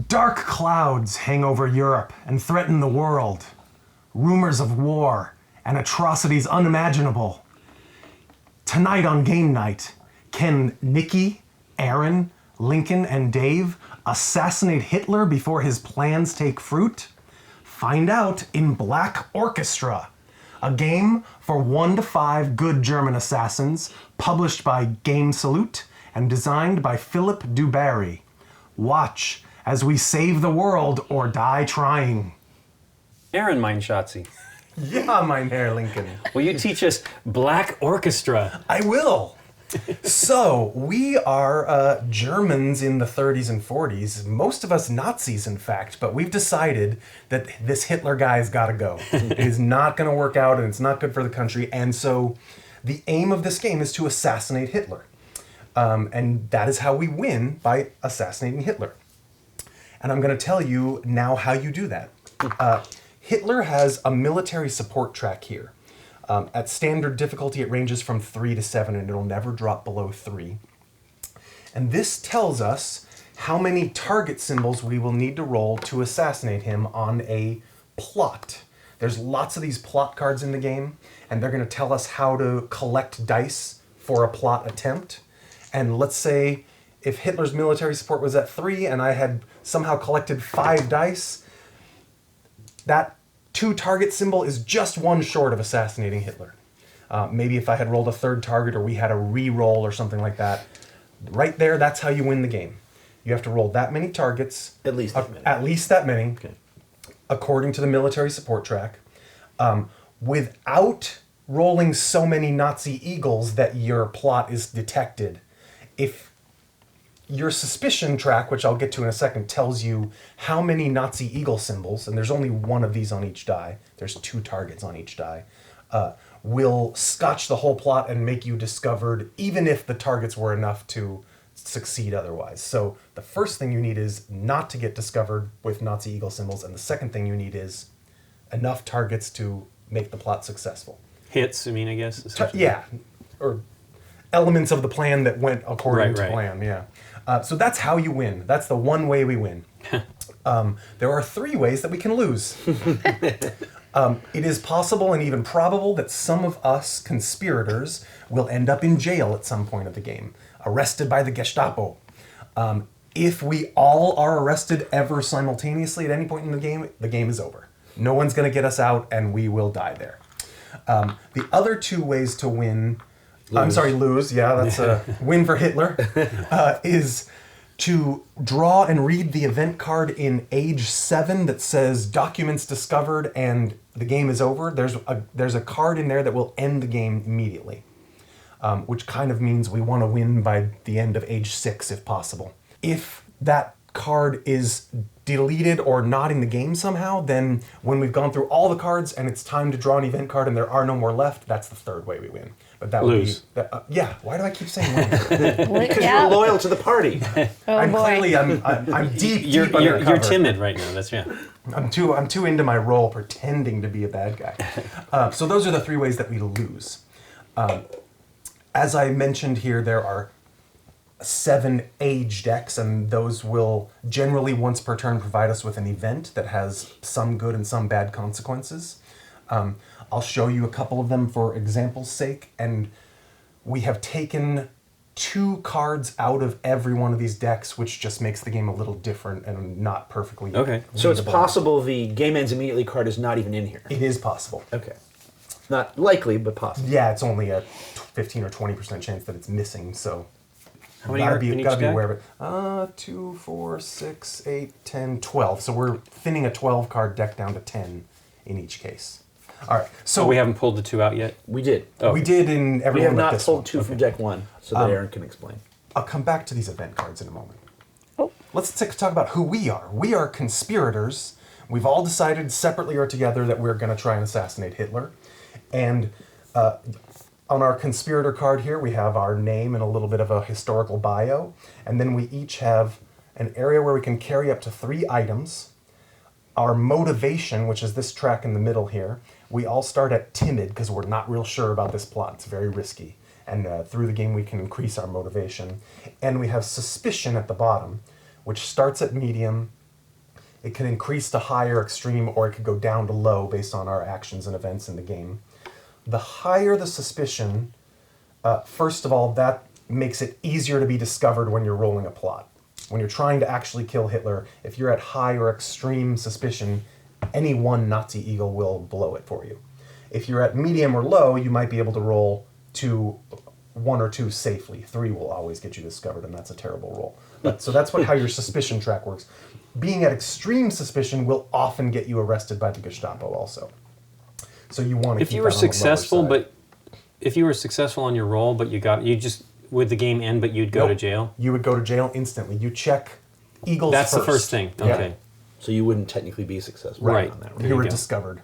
Dark clouds hang over Europe and threaten the world. Rumors of war and atrocities unimaginable. Tonight on GameNight, can Nikki, Aaron, Lincoln, and Dave assassinate Hitler before his plans take fruit? Find out in Black Orchestra, a game for 1 to 5 good German assassins, published by Game Salute and designed by Philip duBarry. Watch as we save the world or die trying. Aaron, mein Schatzi. Yeah, mein Herr Lincoln. Will you teach us Black Orchestra? I will. So, we are Germans in the 30s and 40s, most of us Nazis, in fact, but we've decided that this Hitler guy's got to go. It is not going to work out, and it's not good for the country, and so the aim of this game is to assassinate Hitler. And that is how we win, by assassinating Hitler. And I'm going to tell you now how you do that. Hitler has a military support track here. At standard difficulty, it ranges from 3 to 7, and it'll never drop below 3. And this tells us how many target symbols we will need to roll to assassinate him on a plot. There's lots of these plot cards in the game, and they're going to tell us how to collect dice for a plot attempt. And let's say if Hitler's military support was at 3 and I had somehow collected 5 dice, that 2 target symbol is just 1 short of assassinating Hitler. Maybe if I had rolled a 3rd target or we had a re-roll or something like that. Right there, that's how you win the game. You have to roll that many targets. At least that many. At least that many, Okay. according to the military support track, without rolling so many Nazi eagles that your plot is detected. If your suspicion track, which I'll get to in a second, tells you how many Nazi eagle symbols, and there's only 1 of these on each die, there's 2 targets on each die, will scotch the whole plot and make you discovered, even if the targets were enough to succeed otherwise. So the first thing you need is not to get discovered with Nazi eagle symbols, and the second thing you need is enough targets to make the plot successful. Hits, I mean, I guess. Yeah, or elements of the plan that went according to plan, yeah. So that's how you win. That's the one way we win. There are 3 ways that we can lose. It is possible and even probable that some of us conspirators will end up in jail at some point of the game, arrested by the Gestapo. If we all are arrested ever simultaneously at any point in the game is over. No one's going to get us out, and we will die there. The other 2 ways to win... lose. Yeah, that's a win for Hitler. Is to draw and read the event card in age 7 that says documents discovered and the game is over. There's a card in there that will end the game immediately, which kind of means we want to win by the end of age 6 if possible. If that card is deleted or not in the game somehow, then when we've gone through all the cards and it's time to draw an event card and there are no more left, that's the 3rd way we win. But that lose. Would be yeah. Why do I keep saying win? Because you're loyal to the party. I'm deep You're undercover. timid right now. That's I'm too into my role, pretending to be a bad guy. So those are the 3 ways that we lose. As I mentioned here, there are 7 age decks, and those will generally once per turn provide us with an event that has some good and some bad consequences. I'll show you a couple of them for example's sake, and we have taken 2 cards out of every one of these decks, which just makes the game a little different and not perfectly okay. So it's readable. possible the game ends immediately card is not even in here. It is possible. Okay. Not likely, but possible. Yeah, it's only a 15 or 20% chance that it's missing, so How many are in each gotta be deck? aware of it. 2, 4, 6, 8, 10, 12. So we're thinning a 12 card deck down to 10 in each case. All right. So we haven't pulled the 2 out yet? We did. Oh. we did in every We have one but not this pulled one. 2 from deck 1, so that Aaron can explain. I'll come back to these event cards in a moment. Oh. Let's talk about who we are. We are conspirators. We've all decided separately or together that we're going to try and assassinate Hitler. And on our conspirator card here, we have our name and a little bit of a historical bio. And then we each have an area where we can carry up to 3 items. Our motivation, which is this track in the middle here, we all start at timid because we're not real sure about this plot. It's very risky. And through the game, we can increase our motivation. And we have suspicion at the bottom, which starts at medium It can increase to high or extreme, or it could go down to low based on our actions and events in the game. The higher the suspicion, first of all, that makes it easier to be discovered when you're rolling a plot. When you're trying to actually kill Hitler, if you're at high or extreme suspicion, any one Nazi eagle will blow it for you. If you're at medium or low, you might be able to roll 1 or 2 safely. 3 will always get you discovered, and that's a terrible roll. But so that's how your suspicion track works. Being at extreme suspicion will often get you arrested by the Gestapo also. So you want to if you were successful, but if you were successful on your roll, but you just would the game end, but you'd go to jail. You would go to jail instantly. You check eagles. That's first. the first thing. Okay. Yeah. So you wouldn't technically be successful Right. on that. You were discovered.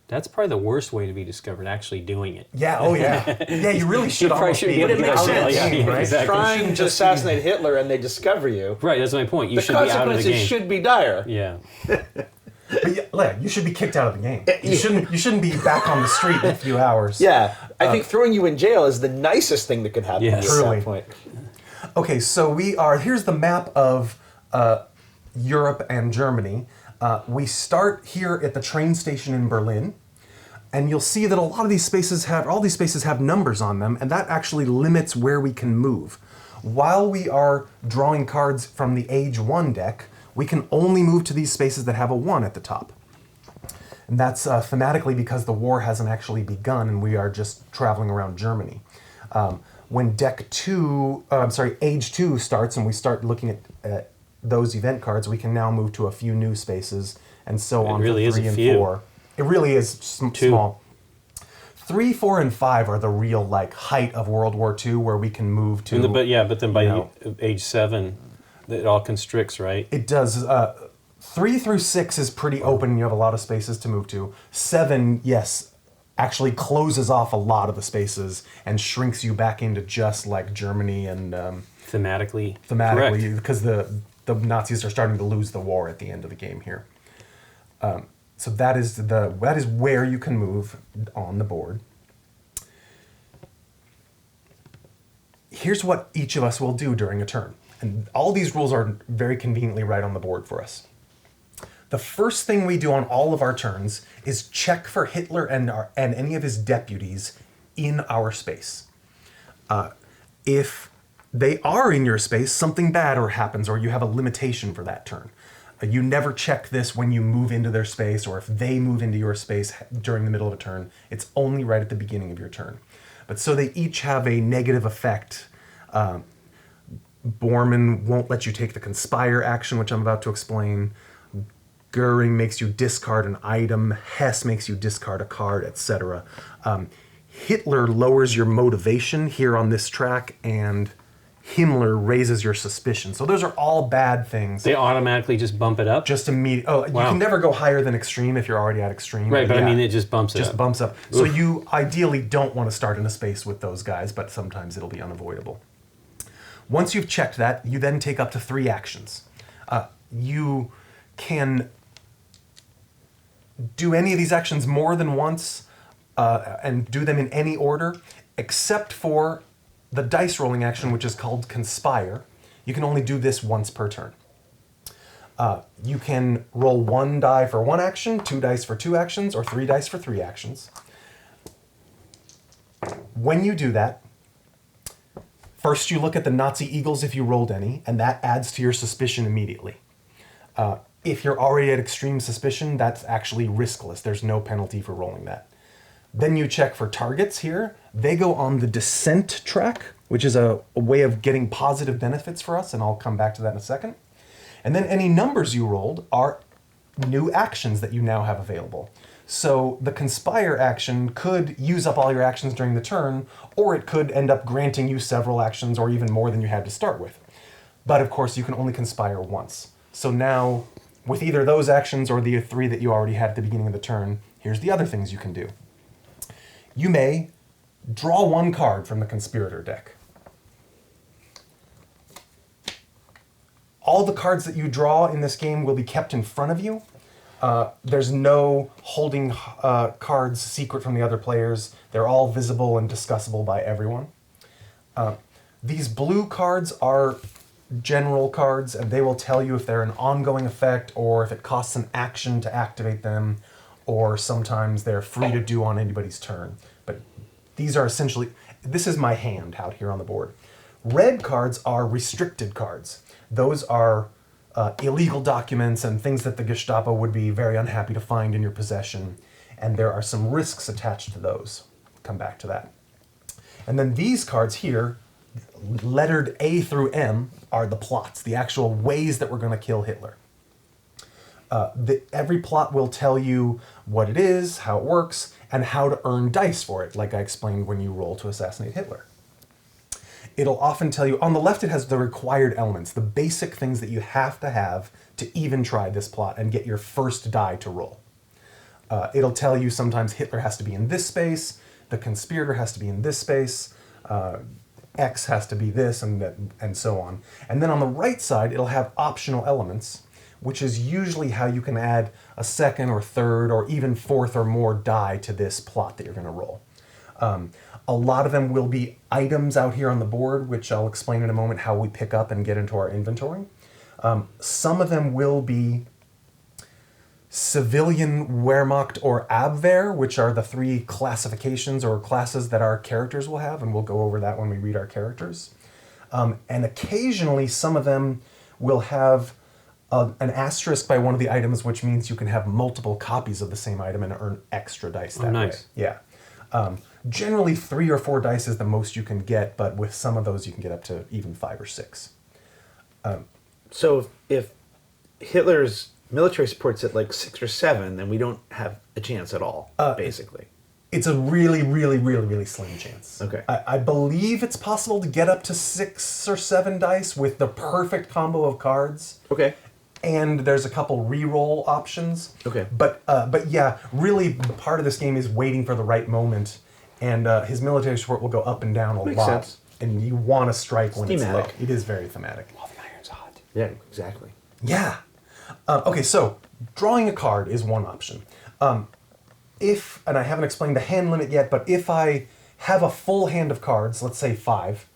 That's probably the worst way to be discovered, actually doing it. Yeah, oh yeah. Yeah, you really should probably almost shouldn't be get out it of the makes sense. game, Yeah, right? exactly. Trying to assassinate Hitler and they discover you. Right, that's my point. You The should be out of the consequences game. should be dire. Yeah. But yeah, you should be kicked out of the game. You shouldn't be back on the street in a few hours. Yeah, I think throwing you in jail is the nicest thing that could happen Yes. to you at Truly. that point. Okay, so here's the map of Europe and Germany. We start here at the train station in Berlin, and you'll see that all these spaces have numbers on them, and that actually limits where we can move. While we are drawing cards from the Age 1 deck, we can only move to these spaces that have a 1 at the top. And that's thematically because the war hasn't actually begun and we are just traveling around Germany. When Age 2 starts and we start looking at those event cards, we can now move to a few new spaces and so on really for is 3 a and few. 4. It really is small. 3, 4, and 5 are the real height of World War II where we can move to. But then by age 7, it all constricts, right? It does. 3 through 6 is pretty open. You have a lot of spaces to move to. 7, yes, actually closes off a lot of the spaces and shrinks you back into just like Germany and Thematically, because the Nazis are starting to lose the war at the end of the game here. So that is where you can move on the board. Here's what each of us will do during a turn. And all these rules are very conveniently right on the board for us. The first thing we do on all of our turns is check for Hitler and any of his deputies in our space. If they are in your space, something bad happens or you have a limitation for that turn. You never check this when you move into their space or if they move into your space during the middle of a turn. It's only right at the beginning of your turn. But so they each have a negative effect. Bormann won't let you take the conspire action, which I'm about to explain. Goering makes you discard an item. Hess makes you discard a card, etc. Hitler lowers your motivation here on this track, and Himmler raises your suspicion. So those are all bad things. They automatically just bump it up? Just immediate. Oh, Wow. You can never go higher than extreme if you're already at extreme. Right, but yeah, I mean, it just bumps it up. just bumps up. So you ideally don't want to start in a space with those guys, but sometimes it'll be unavoidable. Once you've checked that, you then take up to 3 actions. You can do any of these actions more than once and do them in any order, except for the dice rolling action, which is called conspire. You can only do this once per turn. You can roll 1 die for 1 action, 2 dice for 2 actions, or 3 dice for 3 actions. When you do that, first you look at the Nazi eagles if you rolled any, and that adds to your suspicion immediately. If you're already at extreme suspicion, that's actually riskless. There's no penalty for rolling that. Then you check for targets here. They go on the descent track, which is a way of getting positive benefits for us, and I'll come back to that in a second. And then any numbers you rolled are new actions that you now have available. So the conspire action could use up all your actions during the turn, or it could end up granting you several actions or even more than you had to start with. But of course, you can only conspire once. So now, with either those actions or the 3 that you already had at the beginning of the turn, here's the other things you can do. You may draw 1 card from the conspirator deck. All the cards that you draw in this game will be kept in front of you. There's no holding cards secret from the other players. They're all visible and discussable by everyone. These blue cards are general cards, and they will tell you if they're an ongoing effect or if it costs an action to activate them, or sometimes they're free to do on anybody's turn. But these are essentially, this is my hand out here on the board. Red cards are restricted cards. Those are illegal documents and things that the Gestapo would be very unhappy to find in your possession, and there are some risks attached to those. Come back to that. And then these cards here, lettered A through M, are the plots, the actual ways that we're going to kill Hitler. Every plot will tell you what it is, how it works, and how to earn dice for it, like I explained when you roll to assassinate Hitler. It'll often tell you, on the left it has the required elements, the basic things that you have to even try this plot and get your first die to roll. It'll tell you sometimes Hitler has to be in this space, the conspirator has to be in this space, X has to be this, and so on. And then on the right side, it'll have optional elements, which is usually how you can add a second or third or even fourth or more die to this plot that you're going to roll. A lot of them will be items out here on the board, which I'll explain in a moment how we pick up and get into our inventory. Some of them will be civilian Wehrmacht or Abwehr, which are the three classifications or classes that our characters will have, and we'll go over that when we read our characters. And occasionally some of them will have an asterisk by one of the items, which means you can have multiple copies of the same item and earn extra dice that way. Yeah. Generally 3 or 4 dice is the most you can get, but with some of those you can get up to even 5 or 6. So if Hitler's military support's at like 6 or 7, then we don't have a chance at all, basically. It's a really, really, really, really slim chance. Okay. I believe it's possible to get up to 6 or 7 dice with the perfect combo of cards. Okay. And there's a couple re-roll options. Okay. But yeah, really part of this game is waiting for the right moment, and his military support will go up and down a Makes lot. sense. And you want to strike when it's low. Thematic. It is very thematic. Well, the iron's hot. Yeah, exactly. Yeah. Okay, so drawing a card is one option. And I haven't explained the hand limit yet, but if I have a full hand of cards, let's say 5,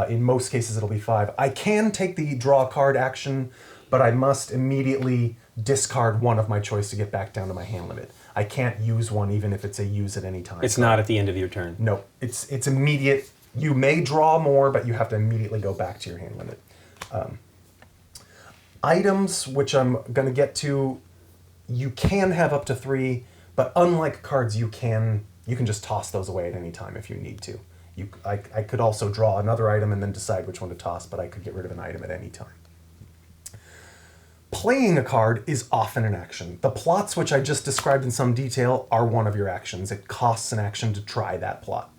in most cases it'll be 5, I can take the draw card action, but I must immediately discard one of my choice to get back down to my hand limit. I can't use one even if it's a use at any time. It's not at the end of your turn. No, it's immediate. You may draw more, but you have to immediately go back to your hand limit. Items, which I'm going to get to, you can have up to 3, but unlike cards, you can just toss those away at any time if you need to. I could also draw another item and then decide which one to toss, but I could get rid of an item at any time. Playing a card is often an action. The plots, which I just described in some detail, are one of your actions. It costs an action to try that plot.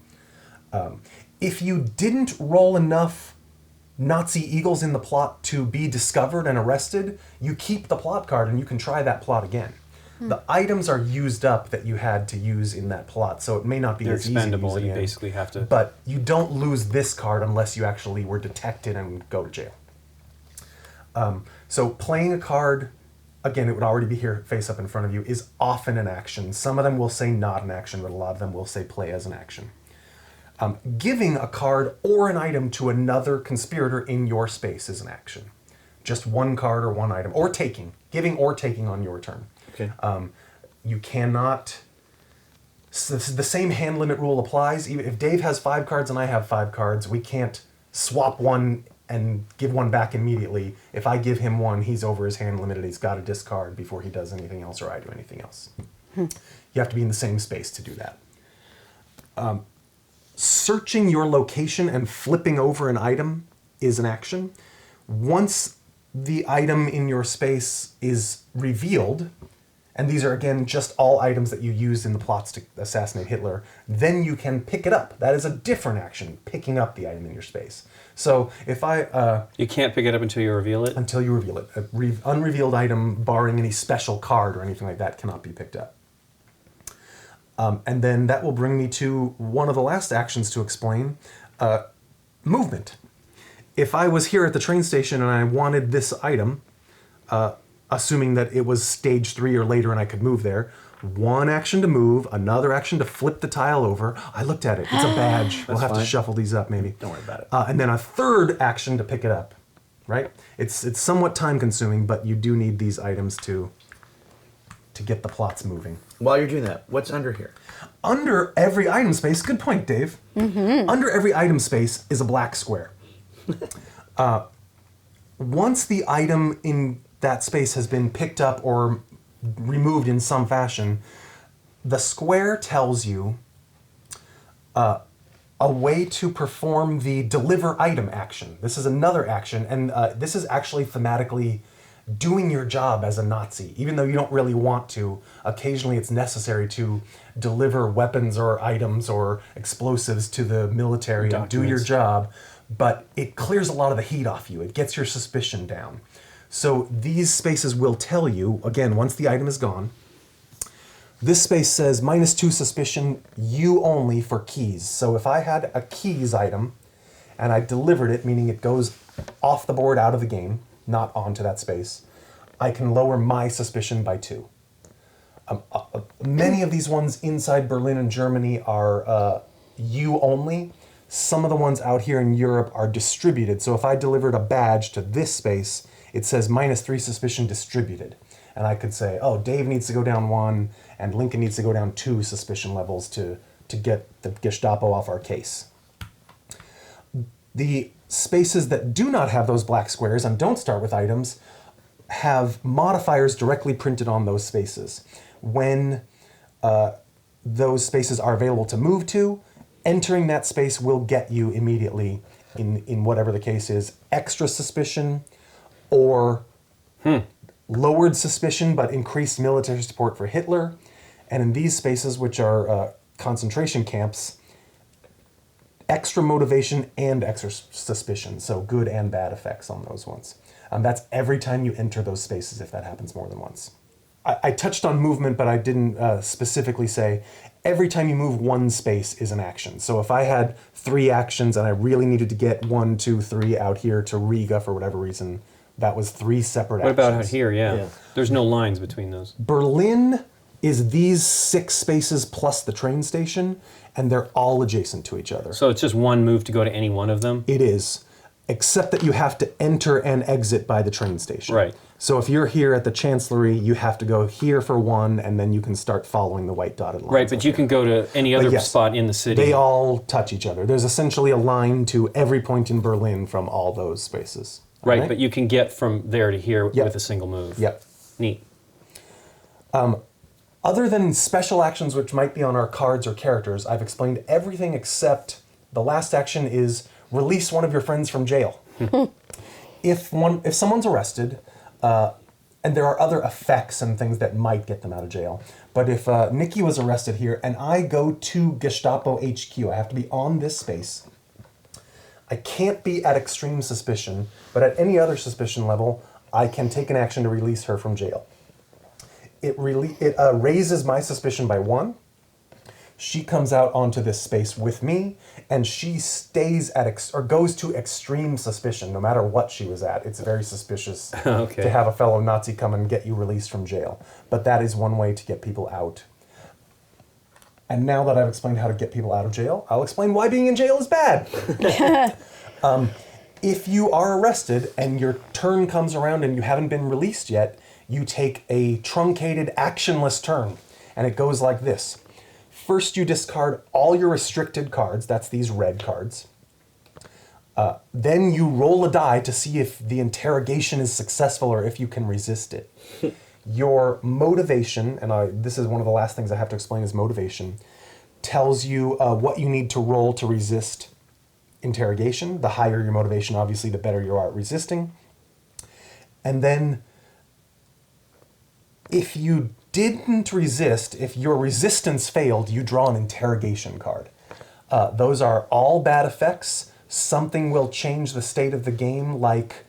If you didn't roll enough Nazi eagles in the plot to be discovered and arrested, you keep the plot card and you can try that plot again. The items are used up that you had to use in that plot, so it may not be They're as easy to expendable. use You again. basically have to. But you don't lose this card unless you actually were detected and go to jail. So playing a card, again, it would already be here face up in front of you, is often an action. Some of them will say not an action, but a lot of them will say play as an action. Giving a card or an item to another conspirator in your space is an action. Just one card or one item, or taking. Giving or taking on your turn. Okay. You cannot... So the same hand limit rule applies. Even if Dave has 5 cards and I have 5 cards, we can't swap one and give one back immediately. If I give him one, he's over his hand limit and he's got to discard before he does anything else or I do anything else. You have to be in the same space to do that. Searching your location and flipping over an item is an action. Once the item in your space is revealed, and these are, again, just all items that you used in the plots to assassinate Hitler, then you can pick it up. That is a different action, picking up the item in your space. So if I... you can't pick it up until you reveal it? Until you reveal it. An unrevealed item, barring any special card or anything like that, cannot be picked up. And then that will bring me to one of the last actions to explain, movement. If I was here at the train station and I wanted this item, assuming that it was stage 3 or later and I could move there, one action to move, another action to flip the tile over. I looked at it. It's a badge. We'll have to shuffle these up maybe. Don't worry about it. And then a third action to pick it up. right? It's somewhat time consuming, but you do need these items to get the plots moving. While you're doing that, what's under here? Under every item space, good point, Dave. Under every item space is a black square. Once the item in that space has been picked up or removed in some fashion, the square tells you a way to perform the deliver item action. This is another action, and this is actually thematically doing your job as a Nazi. Even though you don't really want to, occasionally it's necessary to deliver weapons or items or explosives to the military and do your job, but it clears a lot of the heat off you. It gets your suspicion down. So these spaces will tell you, again, once the item is gone, this space says -2 suspicion, you only for keys. So if I had a keys item and I delivered it, meaning it goes off the board out of the game, not onto that space, I can lower my suspicion by 2. Many of these ones inside Berlin and Germany are you only. Some of the ones out here in Europe are distributed. So if I delivered a badge to this space, it says -3 suspicion distributed. And I could say, oh, Dave needs to go down 1, and Lincoln needs to go down 2 suspicion levels to get the Gestapo off our case. The spaces that do not have those black squares and don't start with items have modifiers directly printed on those spaces. When those spaces are available to move to, entering that space will get you immediately, in whatever the case is, extra suspicion or lowered suspicion but increased military support for Hitler. And in these spaces, which are concentration camps, extra motivation and extra suspicion, so good and bad effects on those ones. That's every time you enter those spaces if that happens more than once. I touched on movement, but I didn't specifically say every time you move one space is an action. So if I had 3 actions and I really needed to get 1, 2, 3 out here to Riga for whatever reason, that was 3 separate actions. What about out here? Yeah. There's no lines between those. Berlin is these 6 spaces plus the train station, and they're all adjacent to each other. So it's just one move to go to any one of them? It is, except that you have to enter and exit by the train station. Right. So if you're here at the Chancellery, you have to go here for 1, and then you can start following the white dotted lines. Right, but you can go to any other spot in the city. They all touch each other. There's essentially a line to every point in Berlin from all those spaces. Right, but you can get from there to here with a single move. Yep. Neat. Other than special actions which might be on our cards or characters, I've explained everything except the last action is release one of your friends from jail. If someone's arrested, and there are other effects and things that might get them out of jail, but if Nikki was arrested here and I go to Gestapo HQ, I have to be on this space. I can't be at extreme suspicion, but at any other suspicion level, I can take an action to release her from jail. It raises my suspicion by 1. She comes out onto this space with me, and she stays at or goes to extreme suspicion, no matter what she was at. It's very suspicious to have a fellow Nazi come and get you released from jail. But that is one way to get people out. And now that I've explained how to get people out of jail, I'll explain why being in jail is bad. If you are arrested and your turn comes around and you haven't been released yet, you take a truncated, actionless turn. And it goes like this. First, you discard all your restricted cards. That's these red cards. Then you roll a die to see if the interrogation is successful or if you can resist it. Your motivation, and this is one of the last things I have to explain is motivation, tells you what you need to roll to resist interrogation. The higher your motivation, obviously, the better you are at resisting. And then if you didn't resist, if your resistance failed, you draw an interrogation card. Those are all bad effects. Something will change the state of the game, like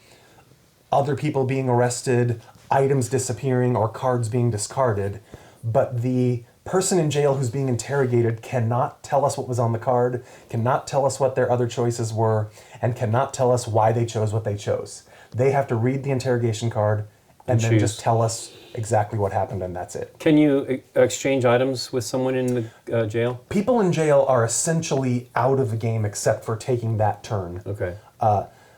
other people being arrested, items disappearing, or cards being discarded. But the person in jail who's being interrogated cannot tell us what was on the card, cannot tell us what their other choices were, and cannot tell us why they chose what they chose. They have to read the interrogation card and then just tell us exactly what happened, and that's it. Can you exchange items with someone in the jail? People in jail are essentially out of the game except for taking that turn. Okay.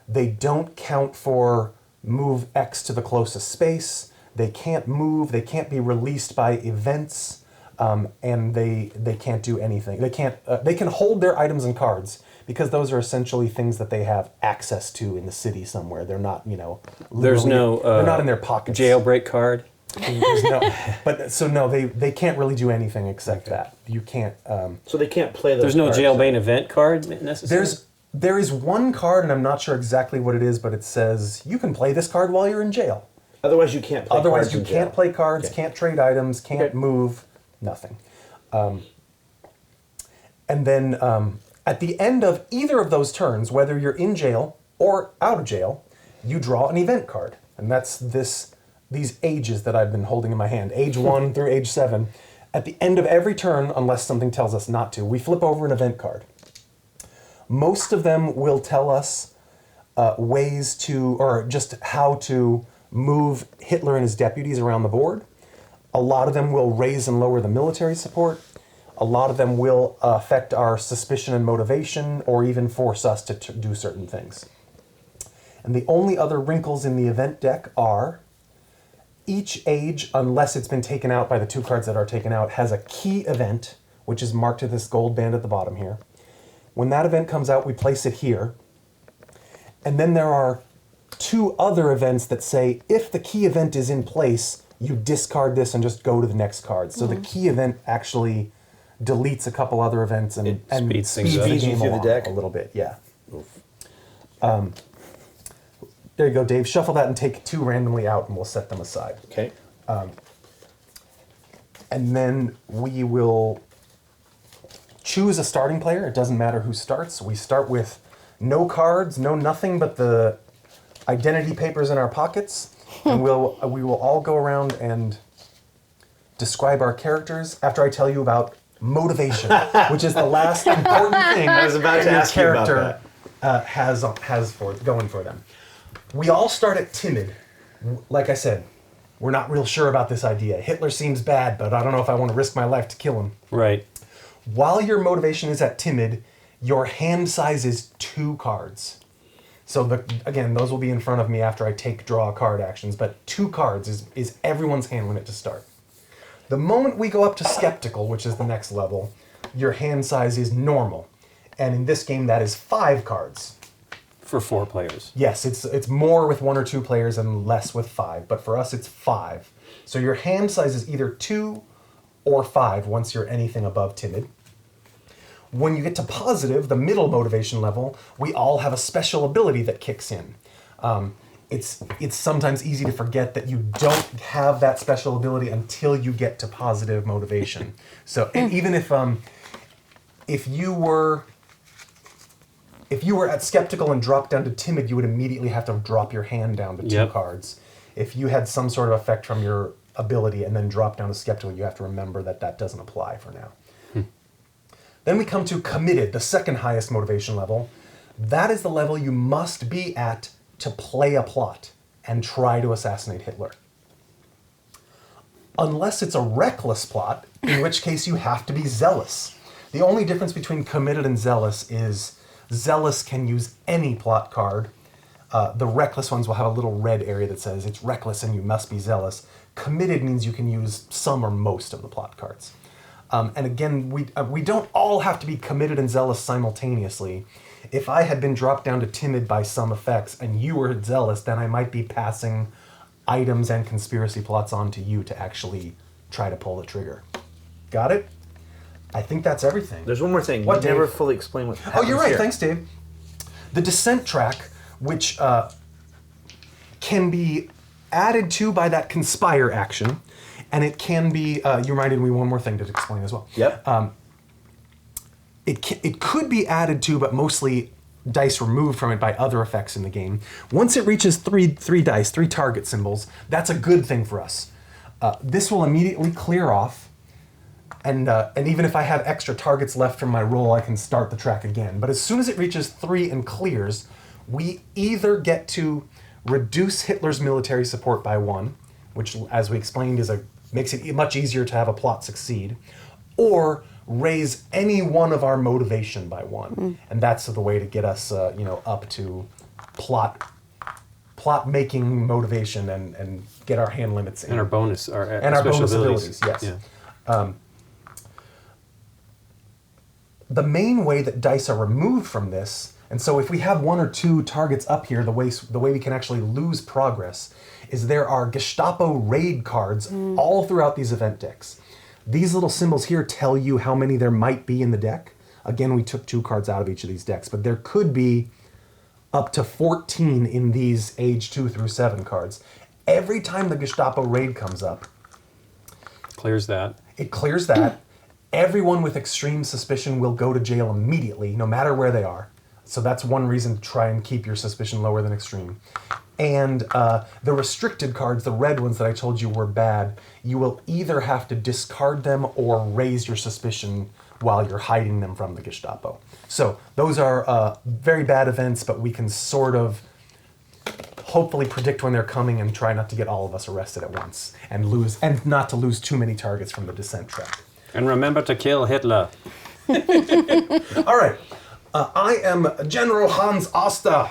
They don't count for move X to the closest space. They can't move. They can't be released by events, and they can't do anything. They can't. They can hold their items and cards because those are essentially things that they have access to in the city somewhere. They're not, There's no. They're not in their pockets. Jailbreak card. There's no. They can't really do anything except that. You can't. So they can't play those. There's no cards. jailbane event card necessarily. There is one card, and I'm not sure exactly what it is, but it says you can play this card while you're in jail. Otherwise, you can't play Otherwise, cards you in can't jail. play cards, Okay. can't trade items, can't move, nothing. And then at the end of either of those turns, whether you're in jail or out of jail, you draw an event card. And that's these ages that I've been holding in my hand, age 1 through age 7. At the end of every turn, unless something tells us not to, we flip over an event card. Most of them will tell us ways to, or just how to move Hitler and his deputies around the board. A lot of them will raise and lower the military support. A lot of them will affect our suspicion and motivation, or even force us to do certain things. And the only other wrinkles in the event deck are each age, unless it's been taken out by the 2 cards that are taken out, has a key event, which is marked to this gold band at the bottom here. When that event comes out, we place it here. And then there are 2 other events that say, if the key event is in place, you discard this and just go to the next card. So the key event actually deletes a couple other events and speeds things speeds up. the Speeds you game through the along deck? a little bit, yeah. There you go, Dave. Shuffle that and take 2 randomly out, and we'll set them aside. Okay. And then we will choose a starting player. It doesn't matter who starts. We start with no cards, no nothing but the identity papers in our pockets. And we will all go around and describe our characters after I tell you about motivation, which is the last important thing I was about to your ask you about character has going for them. We all start at timid. Like I said, we're not real sure about this idea. Hitler seems bad, but I don't know if I want to risk my life to kill him. Right. While your motivation is at timid, your hand size is 2 cards. So again, those will be in front of me after I draw card actions, but 2 cards is everyone's hand limit to start. The moment we go up to skeptical, which is the next level, your hand size is normal. And in this game, that is 5 cards. For 4 players. Yes, it's more with 1 or 2 players and less with 5, but for us it's 5. So your hand size is either 2 or 5 once you're anything above timid. When you get to positive, the middle motivation level, we all have a special ability that kicks in. It's sometimes easy to forget that you don't have that special ability until you get to positive motivation. So even if you were at skeptical and dropped down to timid, you would immediately have to drop your hand down to 2 cards. If you had some sort of effect from your ability and then drop down to skeptical, you have to remember that doesn't apply for now. Then we come to committed, the second highest motivation level. That is the level you must be at to play a plot and try to assassinate Hitler. Unless it's a reckless plot, in which case you have to be zealous. The only difference between committed and zealous is zealous can use any plot card. The reckless ones will have a little red area that says it's reckless and you must be zealous. Committed means you can use some or most of the plot cards. And again, we don't all have to be committed and zealous simultaneously. If I had been dropped down to timid by some effects and you were zealous, then I might be passing items and conspiracy plots on to you to actually try to pull the trigger. Got it? I think that's everything. There's one more thing. What, You never Dave? fully explain what Oh, happens you're right. here. Thanks, Dave. The descent track, which can be added to by that conspire action, and it can be, you reminded me one more thing to explain as well. Yep. It could be added to, but mostly dice removed from it by other effects in the game. Once it reaches three dice, 3 target symbols, that's a good thing for us. This will immediately clear off, and even if I have extra targets left from my roll, I can start the track again. But as soon as it reaches 3 and clears, we either get to reduce Hitler's military support by 1, which, as we explained, makes it much easier to have a plot succeed, or raise any one of our motivation by 1, and that's the way to get us, up to plot making motivation and get our hand limits in. And our bonus, our bonus special abilities, yes. Yeah. The main way that dice are removed from this, and so if we have 1 or 2 targets up here, the way we can actually lose progress is there are Gestapo raid cards all throughout these event decks. These little symbols here tell you how many there might be in the deck. Again, we took 2 cards out of each of these decks, but there could be up to 14 in these age 2 through 7 cards. Every time the Gestapo raid comes up, Clears that. it clears that. Everyone with extreme suspicion will go to jail immediately, no matter where they are. So that's one reason to try and keep your suspicion lower than extreme. And the restricted cards, the red ones that I told you were bad, you will either have to discard them or raise your suspicion while you're hiding them from the Gestapo. So those are very bad events, but we can sort of hopefully predict when they're coming and try not to get all of us arrested at once and not to lose too many targets from the descent track. And remember to kill Hitler. All right. I am General Hans Oster.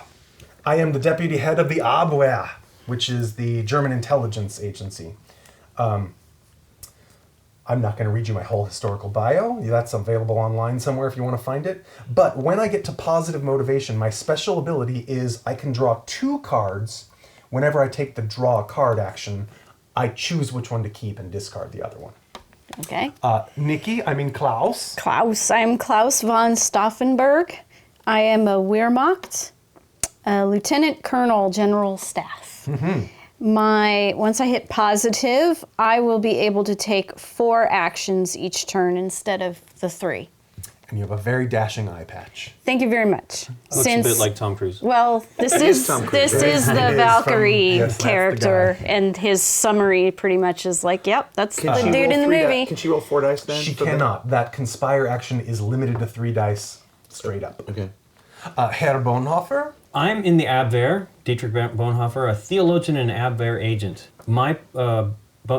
I am the deputy head of the Abwehr, which is the German intelligence agency. I'm not going to read you my whole historical bio. That's available online somewhere if you want to find it. But when I get to positive motivation, my special ability is I can draw 2 cards. Whenever I take the draw a card action, I choose which one to keep and discard the other one. Okay. Nikki, Klaus. I'm Klaus von Stauffenberg. I am a Wehrmacht, a Lieutenant Colonel General Staff. Once I hit positive, I will be able to take 4 actions each turn instead of the 3. And you have a very dashing eye patch. Thank you very much. Looks a bit like Tom Cruise. Well, this is Tom Cruise, this right? is the It is Valkyrie that's the character, guy. and his summary pretty much is like, yep, that's the she dude roll in the 3 movie. Can she roll 4 dice then? She for that? cannot. That conspire action is limited to 3 dice straight up. Okay. Herr Bonhoeffer. I'm in the Abwehr, Dietrich Bonhoeffer, a theologian and Abwehr agent. My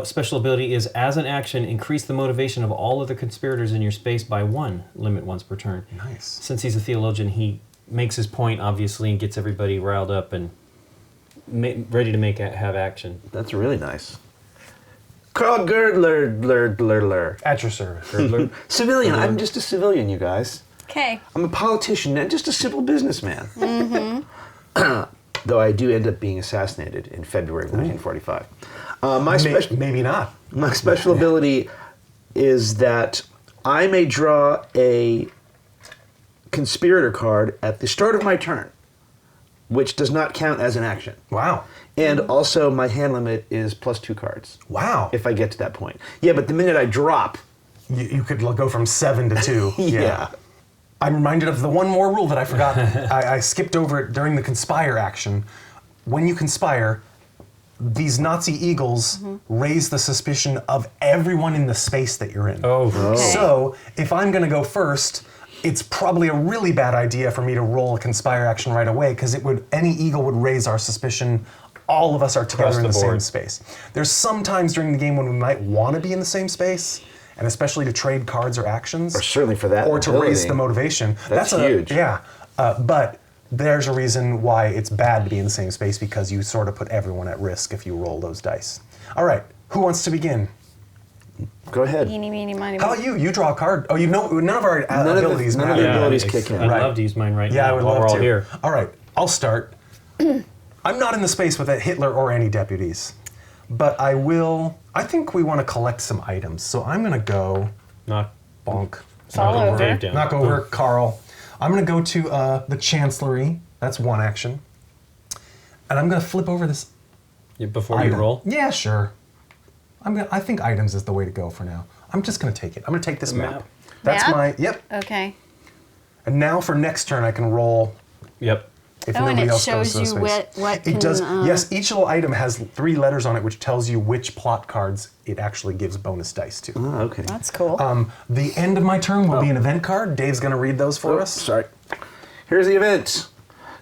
special ability is, as an action, increase the motivation of all other conspirators in your space by 1, limit once per turn. Nice. Since he's a theologian, he makes his point, obviously, and gets everybody riled up and ready to have action. That's really nice. Carl Girdler. At your service. Civilian. I'm just a civilian, you guys. Okay. I'm a politician and just a simple businessman. Though I do end up being assassinated in February of 1945. Maybe not. My special ability is that I may draw a conspirator card at the start of my turn, which does not count as an action. Wow. And also my hand limit is +2 cards. Wow. If I get to that point. Yeah, but the minute I drop... You could go from 7 to 2. Yeah. I'm reminded of the one more rule that I forgot. I skipped over it during the conspire action. When you conspire, these Nazi eagles raise the suspicion of everyone in the space that you're in. Oh. So if I'm going to go first, it's probably a really bad idea for me to roll a conspire action right away, because any eagle would raise our suspicion. All of us are together in the same space. There's some times during the game when we might want to be in the same space, and especially to trade cards or actions. Or certainly for that or to ability. raise the motivation. That's huge. Yeah. But there's a reason why it's bad to be in the same space, because you sort of put everyone at risk if you roll those dice. All right. Who wants to begin? Go ahead. Eeny, meeny, miny, How about you? You draw a card. Oh, none of our abilities none of matter. the abilities kick in. I'd Right. love to use mine right Yeah, now I would while love we're to. all here. All right, I'll start. I'm not in the space with Hitler or any deputies, but I think we want to collect some items. So I'm going to go Knock bonk. Fall over. Dave down. Knock over Carl. I'm going to go to the Chancellery. That's one action. And I'm going to flip over this Before you item. roll? Yeah, sure. I think items is the way to go for now. I'm just going to take it. I'm going to take this map. Map. That's Map? Yep. Okay. And now for next turn, I can roll Yep. if Oh, and nobody it else goes shows to the you space. what It can, does. Yes, each little item has 3 letters on it, which tells you which plot cards it actually gives bonus dice to. Oh, okay. That's cool. The end of my turn will be an event card. Dave's going to read those for us. Sorry. Here's the event.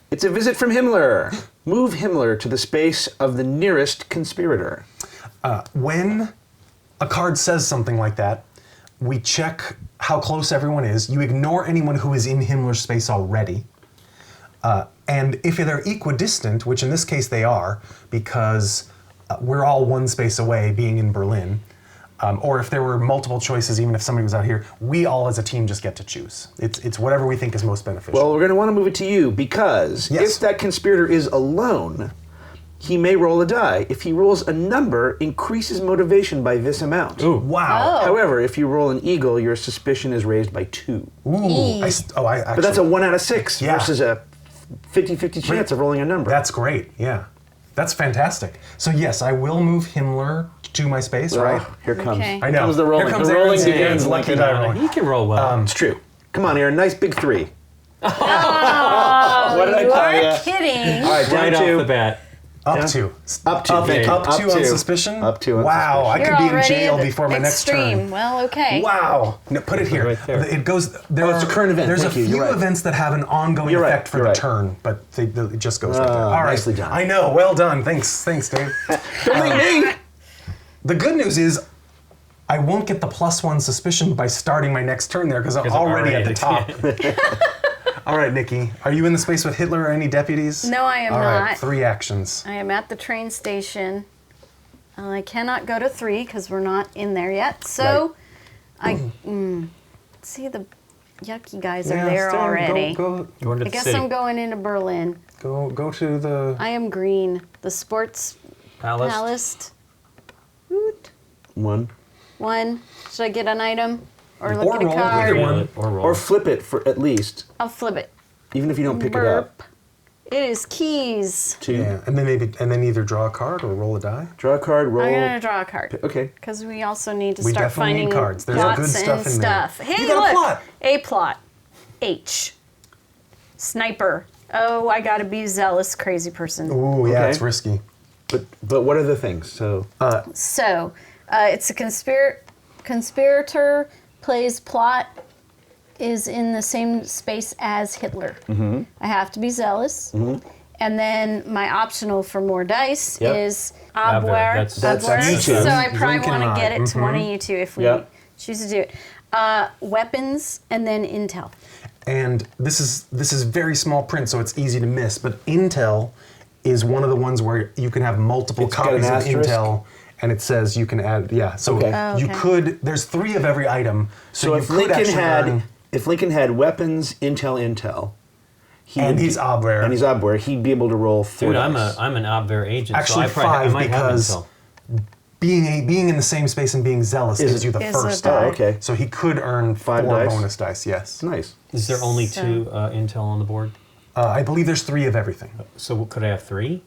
It's a visit from Himmler. Move Himmler to the space of the nearest conspirator. When a card says something like that, we check how close everyone is. You ignore anyone who is in Himmler's space already. And if they're equidistant, which in this case they are, because we're all one space away being in Berlin, or if there were multiple choices, even if somebody was out here, we all as a team just get to choose. It's whatever we think is most beneficial. Well, we're going to want to move it to you because if that conspirator is alone, he may roll a die. If he rolls a number, increases motivation by this amount. Ooh, wow. However, if you roll an eagle, your suspicion is raised by 2. Ooh. But that's a 1 out of 6 versus a 50-50 chance of rolling a number. That's great, yeah. That's fantastic. So yes, I will move Himmler to my space, right? Here comes. Okay. I know. Comes the rolling. Here comes The rolling Aaron's begins. lucky die rolling. You can roll well. It's true. Come on, Aaron. Nice big 3. Oh, What did I you tell are ya? kidding. All right, down right to off the bat. Up to. Up to. Up Up to to. on suspicion? Up to on wow, I You're could be in already jail at the before my next extreme. turn. Well, okay. Wow. No, put it here. Right there. It goes. There it's a current event. There's Thank a you. few You're right. events that have an ongoing You're right. effect for You're the right. turn, but it just goes right there. All right. nicely done. I know. Well done. Thanks, Dave. Don't think me. The good news is, I won't get the +1 suspicion by starting my next turn there because I'm already at the top. All right, Nikki, are you in the space with Hitler or any deputies? No, I am All right, not. 3 actions. I am at the train station. I cannot go to 3 because we're not in there yet. So, see the yucky guys are there Stan, already. Go Going to I the guess city. I'm going into Berlin. to the. I am green. The sports Palace. palace. Woot. 1. 1. Should I get an item or look Or at a roll, card? either one. Or roll. Or flip it for at least, I'll flip it. even if you don't pick it Burp. up. It is keys. 2. Yeah, and then either draw a card or roll a die. Draw a card, roll. I'm gonna draw a card Okay. because we also need to We start definitely need finding cards. There's plots good stuff and in there. stuff. Hey, You got a look, plot. A plot. H. Sniper. Oh, I gotta be zealous, crazy person. Ooh, yeah, Okay. it's risky. But what are the things? So So, it's a conspirator plays plot is in the same space as Hitler. Mm-hmm. I have to be zealous. And then my optional for more dice Yep. is Abwehr. Abwehr. That's Abwehr. you two. So I probably Lincoln want to and get I. it to one of you two if we Yep. choose to do it. Weapons and then intel. And this is very small print, so it's easy to miss. But Intel is one of the ones where you can have multiple It's got an copies of asterisk? Intel, and it says you can add. Yeah, so Okay. Oh, you okay. could. There's 3 of every item, so you if could Lincoln actually had earn- if Lincoln had weapons, intel, and he's Abwehr. and he's Abwehr, he'd be able to roll 4 Dude, I'm dice. an Abwehr agent. Actually, so I 5 might have because intel. being in the same space and being zealous gives you the Is a first die. die. Oh, okay. So he could earn 5 4 dice? bonus dice. Yes. Nice. Is there only So- 2 intel on the board? I believe there's 3 of everything. So could I have 3?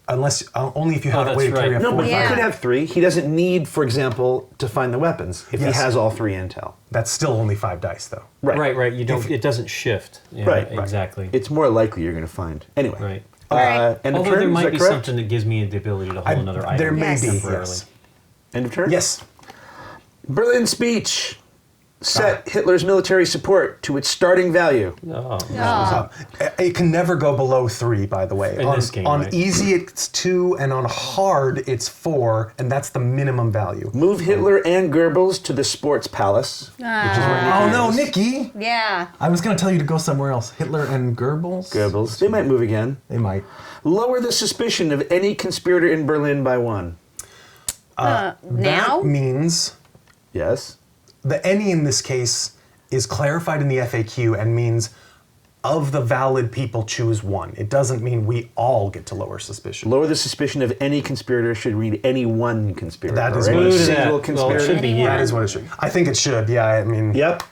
Unless only if you have a that's way to carry right. a No, 4 but or he Yeah. could have 3. He doesn't need, for example, to find the weapons if Yes. he has all 3 intel. That's still only 5 dice, though. Right. You don't. It doesn't shift. Yeah, Right. Exactly. It's more likely you're going to find. Anyway. Right. Right. End of Although turn, there is might that be correct? something that gives me the ability to hold another item. There may Yes. be. temporarily. Yes. End of turn? Yes. Berlin speech. Set Hitler's military support to its starting value. Oh. It can never go below 3, by the way. In on this game, on right? easy, it's 2, and on hard, it's 4, and that's the minimum value. Move Hitler and Goebbels to the sports palace, which is where Nikki Oh no, is. Nikki! Yeah. I was going to tell you to go somewhere else. Hitler and Goebbels? Goebbels. They might move again. They might. Lower the suspicion of any conspirator in Berlin by 1. Now? That means Yes. the any in this case is clarified in the FAQ and means of the valid people choose 1. It doesn't mean we all get to lower suspicion. Lower the suspicion of any conspirator should read any one conspirator. That is or what any it is. single Well, it conspirator. should be Anyone. That is what it should. I think it should. Yeah, I mean. Yep.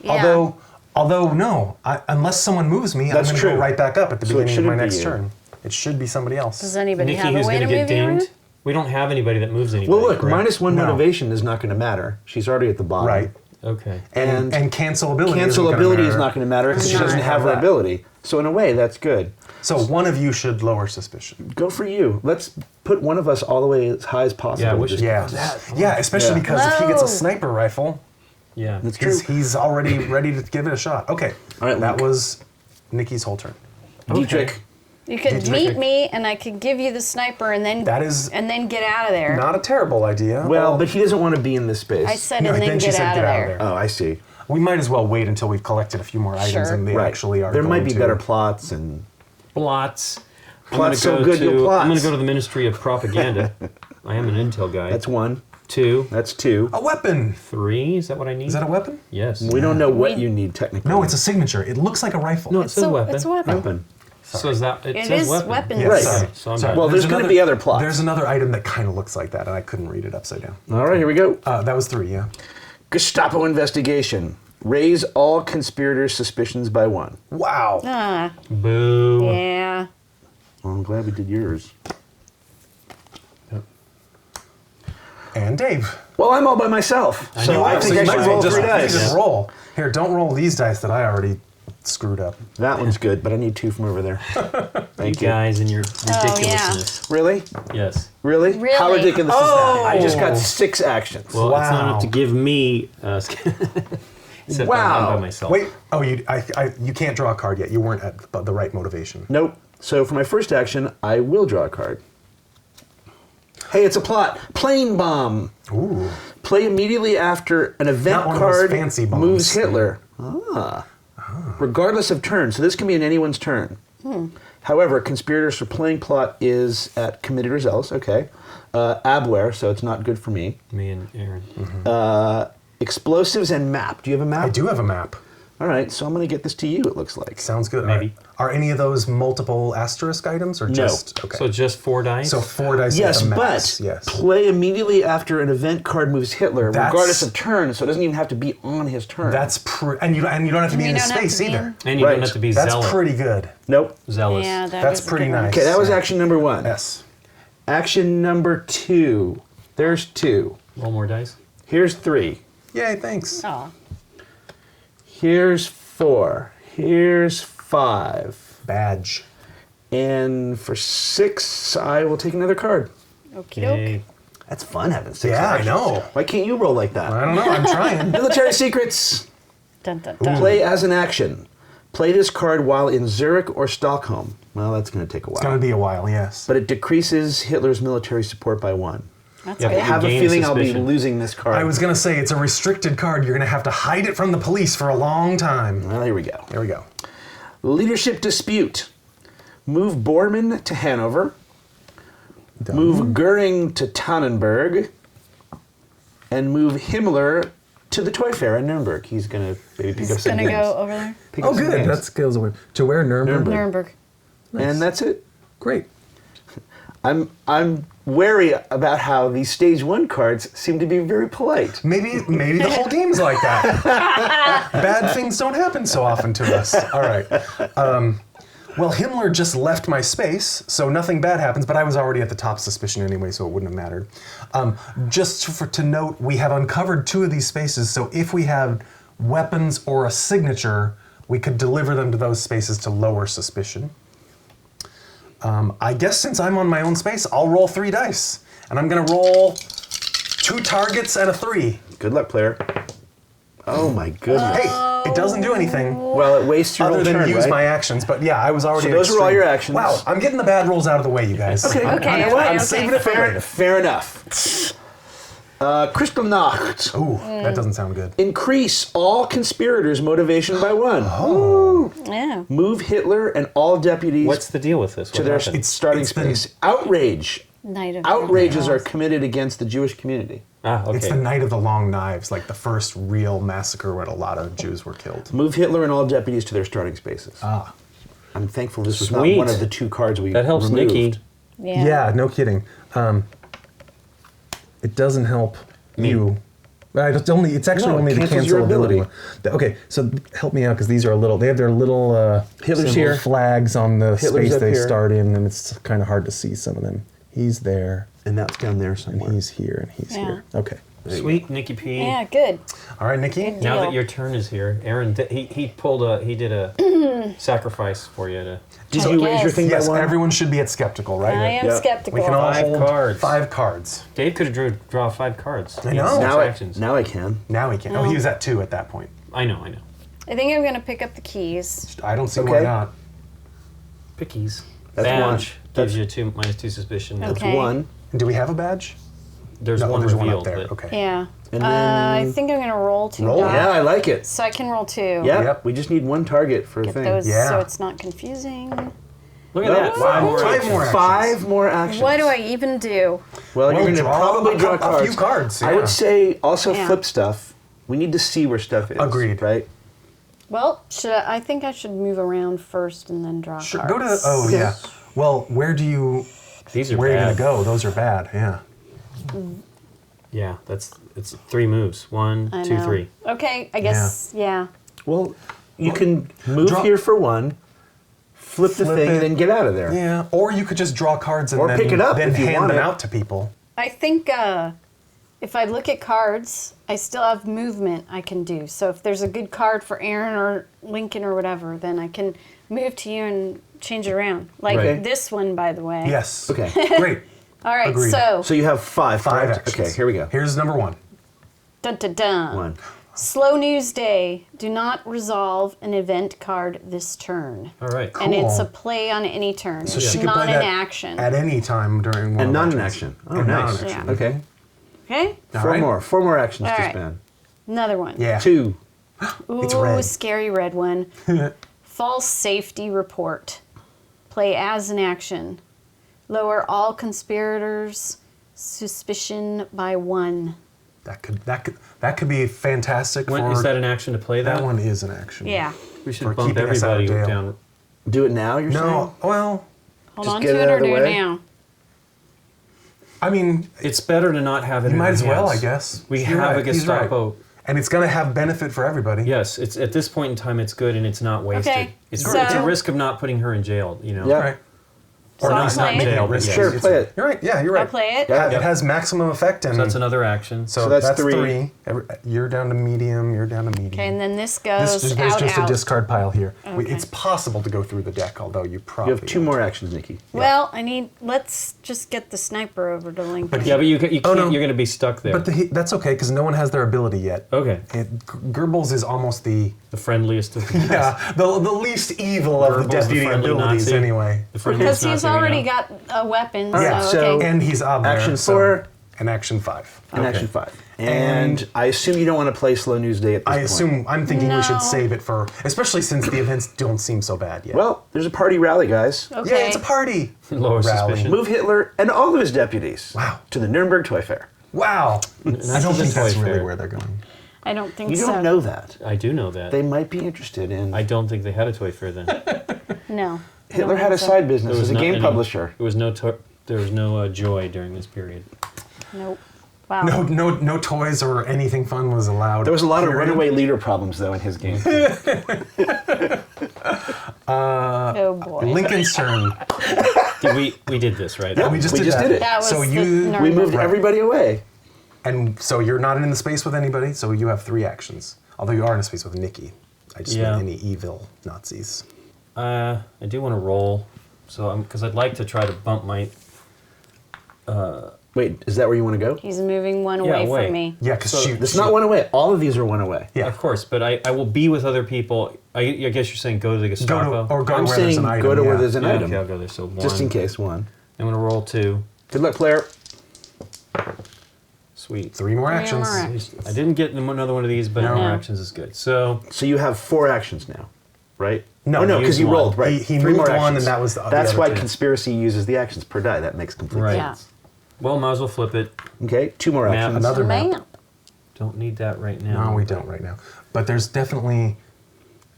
Yeah. Although no, unless someone moves me, That's I'm going to true. go right back up at the So it beginning of my shouldn't be next you. turn. It should be somebody else. Does anybody Nikki, have a who's way going to to move get you around? dinged? We don't have anybody that moves anybody. Well, look, correct? -1 No. motivation is not going to matter. She's already at the bottom. Right. Okay. And, cancelability. cancelability is not going to matter because She she doesn't doesn't have have her that. ability. So in a way, that's good. So one of you should lower suspicion. Go for you. Let's put one of us all the way as high as possible. Yeah, we Just- should- Yeah, especially Yeah. because if he gets a Whoa. sniper rifle, Yeah. That's true. he's already ready to give it a shot. Okay. All right, that Luke. was Nikki's whole turn. Dietrich. You could Dietrich. meet me, and I could give you the sniper, and then That is get out of there. not a terrible idea. Well, but he doesn't want to be in this space. I said, No, and then then she get said out of get out of there. there. Oh, I see. We might as well wait until we've collected a few more items Sure. and they actually are There might going be to- better plots and Plots. Plots so good, you'll plots. I'm going to go to the Ministry of Propaganda. I am an intel guy. that's 1. 2. That's 2. A weapon. 3. Is that what I need? Is that a weapon? Yes. We don't know what We- you need technically. No, it's a signature. It looks like a rifle. No, it says weapon. It's a weapon. weapon. So is that it It says is weapon. weapons. Yeah, Right. sorry. So I'm Sorry. bad. Well, there's going to be other plots. There's another item that kind of looks like that, and I couldn't read it upside down. All right, here we go. That was 3, yeah. Gestapo investigation. Raise all conspirators' suspicions by 1. Wow. Ah, Boo. yeah. Well, I'm glad we did yours. And Dave. Well, I'm all by myself, so know. I So think you I might should as well roll just, 3 you dice. just roll. Here, don't roll these dice that I already screwed up. That one's good, but I need 2 from over there. You Thank you. guys and your yeah. ridiculousness. Really? Yes. Really? Really? How ridiculous is that? I just got Oh. 6 actions. Well, it's not Wow. enough to give me. Except Wow. I'm by myself. Wait. Oh, you can't draw a card yet. You weren't at the right motivation. Nope. So for my first action, I will draw a card. Hey, it's a plot. Plane bomb. Ooh. Play immediately after an event Not one of those card fancy bombs. moves Hitler. Regardless of turn. So this can be in anyone's turn. However, conspirators for playing plot is at committed or zealous. Okay. Abwehr, so it's not good for me. Me and Aaron. Explosives and map. Do you have a map? I do have a map. All right, so I'm going to get this to you, it looks like. Sounds good. Maybe. Are any of those multiple asterisk items or No. just okay? So just 4 dice. So 4 dice. Yes, at the but max. Yes. play immediately after an event card moves Hitler, That's- regardless of turn, so it doesn't even have to be on his turn. That's and you don't have to be You in his don't have to space be either. and you Right. don't have to be That's zealous. pretty good. Nope. Zealous. Yeah, That's is a pretty good one. nice. Okay, that was Yeah. action number 1. Yes. Action number 2. There's 2. Roll more dice. Here's 3. Yay! Thanks. Aw. Here's 4. Here's 5. Badge. And for 6, I will take another card. Okie doke. Yay. That's fun having 6 Yeah, I actions. know. Why can't you roll like I that? don't know. I'm trying. Military secrets. Dun, dun, dun. Play as an action. Play this card while in Zurich or Stockholm. Well, that's going to take a It's gonna while. be a while. Yes. But it decreases Hitler's military support by 1. That's Yeah, I good. but have a gain feeling I'll suspicion. be losing this card. I was gonna say it's a restricted card. You're gonna have to hide it from the police for a long time. Well, here we go. There we go. Leadership dispute. Move Bormann to Hanover. Done. Move Goering to Tannenberg. And move Himmler to the Toy Fair in Nuremberg. He's going to maybe pick up It's some gonna games. go over there. Pick Oh, up some good. games. That scales away. To where Nuremberg? Nuremberg. Nuremberg. And that's it. Great. I'm wary about how these stage 1 cards seem to be very polite. Maybe the whole game's like that. Bad things don't happen so often to us. All right. Well, Himmler just left my space, so nothing bad happens, but I was already at the top suspicion anyway, so it wouldn't have mattered. To note, we have uncovered 2 of these spaces, so if we have weapons or a signature, we could deliver them to those spaces to lower suspicion. I guess since I'm on my own space, I'll roll 3 dice. And I'm going to roll 2 targets and a 3. Good luck, player. Oh my goodness. Hey, it doesn't do anything. Well, it wastes your Other whole than turn, use right? my actions, but yeah, I was already. So those were all extreme. your actions. Wow, I'm getting the bad rolls out of the way, you guys. Okay, Okay, you know what? okay, I'm okay. saving it for later. Fair enough. Kristallnacht. Ooh, that doesn't sound good. Increase all conspirators' motivation by 1. Oh, Yeah. Move Hitler and all deputies What's the deal with this? to What their happened? starting it's the- space. Outrage. Night of Outrages are Pentecost. committed against the Jewish community. Okay. it's the Night of the Long Knives, like the first real massacre where a lot of Jews were killed. Move Hitler and all deputies to their starting spaces. Ah, I'm thankful this was Sweet. not one of the 2 cards we That helps removed. Nikki. Yeah. yeah, no kidding. It doesn't help you. Right, it's actually No, it only the cancels your cancelability ability. one. Okay, so help me out because these are they have their little Hitler's symbols, here. flags on the Hitler's space up they here. start in, and it's kind of hard to see some of them. He's there, And that's down there and somewhere. he's here, and he's Yeah. here. Okay. Sweet Nikki P. Yeah, good. All right, Nikki. Now Deal. that your turn is here, Aaron, he did a sacrifice for you to. Did I you raise your guess. thing Yes, by 1? everyone should be at skeptical, right? I am Yeah. skeptical. We can all 5 hold cards. 5 cards. Dave could have draw 5 cards. I know. Six now, actions. now I can. Now he can. Oh, he was at 2 at that point. I know. I think I'm gonna pick up the keys. I don't see why Okay. not. Pickies. That's Badge one. gives you 2 minus 2 suspicion. Okay. That's 1. Do we have a badge? There's No, one there's revealed. one up there. but- Okay. Yeah. And I think I'm going to roll 2 Roll? dice. Yeah, I like it. So I can roll 2. Yeah, Yep. we just need one target for a Get thing. those Yeah. so it's not confusing. Look at No, that. 5 more. Five actions. more actions. 5 more actions. What do I even do? Well, you're Well, going to probably draw a cards. few cards. I yeah. would say also Yeah. flip stuff. We need to see where stuff is. Agreed. Right? Well, I think I should move around first and then draw Sure, cards. go to. Oh yeah. Well, where do you? These are Where are you bad. gonna go? Those are bad. Yeah. Yeah, it's 3 moves. 1, I 2, know. 3. Okay, I guess, yeah. Well, you can move draw- here for 1, flip the Flip thing, it. and then get out of there. Yeah. Or you could just draw cards and Or then, pick it up then if you hand want them it. out to people. I think if I look at cards, I still have movement I can do. So if there's a good card for Aaron or Lincoln or whatever, then I can move to you and change it around. Like Right. this one, by the way. Yes. Okay. Great. All right, Agreed. So you have 5. 5 correct? actions. Okay, here we go. Here's number 1. dun dun dun. 1. Slow news day. Do not resolve an event card this turn. All right. And it's a Cool. play on any turn. So it's she could not play an that action. at any time during one And of not the an turns. action. Oh, And not nice. an action. Yeah. Okay. Okay, All 4 right. more. 4 more actions All to right. spend. another one. Yeah. 2. Ooh, It's red. scary red one. False safety report. Play as an action. Lower all conspirators' suspicion by 1. That could be fantastic. When, is that an action to play that? That one is an action. Yeah. We should For bump keeping us out of everybody jail. down. Do it now, you're saying? No. Well, Hold Just on get to it it out or of the do way. it now. I mean, It's better to not have it you in might our as well, I hands. guess. We You're have right, a he's right. Gestapo. And it's going to have benefit for everybody. Yes, it's at this point in time it's good and it's not wasted. Okay, It's so- a risk of not putting her in jail, you know. Yeah. Right. So Or I'll not play making it. jail, it but risky. yes. Sure, It's- play it. You're right. Yeah, you're right. I'll play it. Yeah. It has maximum effect. And So that's another action. So that's that's 3. 3. You're down to medium. You're down to medium. Okay, and then this goes There's out, just out. a discard pile here. Okay. It's possible to go through the deck, although you probably You have 2 won't. more actions, Nikki. Well, let's just get the sniper over to Lincoln. Yeah, but you can't. Oh, no. You're going to be stuck there. But that's okay because no one has their ability yet. okay, Goebbels is almost the the friendliest of the the least evil of the Goebbels, the deputy friendly abilities Nazi. anyway. The friendliest Because he's Nazi we already know. got a weapon, Yeah, so so- okay. And he's ob there, Action so- 4. and action 5. And Okay. action 5. And I assume you don't want to play Slow News Day at this point. I'm thinking we No. should save it for, especially since the events don't seem so bad yet. Well, there's a party rally, guys. Okay. yeah, it's a party. Lower Rally. suspicion. Move Hitler and all of his deputies Wow. to the Nuremberg Toy Fair. Wow. I don't the think that's toy really fair. where they're going. I don't think You so. don't know that. I do know that. They might be interested in. I don't think they had a toy fair then. No. I Hitler don't had a think so. side business as a not game any- publisher. There was no joy during this period. Nope. Wow. No toys or anything fun was allowed. There was a lot of period. runaway leader problems, though, in his game. Oh boy. Lincoln's turn. We did this, right? Yeah, we just we did just that. did it. That was So the you Nuremberg. We moved Right. everybody away. and so you're not in the space with anybody, so you have 3 actions. Although you are in a space with Nikki. I just Yeah. mean any evil Nazis. I do want to roll, so because I'd like to try to bump my. Wait, is that where you want to go? He's moving one Yeah, away away. from me. Yeah, because So It's not one away. All of these are one away. Yeah. Of course, but I will be with other people. I guess you're saying go to the Go Gestapo. to, or go I'm to where there's saying an item. go to where yeah. there's an Yeah, item. okay, I'll go there. So 1. Just in case, 1. I'm gonna roll 2. Good luck, player. Sweet. 3 more Three actions. more actions. I didn't get another one of these, but No. more No. actions is good. So So you have 4 actions now, right? No, oh, no, he because used you one. rolled, right. He 3 moved more one, actions. and that was the That's other why 2. conspiracy uses the actions per die. That makes complete Right. Yeah. sense. well, might as well flip it. Okay, 2 more Map. actions. Another map. Map. Don't need that right now. No, we don't right now. But there's definitely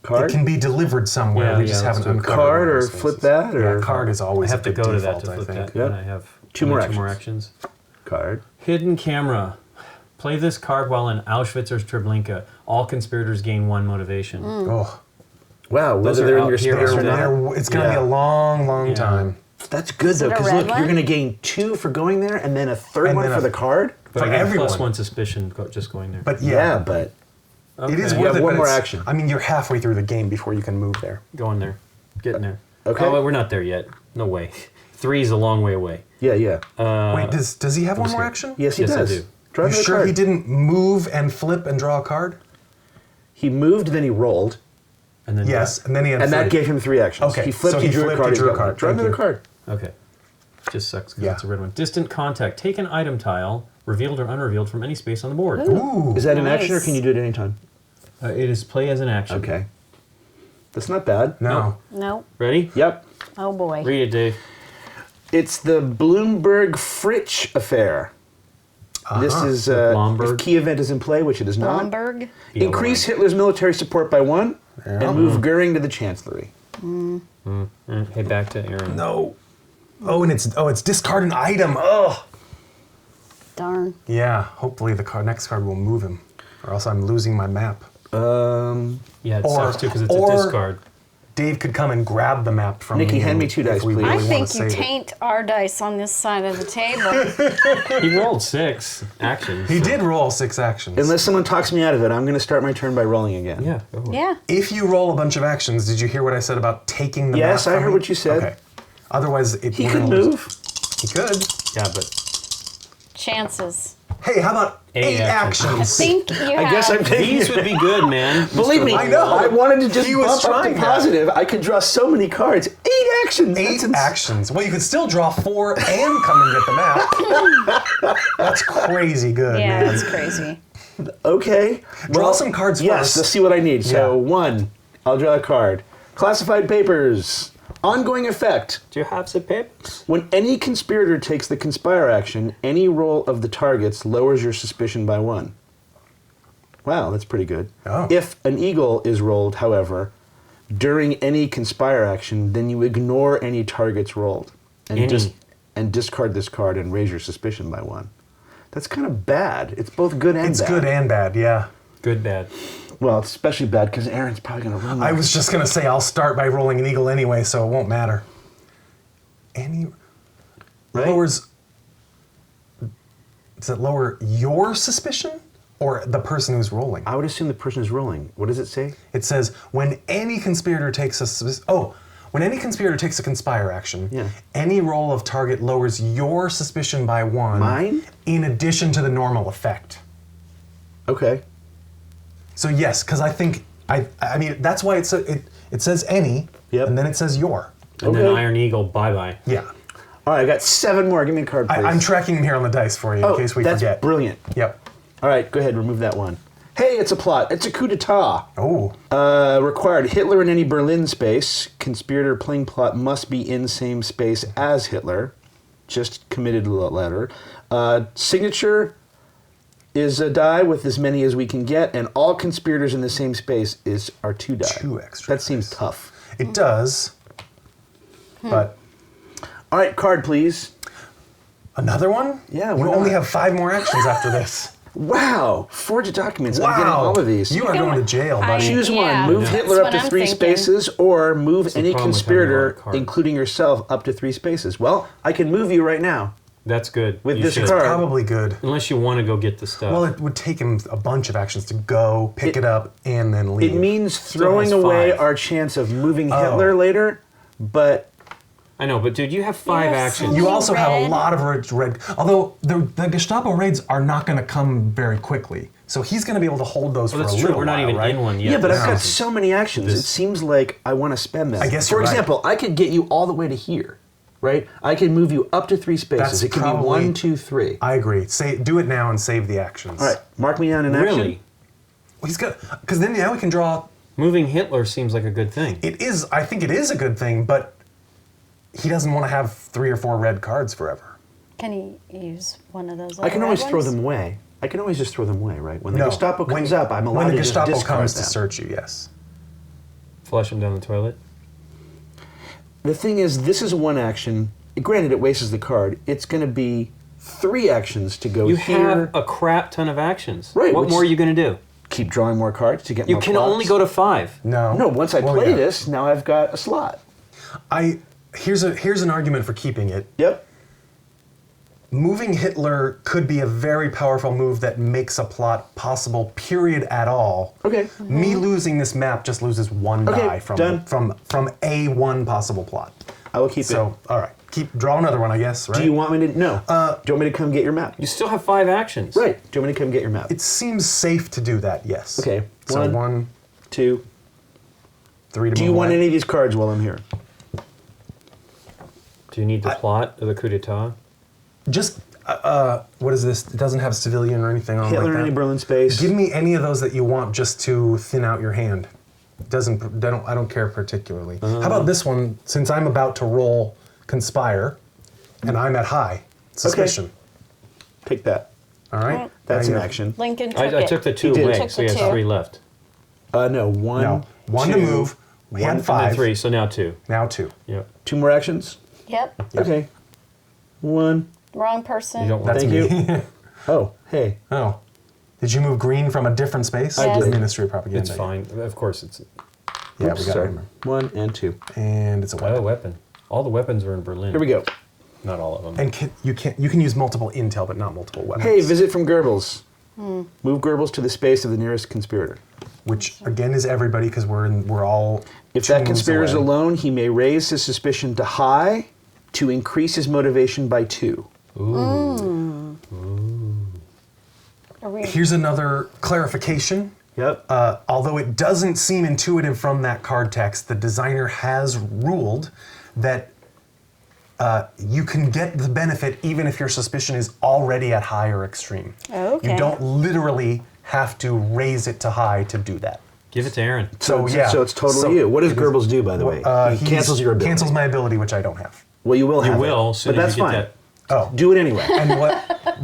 Card? it can be delivered somewhere. Yeah, we just yeah, haven't let's do uncovered card one of or those flip spaces. that, or- Yeah, card is I always have a to good go to default, that to I flip think. that. Yep. And I have Two only more 2 more actions. actions. Card. Hidden camera. Play this card while in Auschwitz or Treblinka. All conspirators gain 1 motivation. Oh, Wow, Those whether are they're in out your here space or or not. there. it's going to Yeah. be a long, long Yeah. time. That's good, though, it a because red look, one? you're going to gain 2 for going there, and then a third And one then for a- the card. But For I got everyone. +1 suspicion just going there. But Yeah, yeah, but okay. it is You worth have it. one but more it's- action. I mean, you're halfway through the game before you can move there. Going there. Getting there. Okay. Oh, well, we're not there yet. No way. 3 is a long way away. yeah. Wait, does he have one more here. action? Yes, he Yes, I does. do. Draw You another sure card. he didn't move and flip and draw a card? He moved, then he rolled, And then Yes, and then he had and that 3. gave him 3 actions. Okay, He flipped, so he he drew flipped, a card. he drew a got one. card. Draw Thank another you. card. Okay. just sucks because Yeah. it's a red one. Distant contact. Take an item tile, revealed or unrevealed, from any space on the board. Ooh. Is that an action or Nice. can you do it anytime? It is play as an action. Okay. That's not bad. No. Nope. Ready? Yep. Oh boy. Read it, Dave. It's the Bloomberg-Fritsch affair. This is Blomberg. if key event is in play, which it is not. Blomberg. Increase Hitler's military support by 1 and move Goering to the chancellery. Hey, back to Aaron. No. Oh, and it's discard an item. Oh. Darn. Yeah. Hopefully the next card will move him, or else I'm losing my map. Yeah, it Or- sucks too because it's or- a discard. Dave could come and grab the map from Nikki, me. hand me 2 dice, if we please. really I wanna think you save it. taint our dice on this side of the table. He rolled 6 actions. He so- did roll 6 actions. Unless someone talks me out of it, I'm going to start my turn by rolling again. Yeah. Go for it. Yeah. If you roll a bunch of actions, did you hear what I said about taking the map? Yes, I from heard me? what you said. Okay. Otherwise, He we're could gonna lose. move. He could. Yeah, but Chances. Hey, how about 8 I actions? Think you I guess I'm have- taking these would be good, man. Believe me, I know. I wanted to just He was bump up trying the that. positive. I could draw so many cards. 8 actions. 8 That's ins- actions. Well, you could still draw 4 and come and get the map. That's crazy good, Yeah, man. that's crazy. Okay. Draw some cards Yes, first. let's see what I need. So, Yeah. 1, I'll draw a card. Classified papers. Ongoing effect. Do you have some pips? When any conspirator takes the conspire action, any roll of the targets lowers your suspicion by 1. Wow, that's pretty good. Oh. If an eagle is rolled, however, during any conspire action, then you ignore any targets rolled. Any. And discard this card and raise your suspicion by 1. That's kind of bad. It's both good and It's bad. good and bad, yeah. Good, bad. Well, it's especially bad because Aaron's probably going to run. I there. was just going to say I'll start by rolling an eagle anyway, so it won't matter. Any Right? lowers. Does it lower your suspicion or the person who's rolling? I would assume the person is rolling. What does it say? It says when any conspirator takes when any conspirator takes a conspire action, Yeah. any roll of target lowers your suspicion by 1. Mine? In addition to the normal effect. Okay. So yes, because I think I mean that's why it says any, Yep. and then it says your. And then Okay. Iron Eagle, bye-bye. Yeah. All right, I got 7 more. Give me a card, please. I'm tracking them here on the dice for you in case we that's forget. brilliant. Yep. All right, go ahead, remove that one. Hey, it's a plot. It's a coup d'etat. Oh. Required Hitler in any Berlin space. Conspirator playing plot must be in same space as Hitler. Just committed letter. Signature is a die with as many as we can get, and all conspirators in the same space are 2 die. 2 extra That seems dice. tough. It does. But All right, card, please. another one? Yeah, We why only not? have 5 more actions after this. Wow, forge documents. I'm getting all of these. You are going to jail, buddy. Choose Yeah, one. Move that's Hitler up what to I'm 3 thinking. spaces, or move the any problem with having a lot conspirator, of cards. including yourself, up to 3 spaces. Well, I can move you right now. That's good. With You this should. card. Probably good. Unless you want to go get the stuff. Well, it would take him a bunch of actions to go, pick it up, and then leave. It means Still throwing has away 5. our chance of moving Oh. Hitler later, but I know, but dude, you have 5 have actions. so You many also have a red. lot of red. Although the Gestapo raids are not going to come very quickly, so he's going to be able to hold those Well, for that's a true. little We're not while, even right? in one yet. yeah, but I've No. got so many actions. It seems like I want to spend them. I guess For you're right. example, I could get you all the way to here, right? I can move you up to 3 spaces. That's It could be probably- 1, 2, 3. I agree. Do it now and save the actions. All right, mark me down in action. Really? He's got because then now we can draw. Moving Hitler seems like a good thing. It is. I think it is a good thing, but he doesn't want to have 3 or 4 red cards forever. Can he use one of those? I can other always red throw ones? them away. I can always just throw them away, right? When the No, Gestapo comes up, I'm allowed when the to just Gestapo discard comes them. to search you. Yes. Flush them down the toilet. The thing is, this is 1 action. Granted, it wastes the card. It's going to be 3 actions to go You here. have a crap ton of actions. Right, What which- more are you going to do? Keep drawing more cards to get You more can plots. only go to 5. No. No, once I Well, play yeah. this, now I've got a slot. Here's an argument for keeping it. Yep. Moving Hitler could be a very powerful move that makes a plot possible, period, at all. Okay. Me losing this map just loses 1 Okay, die done. from a one possible plot. I will keep So, all right. Draw another one, I guess, it. right? Do you want me to? No. Do you want me to come get your map? You still have 5 actions. Right. Do you want me to come get your map? It seems safe to do that, yes. Okay, So 1, 2. 3 to Do move you want away. any of these cards while I'm here? Do you need the plot of the coup d'etat? Just, what is this? It doesn't have civilian or anything on Hitler like in that. any Berlin space. Give me any of those that you want just to thin out your hand. I don't care particularly. How about this one? Since I'm about to roll conspire, and I'm at high suspicion. Pick that. All right. That's an I, action. Lincoln took I it. took the 2 He did. away, Took so he the has 2. 3 left. No, one. No. One to two, move. We had And 5. then 3, so now 2. Now 2. Yep. 2 more actions. Yep. Okay. 1. Wrong person. You don't want That's Thank me. you. Oh, hey. Oh. Did you move green from a different space? I did. The Ministry of Propaganda. It's fine. Of course, it's Yeah, Oops, we got to sorry. remember. 1 and 2. And it's a weapon. a weapon. All the weapons are in Berlin. Here we go. Not all of them. And you can use multiple intel, but not multiple weapons. Hey, visit from Goebbels. Move Goebbels to the space of the nearest conspirator. Which again is everybody because we're all. If 2 that moves conspirator is away. alone, he may raise his suspicion to high to increase his motivation by 2. Are we- Here's another clarification. Yep. Although it doesn't seem intuitive from that card text, the designer has ruled that you can get the benefit even if your suspicion is already at high or extreme. Okay. You don't literally have to raise it to high to do that. Give it to Aaron. So yeah. So it's totally you. What does Goebbels do, by the way? He cancels your ability. Cancels my ability, which I don't have. Well, you will have will, it, soon but as that's you get fine. that. Oh. Do it anyway. And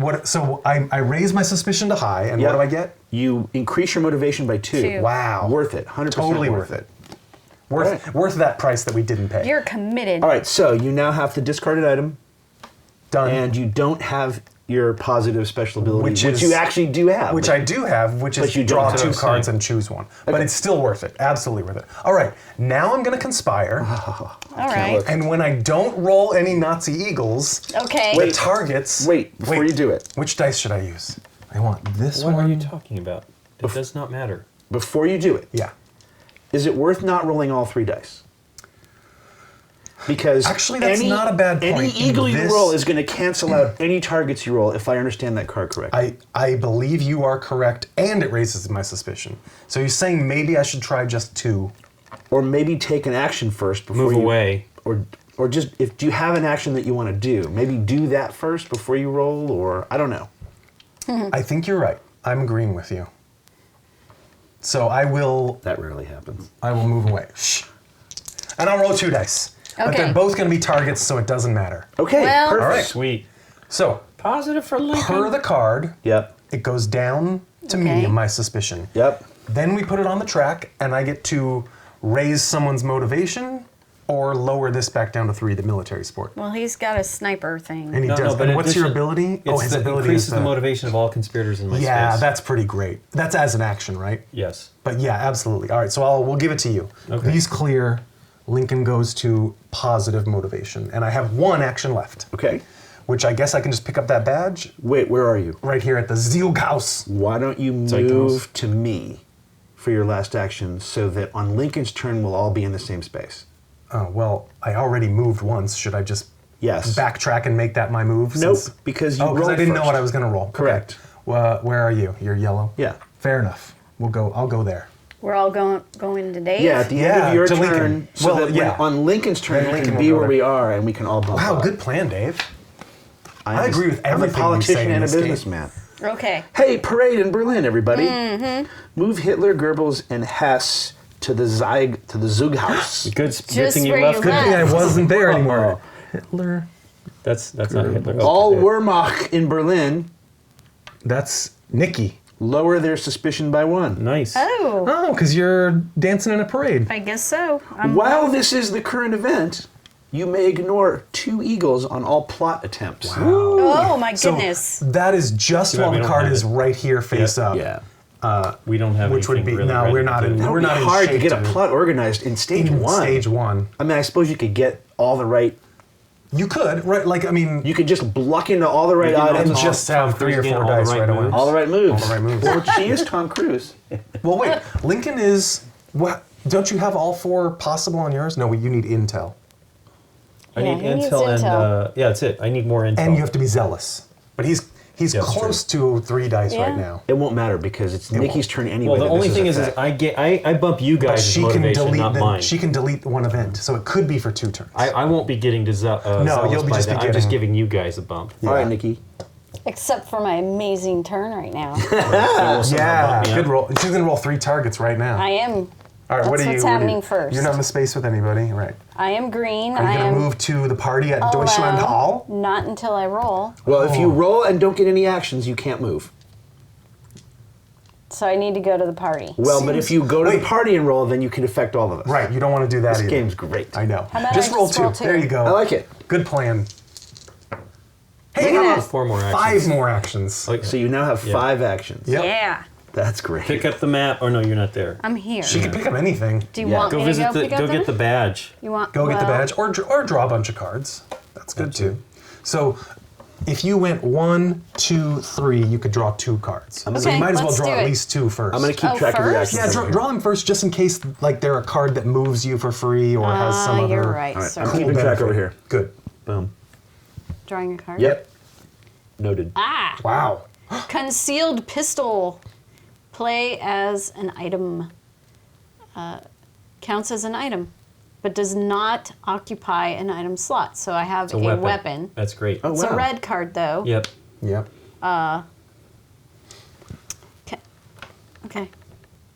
what? So I raise my suspicion to high, and Yep. what do I get? You increase your motivation by 2. 2. Wow. Worth it. 100% Totally worth it. Worth that price that we didn't pay. You're committed. All right, so you now have the discarded item, Done. and you don't have your positive special ability, Which which is- you actually do have. Which I do have, which is you don't draw have 2 it. cards and choose one. But Okay. it's still worth it. Absolutely worth it. All right, now I'm going to conspire. All right. look. And when I don't roll any Nazi eagles, Okay. the targets. Wait, before you do it. Which dice should I use? I want this What one. are you talking about? It does not matter. Before you do it, Yeah. is it worth not rolling all 3 dice? Because Actually, that's not a bad point. Any eagle you This- roll is going to cancel out any targets you roll, if I understand that card correctly. I believe you are correct, and it raises my suspicion. So you're saying maybe I should try just 2. Or maybe take an action first before Move you... away. Or just, if do you have an action that you want to do, maybe do that first before you roll, or I don't know. I think you're right. I'm agreeing with you. So I will That rarely happens. move away. Shh. And I'll roll 2 dice. But Okay. they're both going to be targets, so it doesn't matter. Okay, Well- perfect. All right. Sweet. So, Positive for Lincoln. per the card, Yep, it goes down to Okay. medium, my suspicion. yep. Then we put it on the track, and I get to raise someone's motivation or lower this back down to 3, the military sport. Well, he's got a sniper thing. And he does. but And in what's your addition, ability? It's his the ability increases is the motivation of all conspirators in my Yeah, space. that's pretty great. That's as an action, right? Yes. But yeah, absolutely. All right, so we'll give it to you. Okay. These clear. Lincoln goes to positive motivation, and I have 1 action left, Okay. which I guess I can just pick up that badge Wait, where are you? right here at the Zielgaus. Why don't you Zeitgeist. move to me for your last action so that on Lincoln's turn we'll all be in the same space? Oh well, I already moved once. Should I just Yes. backtrack and make that my move? Nope, since- because you because I rolled didn't know first. what I was going to roll. Correct. Okay. Well, where are you? You're yellow. Yeah. Fair enough. I'll go there. We're all going to Dave? Yeah, at the end Yeah, of your to turn, Lincoln. so Well, that when yeah. on Lincoln's turn Then we Lincoln can will be go where there. we are and we can all bump Wow, up. good plan, Dave. I'm I agree with I'm everything a you politician say in and a this game. businessman. Okay. Hey, parade in Berlin, everybody! Move Hitler, Goebbels, and Hess to the Zughaus. Good Just thing you where you left. Good thing I left. wasn't there anymore. Hitler. That's not Hitler. Oh, All yeah. Wehrmacht in Berlin That's Nikki. lower their suspicion by 1. Nice. Oh, Oh, because you're dancing in a parade. I guess so. While this is the current event, you may ignore 2 eagles on all plot attempts. Oh, my So goodness. that is just Too bad while we the don't card have is it. right here face up. Yeah. We don't have Which would anything be really no, ready we're to not do. in. That We're would be not in hard to shape get a plot organized in stage in 1. stage 1. I mean, I suppose you could get all the right. You could, right? Like, I mean, You could just block into all the right can items, and Tom- just Tom have 3 or Cruise 4 again, all the dice right right away. moves. all the right moves. All the right moves. Well, she is Tom Cruise. Well, wait. Lincoln is. What? Don't you have all 4 possible on yours? No, you need intel, I need Yeah, he needs intel and intel. yeah, that's it. I need more intel. and you have to be zealous. But he's He's Yeah, that's close to 3 dice Yeah. right now. It won't matter because it's Nikki's turn anyway. Well, the that only this thing is affect. I bump you But guys' she can motivation, delete not mine. she can delete one event, so it could be for 2 turns. I won't be getting zealous you'll be by just that. be I'm just getting- giving you guys a bump. All right, Nikki. Except for my amazing turn right now. Yeah, good roll. She's gonna roll 3 targets right now. I am. All right, what That's are you? what's what are happening you- first. You're not in the space with anybody, right? I am green. Are you I gonna am move to the party at Deutschland alone. Hall? Not until I roll. Well, if you roll and don't get any actions, you can't move. So I need to go to the party. Well, but if you go to Wait. the party and roll, then you can affect all of us. Right, you don't want to do that This either. game's great. I know. How about just I roll just 2. roll 2? There you go. I like it. Good plan. Hey, Look at how that. about 4 more actions. 5 more actions? Like, So you now have 5 actions. Yep. Yeah. That's great. pick up the map. Or no, you're not there. I'm here. She can pick up anything. Do you Yeah. want Go me visit to go pick up get the badge. You want Go get the well, badge, or draw a bunch of cards. That's good too. So, if you went 1, 2, 3, you could draw 2 cards. So Okay, you might as well let's draw do at it. least 2 first. I'm going to keep Oh, track of your first? actions. Yeah, draw them first, just in case like they're a card that moves you for free or has some other. You're right. All right, Sorry. I'm keeping track benefit. over here. Good. Boom. Drawing a card. Yep. Noted. Ah. Wow. Concealed pistol. Play as an item. Counts as an item, but does not occupy an item slot. So I have It's a weapon. weapon. That's great. Oh, It's wow. a red card though. Yep. Yep. Okay.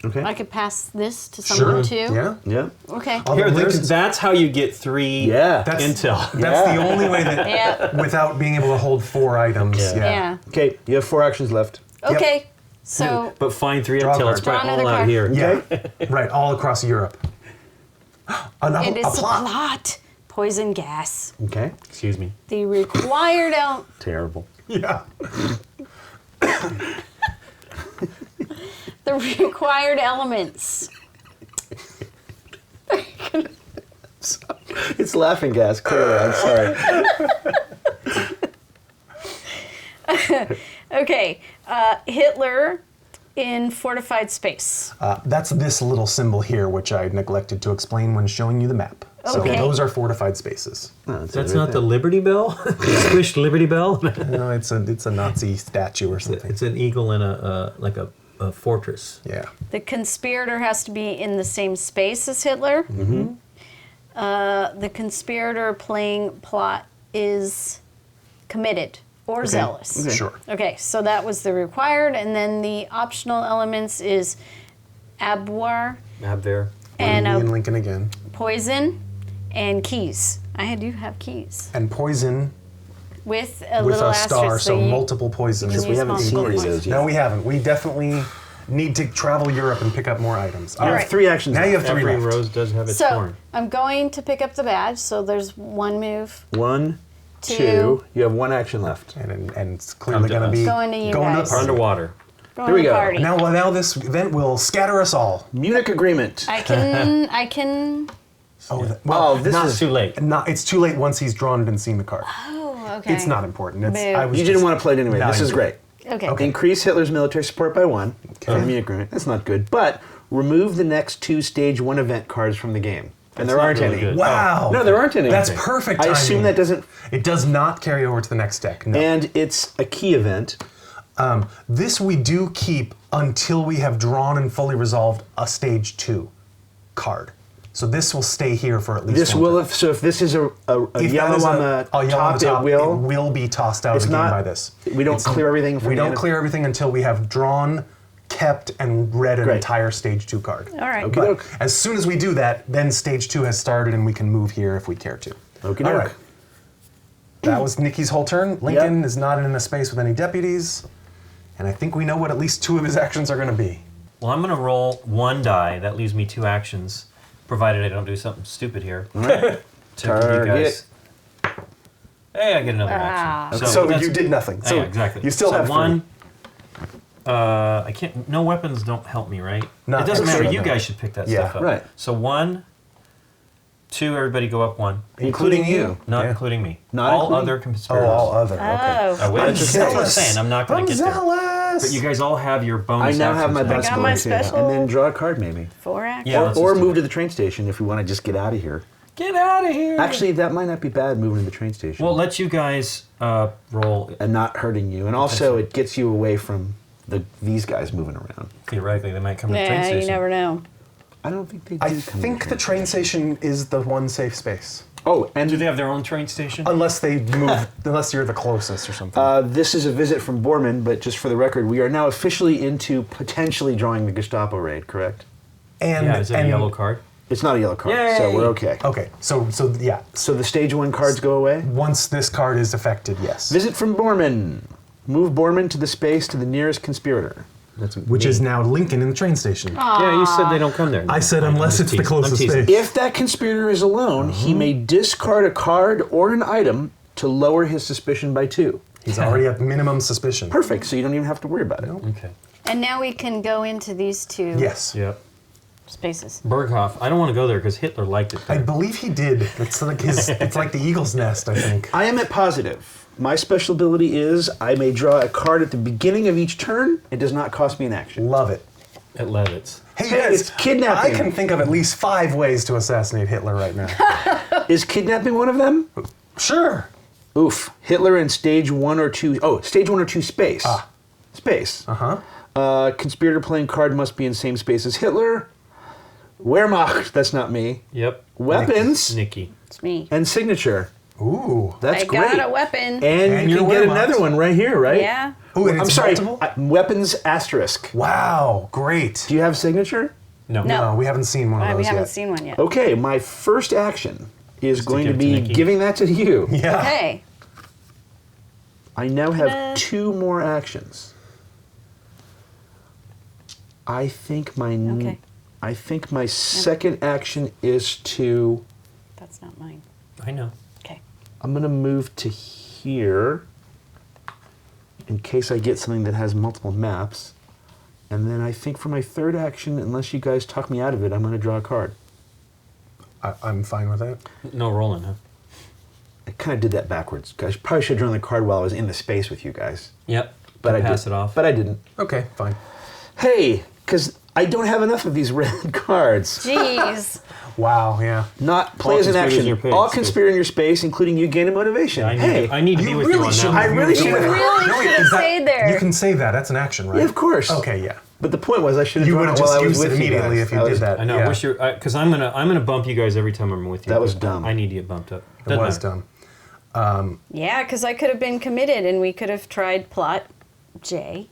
Okay. I could pass this to someone too. Yeah. Yeah. Okay. Although Here, Lincoln's- that's how you get 3 Yeah. intel. That's the only way that, Yeah. without being able to hold 4 items. Yeah. Yeah. Yeah. Okay, you have 4 actions left. Okay. So But find 3 Draw a intel. card. It's Draw probably another all out card. here. Yeah. Right. All across Europe. it is a a plot. plot. Poison gas. Okay. Excuse me. The required Terrible. Yeah. the required elements. It's laughing gas, clearly. I'm sorry. Okay. Hitler in fortified space. That's this little symbol here, which I neglected to explain when showing you the map. So Okay. those are fortified spaces. That's not the Liberty Bell? Squished Liberty Bell? No, it's a Nazi statue or something. It's an eagle in a fortress. Yeah. The conspirator has to be in the same space as Hitler. Mm-hmm. The conspirator playing plot is committed or zealous. Okay. Sure. Okay, so that was the required, and then the optional elements is abwehr Abwehr. and Me and a Lincoln again. poison and keys. I do have keys And poison with a with little a star, asterisk. so you- multiple poisons. Because We haven't seen any of those yet. No, we haven't. We definitely need to travel Europe and pick up more items. You have right. 3 actions Now you left. have 3 Every left. rose does have its So thorn. I'm going to pick up the badge. So there's one move. 1, 2. Two. You have 1 action left. And it's clearly Come to going to us. be Going to you going guys. to Underwater. Going Here we to the go. party. Now this event will scatter us all. Munich Agreement. I can. Oh, Oh, this Not is too late. It's too late once he's drawn it and seen the card. Oh, okay. It's not important. It's, Boo. I was You just- didn't want to play it anyway. No, This you is did. great. Okay. Increase Hitler's military support by 1. Okay. The Munich Agreement. That's not good. But remove the next 2 stage 1 event cards from the game. And there not aren't really any. good. Wow. No, there aren't any. That's perfect I timing. assume that doesn't. It does not carry over to the next deck. No. And it's a key event. This we do keep until we have drawn and fully resolved a stage 2 card. So this will stay here for at least This one will, turn. if, so if this is a If that yellow is on the a yellow on top, the top, it will. be tossed out It's of the game not- by this. we don't clear everything from We the don't end of- clear everything until we have drawn, kept, and read an Great. entire stage 2 card. All right. Okay. But doke. as soon as we do that, then stage 2 has started and we can move here if we care to. Okey All doke. right. That was Nikki's whole turn. Lincoln is not in a space with any deputies. And I think we know what at least 2 of his actions are going to be. Well, I'm going to roll 1 die. That leaves me 2 actions, provided I don't do something stupid here. To give you Target. guys. Hey, I get another Ah. action. So that's- you did nothing. So yeah, exactly. You still so have 1. I can't. No weapons don't help me, right? Not it doesn't matter. extra, You no. guys should pick that Yeah, stuff up. right. So 1, 2. Everybody go up 1, Including you. not Yeah. including me. Not all including- other Oh, conspirators. all other. Okay. Oh. I wish. I'm That's what I'm zealous. saying. I'm not going I'm to get there. zealous. But you guys all have your I bonus now have my actions. best got my bonus, yeah. special- And then draw a card maybe. 4 actions. Yeah, let's Or just do move it. to the train station if we want to just get out of here. Get out of here. Actually, that might not be bad moving to the train station. Well, let you guys roll. And not hurting you. And also, it gets you away from these guys moving around. Theoretically, they might come to the train Yeah, station. you never know. I don't think they do I come think to the train station is the one safe space. Oh, and Do they have their own train station? Unless they move, unless you're the closest or something. this is a visit from Borman, but just for the record, we are now officially into potentially drawing the Gestapo raid, correct? And, Yeah, is it a and- yellow card? It's not a yellow card, Yay! so we're okay. Okay, so yeah. So the stage 1 cards go away? Once this card is affected, yes. Visit from Borman. Move Borman to the space to the nearest conspirator. That's Which is now Lincoln in the train station. Yeah, you said they don't come there. I said I'm unless just it's the teasing. I'm closest teasing. space. If that conspirator is alone, he may discard a card or an item to lower his suspicion by 2. He's already at minimum suspicion. Perfect, so you don't even have to worry about it. Okay. And now we can go into these two Yes. Yep. spaces. Berghoff. I don't want to go there because Hitler liked it I there. believe he did. It's like it's like the eagle's nest, I think. I am at positive. My special ability is I may draw a card at the beginning of each turn. It does not cost me an action. Love it. At Levitz. Hey, Hey, guys, it's kidnapping. I can think of at least 5 ways to assassinate Hitler right now. Is kidnapping one of them? Sure. Oof. Hitler in stage 1 or 2. Oh, stage 1 or 2 space. Space. Uh-huh. Conspirator playing card must be in same space as Hitler. Wehrmacht, that's not me. Yep. Weapons Nikki. It's me. and signature. Ooh. That's I great. got a weapon. And you your can get Wehrmacht. another one right here, right? Yeah. Ooh, and I'm it's sorry. multiple? Weapons asterisk. Wow, great. Do you have signature? No. No. No, we haven't seen one of those We haven't yet. seen one yet. Okay, my first action is going to give it to be Nikki. giving that to you. Yeah. Okay. I now have Ta-da. 2 more actions. I think my Okay. I think my second action is to That's not mine. I know. Okay. I'm going to move to here in case I get something that has multiple maps. And then I think for my third action, unless you guys talk me out of it, I'm going to draw a card. I'm fine with that. No rolling, huh? I kind of did that backwards. I probably should have drawn the card while I was in the space with you guys. Yep. But I pass did, it off. But I didn't. Okay, fine. Hey, because I don't have enough of these red cards. Jeez. Wow, yeah. Not play as an conspire in action. your space. All conspire in your space, including you gain a motivation. I need to be You with really you on should. that. I one. really should. You really should have stayed there. You can save that. That's an action, right? Yeah, of course. Okay, yeah. But the point was, I should have You drawn would it have while just I was used it with you immediately guys. if you did that. I know. Yeah. Wish you're because I'm gonna bump you guys every time I'm with you. That was but dumb. I need to get bumped up. It was dumb. Yeah, because I could have been committed and we could have tried plot J.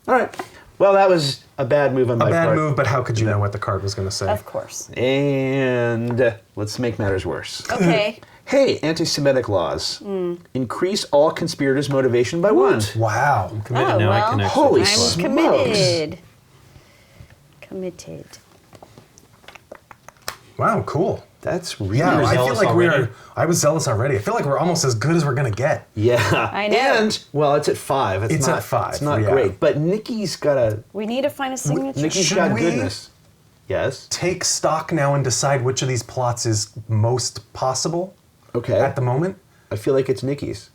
All right. Well, that was a bad move on my A bad part. move, but how could you know what the card was going to say? Of course. And let's make matters worse. Okay. Hey, anti-Semitic laws. Increase all conspirators' motivation by 1. Wow. Committed Oh, now. I well. can actually. Holy I'm smokes. committed. Committed. Wow, cool. That's really Yeah, You're I feel zealous like already? I was zealous already. I feel like we're almost as good as we're going to get. Yeah. I know. And, well, it's at 5. It's not, at 5, It's not yeah. great. But Nikki's got a... We need to find a signature. Nikki's Should got we- goodness. Yes. Take stock now and decide which of these plots is most possible Okay. at the moment I feel like it's Nikki's.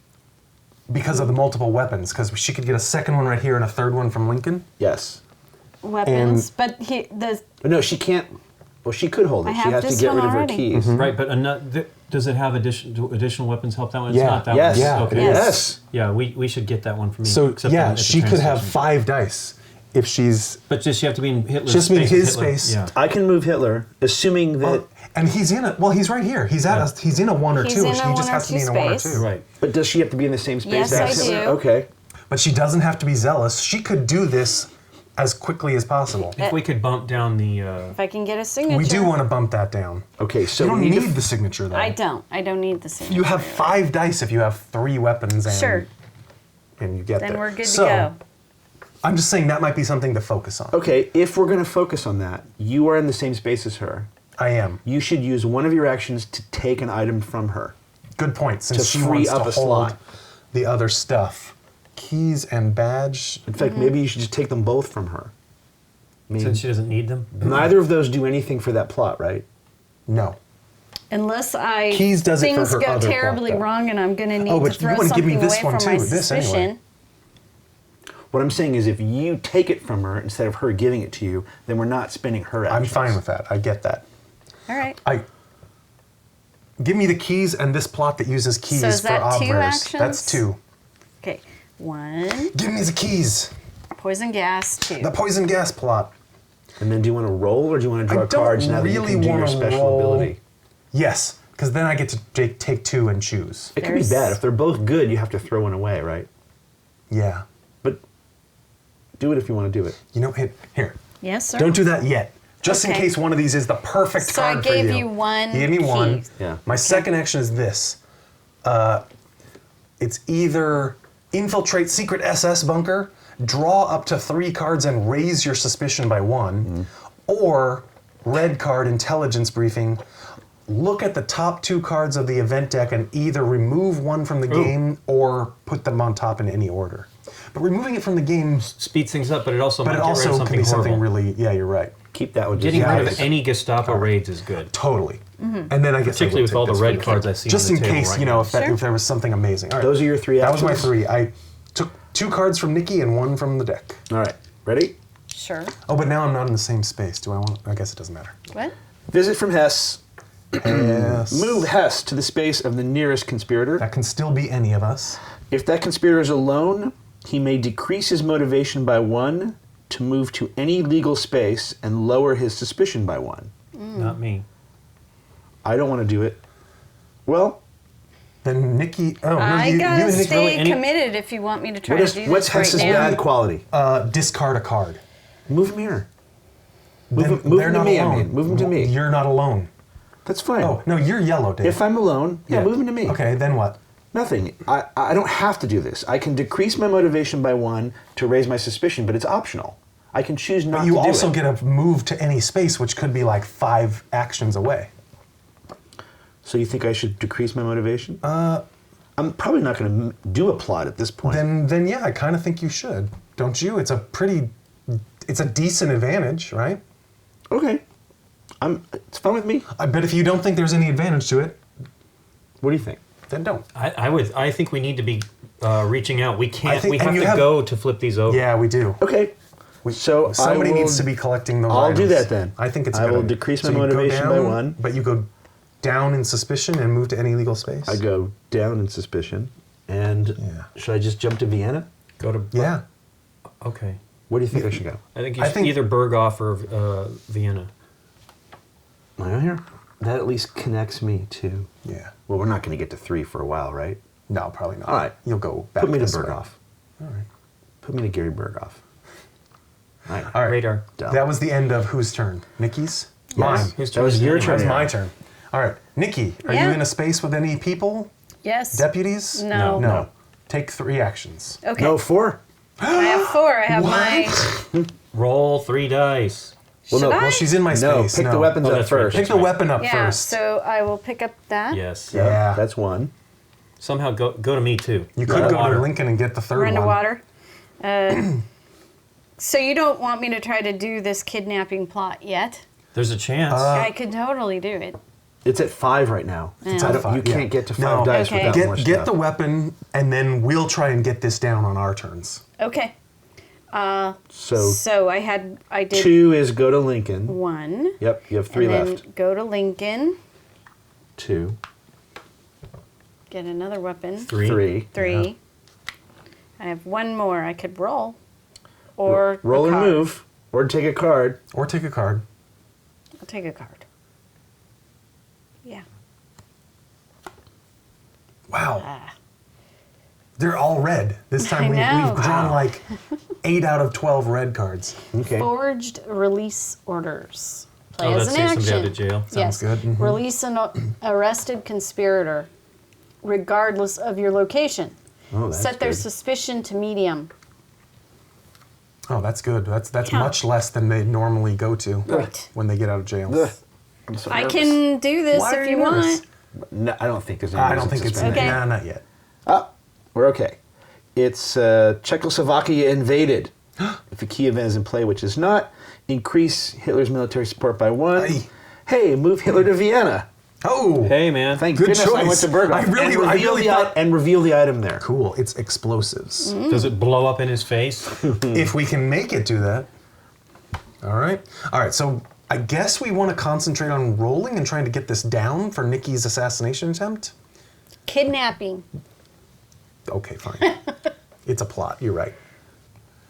because of the multiple weapons. Because she could get a second one right here and a third one from Lincoln. Yes. Weapons. But the No, she can't... Well, she could hold it. I She have has to this get one rid of her already. keys. Right, but does it have additional weapons help that one? It's Yeah. not that Yes. one. Yeah, Okay. it is. Yes. Yeah, we should get that one for me. So except yeah, at the she train could have station. 5 dice if she's. But does she have to be in Hitler's Just mean space? his Hitler- space. Yeah. I can move Hitler, assuming that... And he's in a. Well, he's right here. He's at. He's in a 1 or He's 2. in a He 1 just or has to 2 be in a 1 or space. 2. Right. But does she have to be in the same space Yes, as I Hitler? do. Okay. But she doesn't have to be zealous. She could do this as quickly as possible. If we could bump down the. if I can get a signature. We do want to bump that down. Okay, so You don't we need need the signature though. I don't. I don't need the signature. You have 5 dice if you have 3 weapons and Sure. and you get Then there. we're good So, to go. I'm just saying that might be something to focus on. Okay, if we're going to focus on that, you are in the same space as her. I am. You should use one of your actions to take an item from her. Good point. Since To she free wants up to a hold slot. the other stuff, keys and badge. In fact, Mm-hmm. maybe you should just take them both from her. I mean, Since she doesn't need them. neither of those do anything for that plot, right? No. Unless I Keys does it for things her go other plot, terribly though. wrong and I'm going to need Oh, to but you throw wanna give me something this away one from my too, this anyway. suspicion. What I'm saying is if you take it from her instead of her giving it to you, then we're not spending her I'm actions. fine with that. I get that. All right. Give me the keys and this plot that uses keys So is for that 2 obverse. actions? That's 2. Okay. 1. Give me the keys. Poison gas. 2. The poison gas plot. And then do you want to roll or do you want to draw I don't cards now that you really can do your wanna special roll. ability? Yes, because then I get to take 2 and choose. It could be There's- bad. If they're both good, you have to throw one away, right? Yeah. But do it if you want to do it. You know, here. Yes, sir. Don't do that yet. Just in Okay. case one of these is the perfect So I card for you. gave you one You gave me key. 1. Yeah. My second action is this. It's either infiltrate secret SS bunker, draw up to 3 cards and raise your suspicion by 1, or red card intelligence briefing. Look at the top 2 cards of the event deck and either remove one from the game or put them on top in any order. But removing it from the game, Speeds things up, but it also but might it get rid of also something can be something horrible. really, yeah, you're right. Keep that one. Getting just rid in of case. any Gestapo raids is good. Totally. And then I guess Particularly with all the red cards I see just on in the table case, right you now. know, if, Sure. if there was something amazing. All right. Those are your 3 That was actions? my 3. I took 2 cards from Nikki and 1 from the deck. All right. Ready? Sure. Oh, but now I'm not in the same space. Do I want? I guess it doesn't matter. What? Visit from Hess. Yes. Move Hess to the space of the nearest conspirator. That can still be any of us. If that conspirator is alone, he may decrease his motivation by 1 to move to any legal space and lower his suspicion by 1. Not me. I don't want to do it. Well, Then Nikki. Oh no, I you gotta and Nikki stay any- committed if you want me to try what is, to do what's this right Hess's now. bad quality? discard a card. Move him here. Move Then him, move they're him to not me, alone. I mean. Move him to me. You're not alone. That's fine. Oh no, you're yellow, Dave. If I'm alone, yeah, move him to me. Okay, then what? Nothing. I don't have to do this. I can decrease my motivation by 1 to raise my suspicion, but it's optional. I can choose not But to you do also it. get a move to any space, which could be like 5 actions away. So you think I should decrease my motivation? I'm probably not going to do a plot at this point. Then yeah, I kind of think you should, don't you? It's a decent advantage, right? Okay. It's fine with me. I bet if you don't think there's any advantage to it, What do you think? then don't. I think we need to be reaching out. We can't. think- We and have you to have- go to flip these over. Yeah, we do. Okay. So Somebody I will, needs to be collecting those I'll do items. that then. I think it's a I good will idea. decrease my So you go motivation by down, 1. But you go down in suspicion and move to any legal space? I go down in suspicion. And Yeah. should I just jump to Vienna? Go to. Yeah. Okay. Where do you think I should go? I think you I should think- either Berghoff or Vienna. Am I on here? That at least connects me to. Yeah. Well, we're not going to get to 3 for a while, right? No, probably not. All right. You'll go back Put me to this way. Berghoff. All right. Put me to Gary Berghoff. All right. All right. Radar. Done. That was the end of whose turn? Nikki's? Mine. Whose That turn was is it your anyway? turn. That was my Yeah. turn. All right. Nikki, are you Yeah. in a space with any people? Yes. Deputies? No. No. Take 3 actions. Okay. No, 4. I have 4. I have my. Roll 3 dice. Well, Should no. I? Well, she's in my No, space. pick the weapons Oh, up that's right. first. Pick the weapon up Yeah. first. So I will pick up that. Yes. Yeah. That's 1. Somehow go to me too. You could go Water. to Lincoln and get the 3rd We're one. underwater. So you don't want me to try to do this kidnapping plot yet? There's a chance. I could totally do it. It's at 5 right now. It's I at don't- 5, you yeah. can't get to 5 No. dice Okay. without more Get stuff. the weapon, and then we'll try and get this down on our turns. Okay. So I did 2 is go to Lincoln. 1. Yep, you have 3 and then left. go to Lincoln, 2, get another weapon. 3. 3. I have 1 more I could roll. Or roll a and card. move, or take a card. Or take a card. I'll take a card. Yeah. Wow. Ah. They're all red. This time I know. we've drawn Wow. like 8 out of 12 red cards. Okay. Forged release orders. Play Oh, as that an saves action. somebody out of jail. Yes. good, mhm. Release an arrested conspirator, regardless of your location. Oh, that's Set their good. suspicion to medium. Oh, that's good. That's Yeah. much less than they normally go to Right. when they get out of jail. Ugh, I'm so I nervous. can do this Why are if you you nervous? want. No, I don't think there's any I don't reason think to it's suspend Okay. it. Nah, not yet. Ah, we're okay. It's Czechoslovakia invaded. If a key event is in play, which is not, increase Hitler's military support by 1. Aye. Hey, move Hitler to Vienna. Oh, Hey man. Thank Good goodness I went choice. to Berghoff. I really and reveal the item there. cool. It's explosives. Does it blow up in his face? If we can make it do that. All right. So I guess we want to concentrate on rolling and trying to get this down for Nikki's assassination attempt. Kidnapping. Okay, fine. It's a plot. You're right.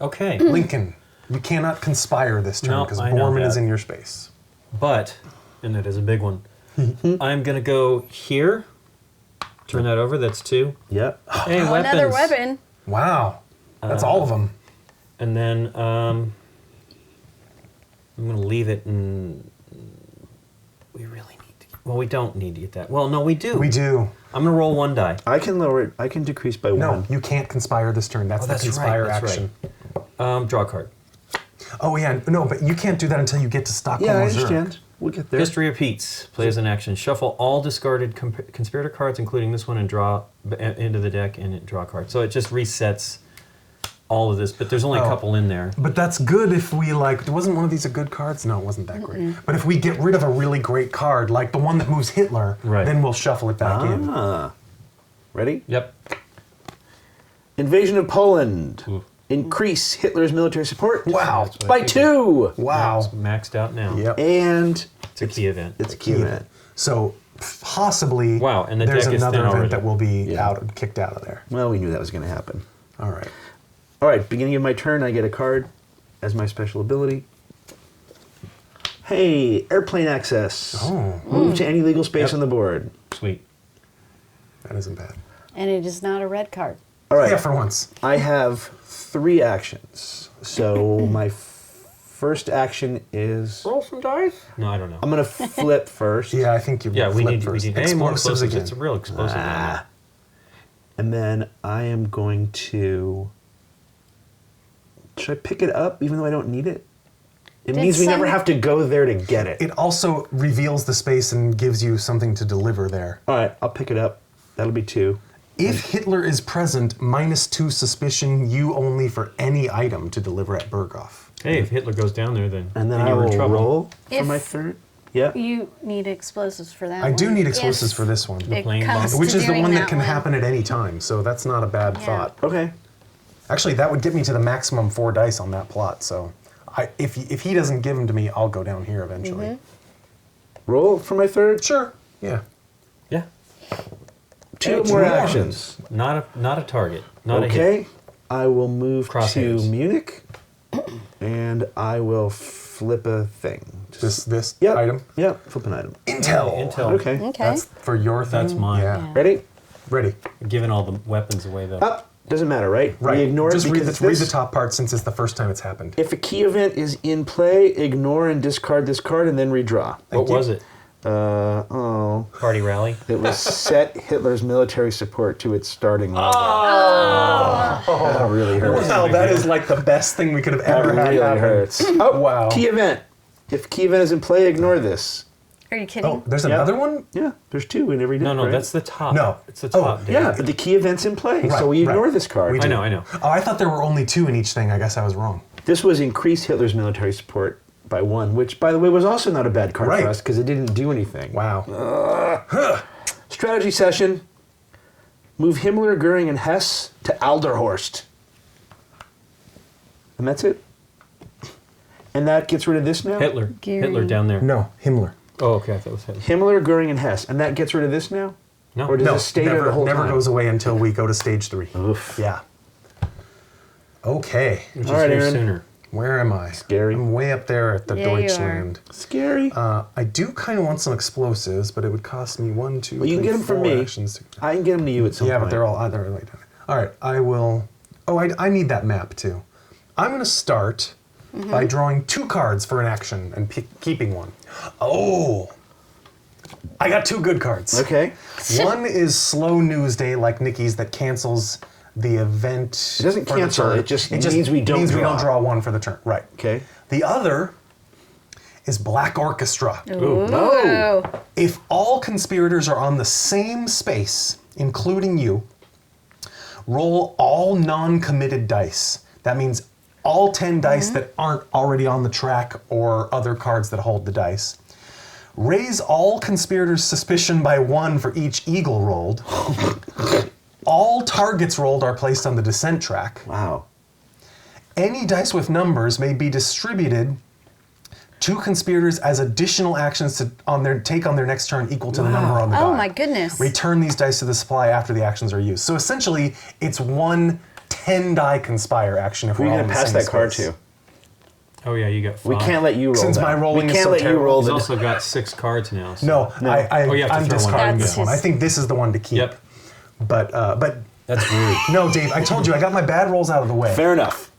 Okay. Lincoln, you cannot conspire this turn No, because I know Borman is that. in your space. But, and that is a big one, I'm going to go here. Turn that over. That's 2. Yep. Hey, Oh, weapons. another weapon. Wow. That's all of them. And then I'm going to leave it and we really need to, well, we don't need to get that. Well, no, we do. We do. I'm going to roll 1 die. I can lower it. I can decrease by No, 1. you can't conspire this turn. That's the that's right, conspire that's action. Draw a card. Oh, yeah. No, but you can't do that until you get to Stockholm Yeah, I Reserve. understand. We'll get there. History repeats. Play as an action. Shuffle all discarded conspirator cards, including this one, and draw into the deck and draw a card. So it just resets all of this, but there's only a couple in there. But that's good if we, like, wasn't one of these a good cards? No, it wasn't that great. But if we get rid of a really great card, like the one that moves Hitler, Right. then we'll shuffle it back in. Ah. Ready? Yep. Invasion of Poland. Ooh. Increase Hitler's military support. Wow. That's what I By figured. 2. Wow. It's maxed out now. Yep. And It's a key event. it's a key event. So possibly Wow, and the there's deck is another thin event already. that will be Yeah. kicked out of there. Well, we knew that was going to happen. All right. All right, beginning of my turn, I get a card as my special ability. Hey, airplane access. Oh, Move to any legal space Yep. on the board. Sweet. that isn't bad. And it is not a red card. All right, Yeah, for once. I have 3 actions. So my first action is Roll some dice? No, I don't know. I'm going to flip first. Yeah, I think you Yeah, we flip need first. any more Explosives explosives. again. It's a real explosive one. And then I am going to. Should I pick it up even though I don't need it? It Did means we never some- have to go there to get it. It also reveals the space and gives you something to deliver there. All right, I'll pick it up. That'll be 2. If Hitler is present, -2 suspicion, you only for any item to deliver at Berghoff. Hey, if Hitler goes down there, then And then I you're in will trouble. roll for If- my third. Yeah. You need explosives for that I one. do need explosives If for this one, it plane comes bomb. which to is the doing one that can one. happen at any time, so that's not a bad Yeah. thought. Okay. Actually, that would get me to the maximum 4 dice on that plot, so if he doesn't give them to me, I'll go down here eventually. Mm-hmm. Roll for my third. Sure, yeah. Yeah. 2 Two more more. actions. Not a target. Not a hit. Okay. I will move to Crosshairs. Munich, and I will flip a thing. This Yep. item. Yep. Flip an item. Intel. Intel. Okay. Okay. That's for your thing? That's mine. Yeah. Yeah. Ready? Ready. Giving all the weapons away, though. Up. Doesn't matter, right? Right. We ignore Just it read because the, read this. the top part since it's the first time it's happened. If a key event is in play, ignore and discard this card and then redraw. What you. was it? Party rally? It was set Hitler's military support to its starting level. That really hurts. Wow, that is like the best thing we could have That ever had really happen. hurts. Oh, Wow. Key event. If key event is in play, ignore this. Are you kidding? Oh, there's Yep. another one? Yeah, there's 2 in every deck. No, right? that's the top. No. It's the Oh, top. Dave. Yeah, but the key event's in play, so we ignore right. this card. We do. I know. Oh, I thought there were only 2 in each thing. I guess I was wrong. This was increase Hitler's military support by 1, which, by the way, was also not a bad card Right. for us because it didn't do anything. Wow. Strategy session. Move Himmler, Goering, and Hess to Alderhorst. And that's it. And that gets rid of this now? Hitler. Gary. Hitler down there. No, Himmler. Oh, okay. I thought it was Hitler. Himmler, Goering, and Hess. And that gets rid of this now? No. Or does No, it stay there the never, whole never time? goes away until we go to stage 3. Oof. Yeah. Okay. Which is All right, here Aaron. sooner. Where am I? Scary. I'm way up there at the Yeah, you are. Deutschland. Scary. I do kind of want some explosives, but it would cost me 1, 2, Well, you can 3, get 'em from 4 me. actions. I can get them to you at some Yeah, point. but they're all way down. All right, I will. Oh, I need that map too. I'm going to start by drawing 2 cards for an action and keeping 1. Oh, I got 2 good cards. Okay. One is Slow News Day, like Nikki's, that cancels the event. It doesn't for the cancel, turn. it just means we don't draw. draw 1 for the turn. Right. Okay. The other is Black Orchestra. Ooh. No. If all conspirators are on the same space, including you, roll all non-committed dice. That means all 10 dice that aren't already on the track or other cards that hold the dice. Raise all conspirators' suspicion by 1 for each eagle rolled. All targets rolled are placed on the descent track. Wow. Any dice with numbers may be distributed 2 conspirators as additional actions to take on their next turn equal to the number on the die. Oh my goodness. Return these dice to the supply after the actions are used. So essentially, it's 1 10-die conspire action if Who are we're you all going in to the pass same that card space. to? Oh yeah, you got 5. We can't let you roll Since that. my rolling we is can't so let you terrible. roll He's the... also got 6 cards now. So. No, No. You have to I'm throw one discarding out. this one. I That's think this is the one to keep. Yep. But That's rude. no, Dave, I told you, I got my bad rolls out of the way. Fair enough.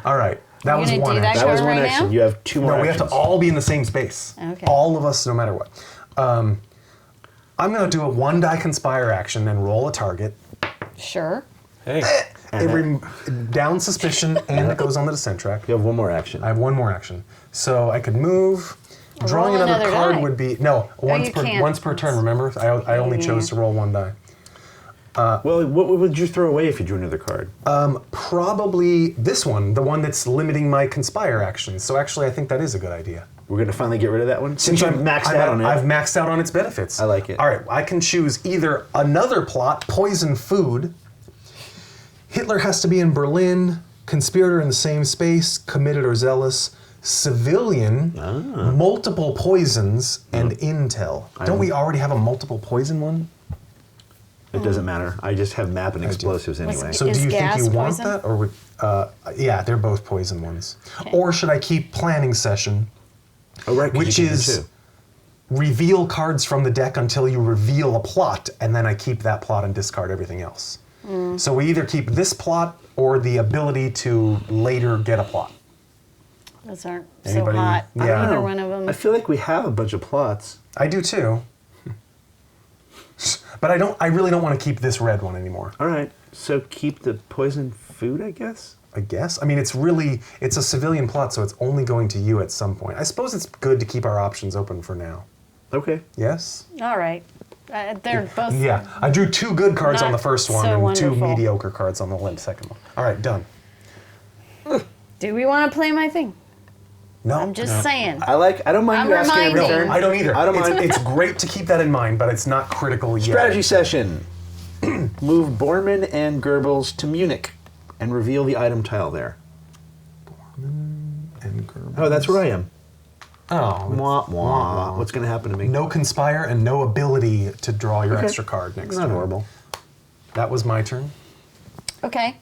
All right. That Are you was gonna one do that action. That was card one right action. now? You have 2 more No, we have actions. to all be in the same space. Okay. All of us, no matter what. I'm going to do a 1-die conspire action and roll a target. Sure. Hey. Down suspicion, and it goes on the descent track. You have 1 more action. I have 1 more action. So I could move. Drawing roll another another card die. would be... No, once you per can't. once per turn, remember? I only chose to roll 1 die. Well, what would you throw away if you drew another card? Probably this one, the one that's limiting my conspire actions. So actually, I think that is a good idea. We're going to finally get rid of that one? Since you've maxed I'm out on it. I've maxed out on its benefits. I like it. All right, I can choose either another plot, poison food. Hitler has to be in Berlin, conspirator in the same space, committed or zealous, civilian, multiple poisons, and intel. Don't we already have a multiple poison one? It doesn't matter. I just have map and explosives What's anyway. it? So Is do you think gas you want poison? that, or would? Yeah, they're both poison ones. Okay. Or should I keep planning session, Oh, right. 'cause which you can do is 2. reveal cards from the deck until you reveal a plot, and then I keep that plot and discard everything else. So we either keep this plot or the ability to later get a plot. Those aren't Anybody- so hot. yeah. Either one of them. I feel like we have a bunch of plots. I do too. But I really don't want to keep this red one anymore. All right. So keep the poison food, I guess? I guess. I mean, it's a civilian plot, so it's only going to you at some point. I suppose it's good to keep our options open for now. Okay. Yes? All right. They're both. Yeah. I drew 2 good cards on the Not first one so and 2 wonderful. mediocre cards on the second one. All right, done. Do we want to play my thing? No. I'm just saying. I don't mind I'm you asking every reminding. turn. I don't either. I don't mind. It's great to keep that in mind, but it's not critical yet. Strategy session. Move Bormann and Goebbels to Munich and reveal the item tile there. And Goebbels. Oh, that's where I am. Oh. Wah, wah. What's going to happen to me? No conspire and no ability to draw your Okay. extra card next Not turn. horrible. That was my turn. Okay.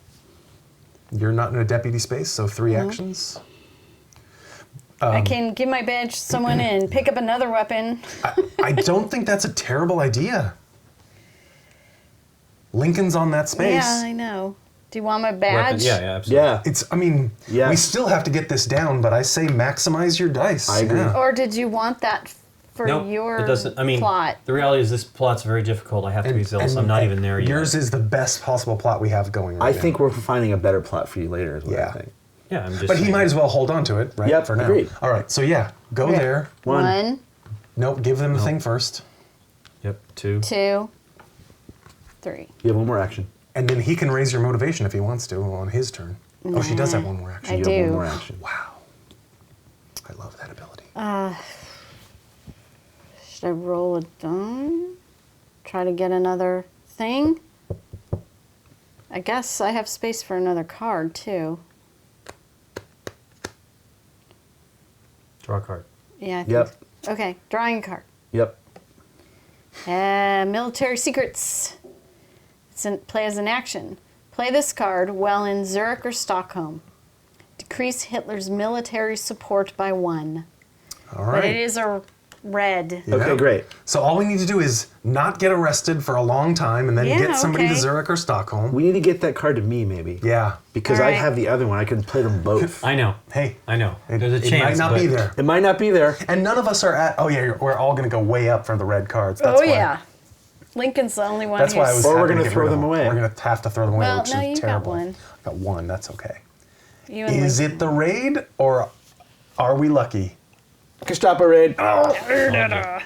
You're not in a deputy space, so 3 actions. I can give my badge to someone and pick up another weapon. I don't think that's a terrible idea. Lincoln's on that space. Yeah, I know. Do you want my Weapon. badge? Yeah, absolutely. Yeah. I mean, Yes. we still have to get this down, but I say maximize your dice. I agree. Yeah. Or did you want that for No, your it doesn't. I mean, plot? the reality is this plot's very difficult. I have to be zealous. I'm not even there yet. Yours is the best possible plot we have going right I now. think we're finding a better plot for you later, is what Yeah. I think. Yeah, I'm just. But he saying. might as well hold on to it, right? Yep, for now. agreed. All right, so yeah, go Okay. there. One. Nope, give them the thing first. Yep. 2. 2, 3. You have 1 more action. And then he can raise your motivation if he wants to on his turn. Oh, she does have 1 more action. I You do. have 1 more action. Wow. I love that ability. Should I roll a die? Try to get another thing? I guess I have space for another card, too. Draw a card. Yeah, I think. Yep. Okay, drawing a card. Yep. Military secrets. Play as an action. Play this card while in Zurich or Stockholm. Decrease Hitler's military support by 1. All But it right. is a red. Yeah. Okay, great. So all we need to do is not get arrested for a long time and then Yeah, get somebody to okay. Zurich or Stockholm. We need to get that card to me, maybe. Yeah. Because All I right. have the other one. I can play them both. I know. Hey. I know. There's a it chance. might not be but- there. It might not be there. And none of us are at. Oh yeah, we're all going to go way up for the red cards. That's Oh, why, yeah. Lincoln's the only one That's why I was. Or we're happy to gonna get throw rid of them away. We're going to have to throw them away, Well, which no, is you got terrible. one. I got 1. That's okay. You and Is Lincoln. it the raid or are we lucky? Gestapo raid. Oh.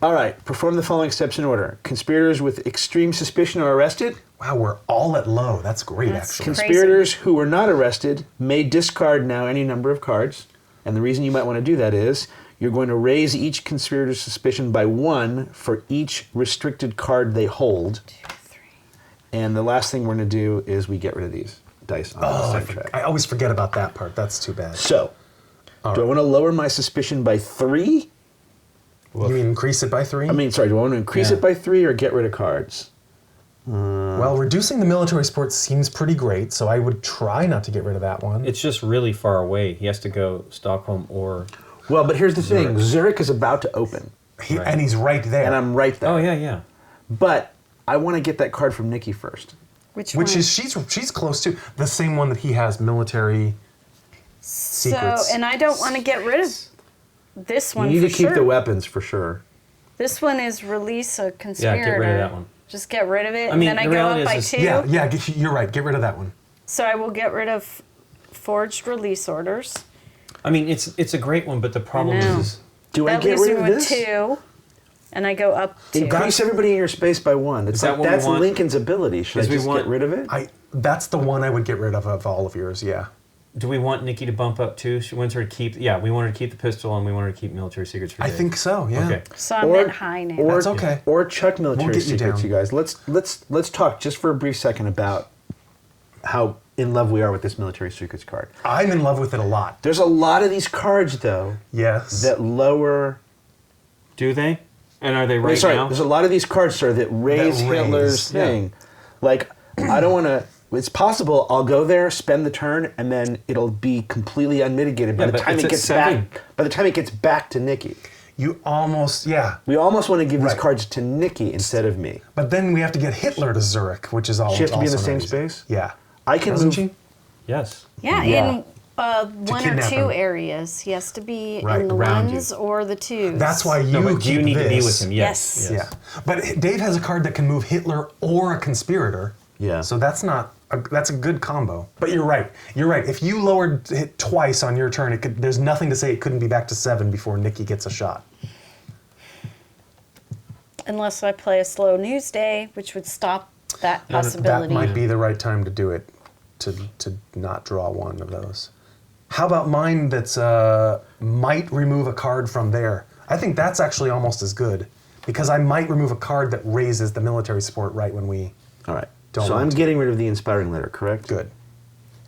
All right. Perform the following steps in order. Conspirators with extreme suspicion are arrested. Wow, we're all at low. That's great, That's actually. crazy. Conspirators who were not arrested may discard now any number of cards. And the reason you might want to do that is you're going to raise each conspirator's suspicion by 1 for each restricted card they hold. 2, 3. And the last thing we're going to do is we get rid of these dice on the Oh, side track. I always forget about that part. That's too bad. So, Do I want to lower my suspicion by 3? You mean increase it by 3? I mean, sorry, do I want to increase it by 3 or get rid of cards? Well, reducing the military support seems pretty great, so I would try not to get rid of that one. It's just really far away. He has to go Stockholm or... Well, but here's the thing. Zurich is about to open. And he's right there. And I'm right there. Oh, yeah. But I want to get that card from Nikki first. Which is she's close to the same one that he has, military secrets. So, and I don't want to get rid of this one. You need for to keep sure. the weapons for sure. This one is release a conspirator. Yeah, get rid of that one. Just get rid of it, I mean, and then I the go reality up by is 2. Yeah, you're right. Get rid of that one. So I will get rid of forged release orders. I mean, it's a great one, but the problem know. is... Do I That get leaves rid me of with this? 2, and I go up 2. Increase everybody in your space by 1. It's Is that like what we that's want? Lincoln's ability. Should Is I we just want- get rid of it? That's the one I would get rid of all of yours, yeah. Do we want Nikki to bump up too? She wants her to keep... Yeah, we want her to keep the pistol, and we want her to keep military secrets for I Dave. think so, yeah. Okay. So I'm at high now. That's okay. Or Chuck military We'll get you secrets, down. you guys. Let's talk just for a brief second about how in love we are with this military secrets card. I'm in love with it a lot. There's a lot of these cards though Yes. that lower. Do they? And are they Wait, right sorry, now? there's a lot of these cards, sir, that raise That raise, Hitler's yeah. thing. Like, I don't want to. It's possible I'll go there, spend the turn, and then it'll be completely unmitigated by Yeah, the but time it's it at gets 7. back. By the time it gets back to Nikki, You almost, yeah. we almost want to give these Right. cards to Nikki instead of me. But then we have to get Hitler to Zurich, which is all. She has to be in the also same not easy. space? Yeah. I can Doesn't move. she? Yes. Yeah, Yeah. in 1 or kidnap 2 him. areas. He has to be Right, in the around 1s or the 2s. That's why you No, but keep you need to be this. with him. Yes. Yes. Yeah. But Dave has a card that can move Hitler or a conspirator. Yeah. So that's that's a good combo. But you're right. You're right. If you lowered it twice on your turn, there's nothing to say it couldn't be back to 7 before Nikki gets a shot. Unless I play a slow news day, which would stop that That possibility. might be the right time to do it, to not draw one of those. How about mine that's might remove a card from there? I think that's actually almost as good, because I might remove a card that raises the military support right when we All right. Don't so want I'm to. getting rid of the inspiring letter, correct? good.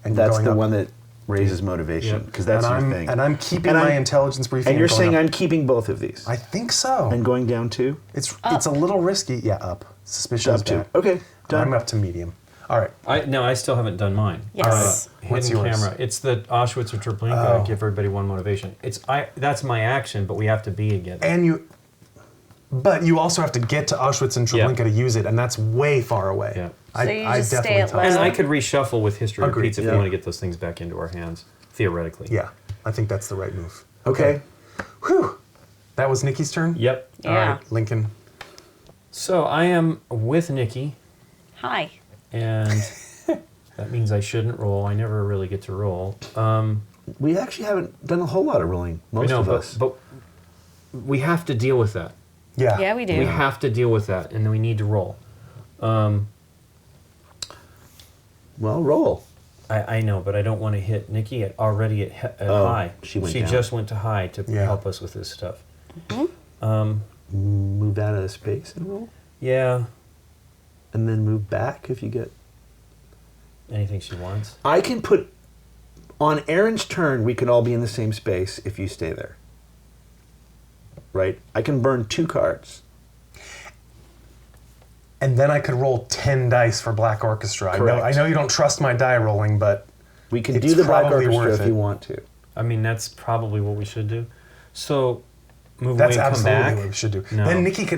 And you're That's going the up. one that raises motivation, because that's and your I'm, thing. And I'm keeping And my I'm- intelligence briefing. And you're going saying up. I'm keeping both of these I think so. and going down 2? It's a little risky. Yeah, up. Suspicion is Up 2. bad. Okay, done. I'm up to medium. All right. I still haven't done mine. Yes. What's Hidden yours? camera. It's the Auschwitz or Treblinka. Give everybody 1 motivation. That's my action, but we have to be together. But you also have to get to Auschwitz and Treblinka Yeah. to use it, and that's way far away. Yeah. So you just stay at thought And so. I could reshuffle with history Agreed, repeats if yeah. we want to get those things back into our hands, theoretically. Yeah, I think that's the right move. Okay. Whew. That was Nikki's turn? Yep. Yeah. All right. Lincoln. So I am with Nikki, Hi. and that means I shouldn't roll. I never really get to roll. We actually haven't done a whole lot of rolling, most of us. but we have to deal with that. Yeah. Yeah, we do. We have to deal with that, and then we need to roll. Well, roll. I know, but I don't want to hit Nikki already at Oh, high. she went down. just went to high to Yeah. help us with this stuff. Move out of the space and roll. Yeah, And then move back if you get... anything she wants. I can put... On Aaron's turn, we can all be in the same space if you stay there. Right? I can burn 2 cards. And then I could roll 10 dice for Black Orchestra. Correct. I know you don't trust my die rolling, but We can It's do the Black probably Orchestra worth if you it. want to. I mean, that's probably what we should do. So, move that's away and come absolutely back. what we should do. No.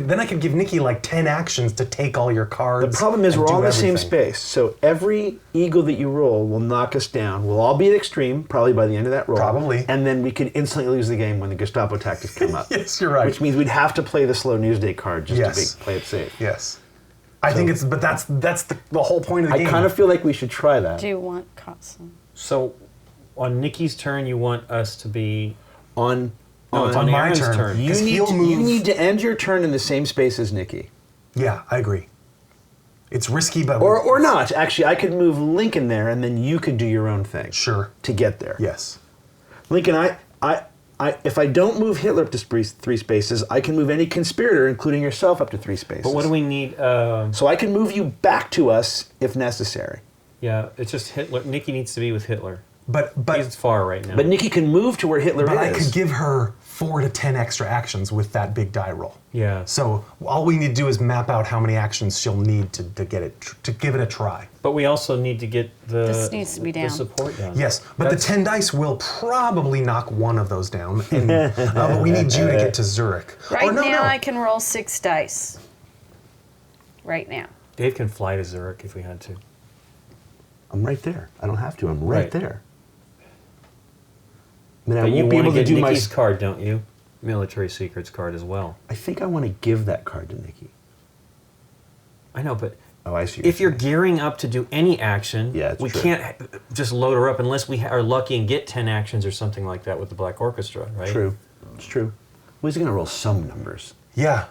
Then I could give Nikki like 10 actions to take all your cards. The problem is and we're all in do the same everything. space, so every eagle that you roll will knock us down. We'll all be at extreme, probably by the end of that roll. Probably. And then we could instantly lose the game when the Gestapo tactics come up. Yes, you're right. Which means we'd have to play the slow news day card just Yes. to play it safe. Yes. I think it's, but that's the whole point of the I game. kind of feel like we should try that. Do you want Cotson? So, on Nikki's turn, you want us to be... On No, it's on my Aaron's turn. turn. you 'Cause need, he'll to, move- you need to end your turn in the same space as Nikki. Yeah, I agree. It's risky, but Or not. Actually, I could move Lincoln there, and then you could do your own thing. Sure. To get there. Yes. Lincoln, if I don't move Hitler up to 3 spaces, I can move any conspirator, including yourself, up to 3 spaces. But what do we need? So I can move you back to us if necessary. Yeah, it's just Hitler. Nikki needs to be with Hitler. But He's far right now. But Nikki can move to where Hitler but is. I could give her 4 to 10 extra actions with that big die roll. Yeah. So all we need to do is map out how many actions she'll need to get it to give it a try. But we also need to get the, This needs to be the down. support down. Yes, but the 10 dice will probably knock one of those down. And, but we need you to get to Zurich. Right Or no, now, no. I can roll 6 dice. Right now. Dave can fly to Zurich if we had to. I'm right there. I don't have to. I'm right, Right. there. Then I But you won't be want able to to get do Nikki's card, don't you? Military Secrets card as well. I think I want to give that card to Nikki. I know, but Oh, I see. if you're gearing up to do any action, Yeah, it's we true. can't just load her up unless we are lucky and get 10 actions or something like that with the Black Orchestra, right? True. It's true. Well, he's going to roll some numbers. Yeah.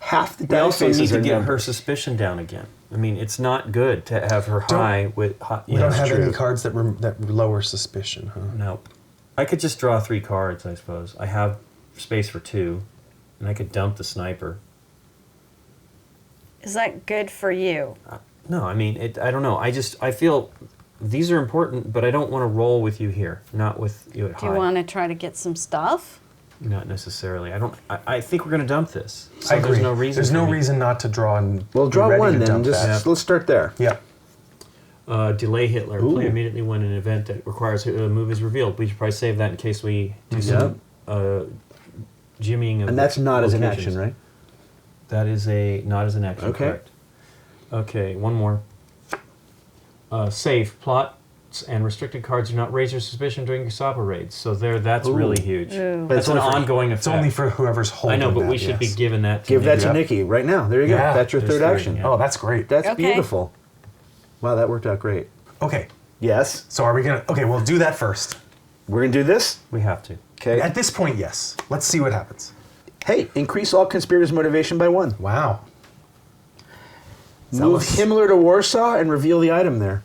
Half the We die also faces need to are get her numbers. suspicion down again. I mean, it's not good to have her high with high. We don't have true. any cards that lower suspicion, huh? No. I could just draw 3 cards, I suppose. I have space for 2, and I could dump the sniper. Is that good for you? No, I mean, I don't know. I feel these are important, but I don't want to roll with you here, not with you at Do high. you want to try to get some stuff? Not necessarily. I think we're going to dump this. So I agree. There's no reason. There's no for me- reason not to draw and Well, be draw ready one to then. dump Just that. let's start there. Yeah. Delay Hitler. Ooh. Play immediately when an event that requires a move is revealed. We should probably save that in case we do Yep. some jimmying of And that's not as an locations. action, right? That is not as an action, Okay. correct. Okay, one more. Safe. Plots and restricted cards do not raise your suspicion during Gestapo raids. So that's Ooh. really huge. Ooh. But That's it's an only for- ongoing effect. It's only for whoever's I holding know, but that, we should be yes. giving that to Give that to Nikki. Nikki right now. There you go. Yeah. That's your There's third 3, action. yeah. Oh, that's great. That's Okay. beautiful. Wow, that worked out great. Okay. Yes. So are we going to... Okay, we'll do that first. We're going to do this. We have to. Okay. At this point, yes. Let's see what happens. Hey, increase all conspirators' motivation by 1. Wow. Move Zealous. Himmler to Warsaw and reveal the item there.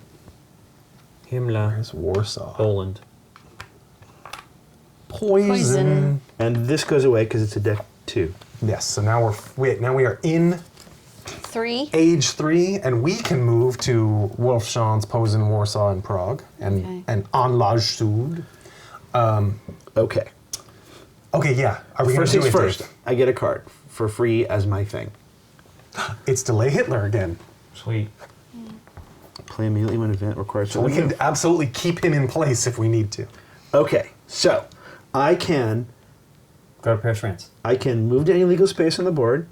Himmler, There's Warsaw. Poland. Poison. And this goes away because it's a deck 2. Yes, so now we are in 3. age 3, and we can move to Wolfschanz, Posen, Warsaw, and Prague, and Okay. and Anlage Sud. Okay. Okay, yeah. Are we going First to do things it first. Dave? I get a card for free as my thing. It's Delay Hitler again. Sweet. Play immediately when an event requires. So we can absolutely keep him in place if we need to. Okay, so I can Go to Paris, France. move to any legal space on the board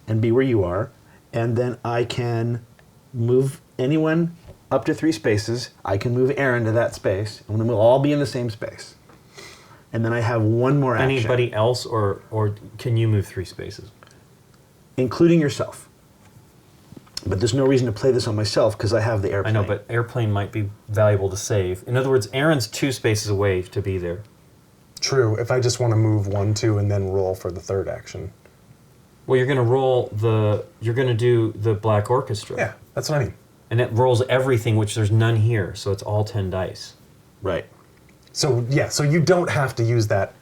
and be where you are, and then I can move anyone up to 3 spaces. I can move Aaron to that space, and then we'll all be in the same space. And then I have one more action, Anybody else, or can you move 3 spaces? including yourself. But there's no reason to play this on myself because I have the I airplane. know, but airplane might be valuable to save. In other words, Aaron's 2 spaces away to be there. True, if I just want to move 1, 2, and then roll for the third action. Well, you're going to you're going to do the Black Orchestra. Yeah, that's what I mean. And it rolls everything, which there's none here, so it's all 10 dice. Right. So, yeah, so you don't have to use that.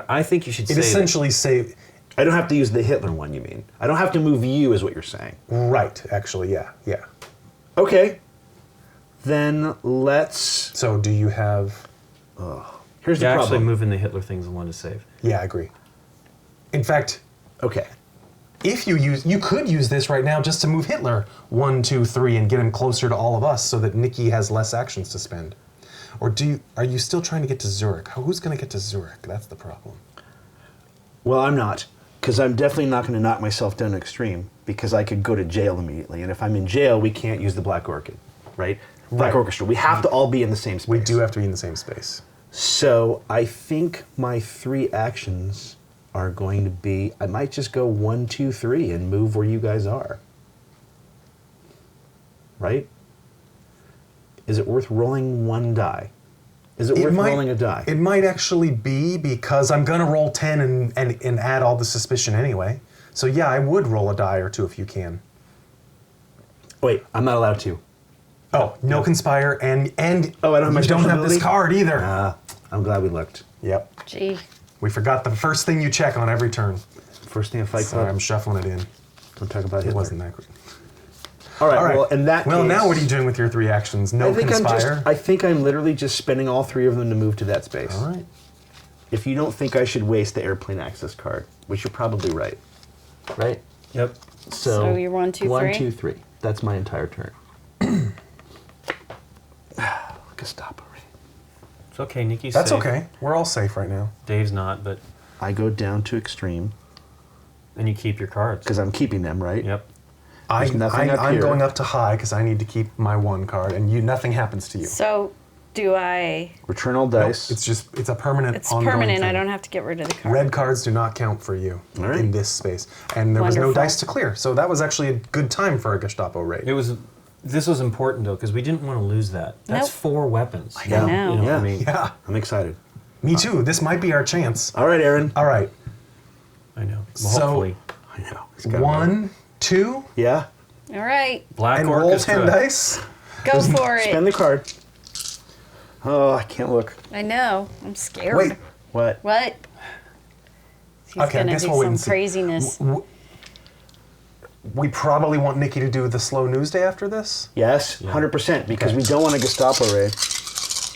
I think you should It save essentially say... I don't have to use the Hitler one, you mean? I don't have to move you, is what you're saying. Right, actually, yeah, yeah. Okay. Then let's. So do you have... Here's the Yeah, actually, problem. moving the Hitler thing's the one to save. Yeah, I agree. In fact, Okay. if you could use this right now just to move Hitler 1, 2, 3 and get him closer to all of us so that Nikki has less actions to spend. Or are you still trying to get to Zurich? Who's going to get to Zurich? That's the problem. Well, I'm not, because I'm definitely not going to knock myself down to extreme, because I could go to jail immediately. And if I'm in jail, we can't use the Black Orchid, right? Black Right. Orchestra. We have to all be in the same space. We do have to be in the same space. So I think my 3 actions are going to be, I might just go 1, 2, 3 and move where you guys are. Right? Is it worth rolling 1 die? Is it worth rolling a die? It might actually be, because I'm going to roll 10 and add all the suspicion anyway. So yeah, I would roll a die or 2 if you can. Wait, I'm not allowed to. Oh, no conspire, and Oh, I don't have my you don't special have this ability? card either. I'm glad we looked. Yep. Gee. We forgot the first thing you check on every turn. First thing in Fight Sorry, Club. I'm shuffling it in. Don't talk about It Hitler. wasn't that great. All right. Well, in that Well, case, now what are you doing with your 3 actions? No conspire? I think I'm literally just spending all 3 of them to move to that space. All right. If you don't think I should waste the airplane access card, which you're probably right. Right? Yep. So you're 1, 2, 3? 1, 2, 3. That's my entire turn. Gestapo. It's okay, Nikki's That's safe. okay. We're all safe right now. Dave's not, but... I go down to extreme. And you keep your cards. Because I'm keeping them, right? Yep. There's nothing up I'm here. going up to high because I need to keep my 1 card, and nothing happens to you. So do I... Return all Nope, dice. it's a permanent. It's ongoing permanent. thing. I don't have to get rid of the card. Red cards do not count for you All right. in this space, and there was no Wonderful. dice to clear. So that was actually a good time for a Gestapo raid. This was important, though, because we didn't want to lose that. That's Nope. 4 weapons. I know. You know, Yeah. I mean, Yeah, I'm excited. me too. This might be our chance. All right, Aaron. All right, I know. Well, So- hopefully. I know. He's got 1, 2, Yeah. All right. Black and roll Orchestra. 10 dice. Go for it. Spend the card. Oh, I can't look. I know. I'm scared. Wait. What? What? He's Okay, I gonna guess do we'll wait some and see. craziness. We probably want Nikki to do the slow news day after this. Yes, 100%, because Okay. we don't want a Gestapo raid.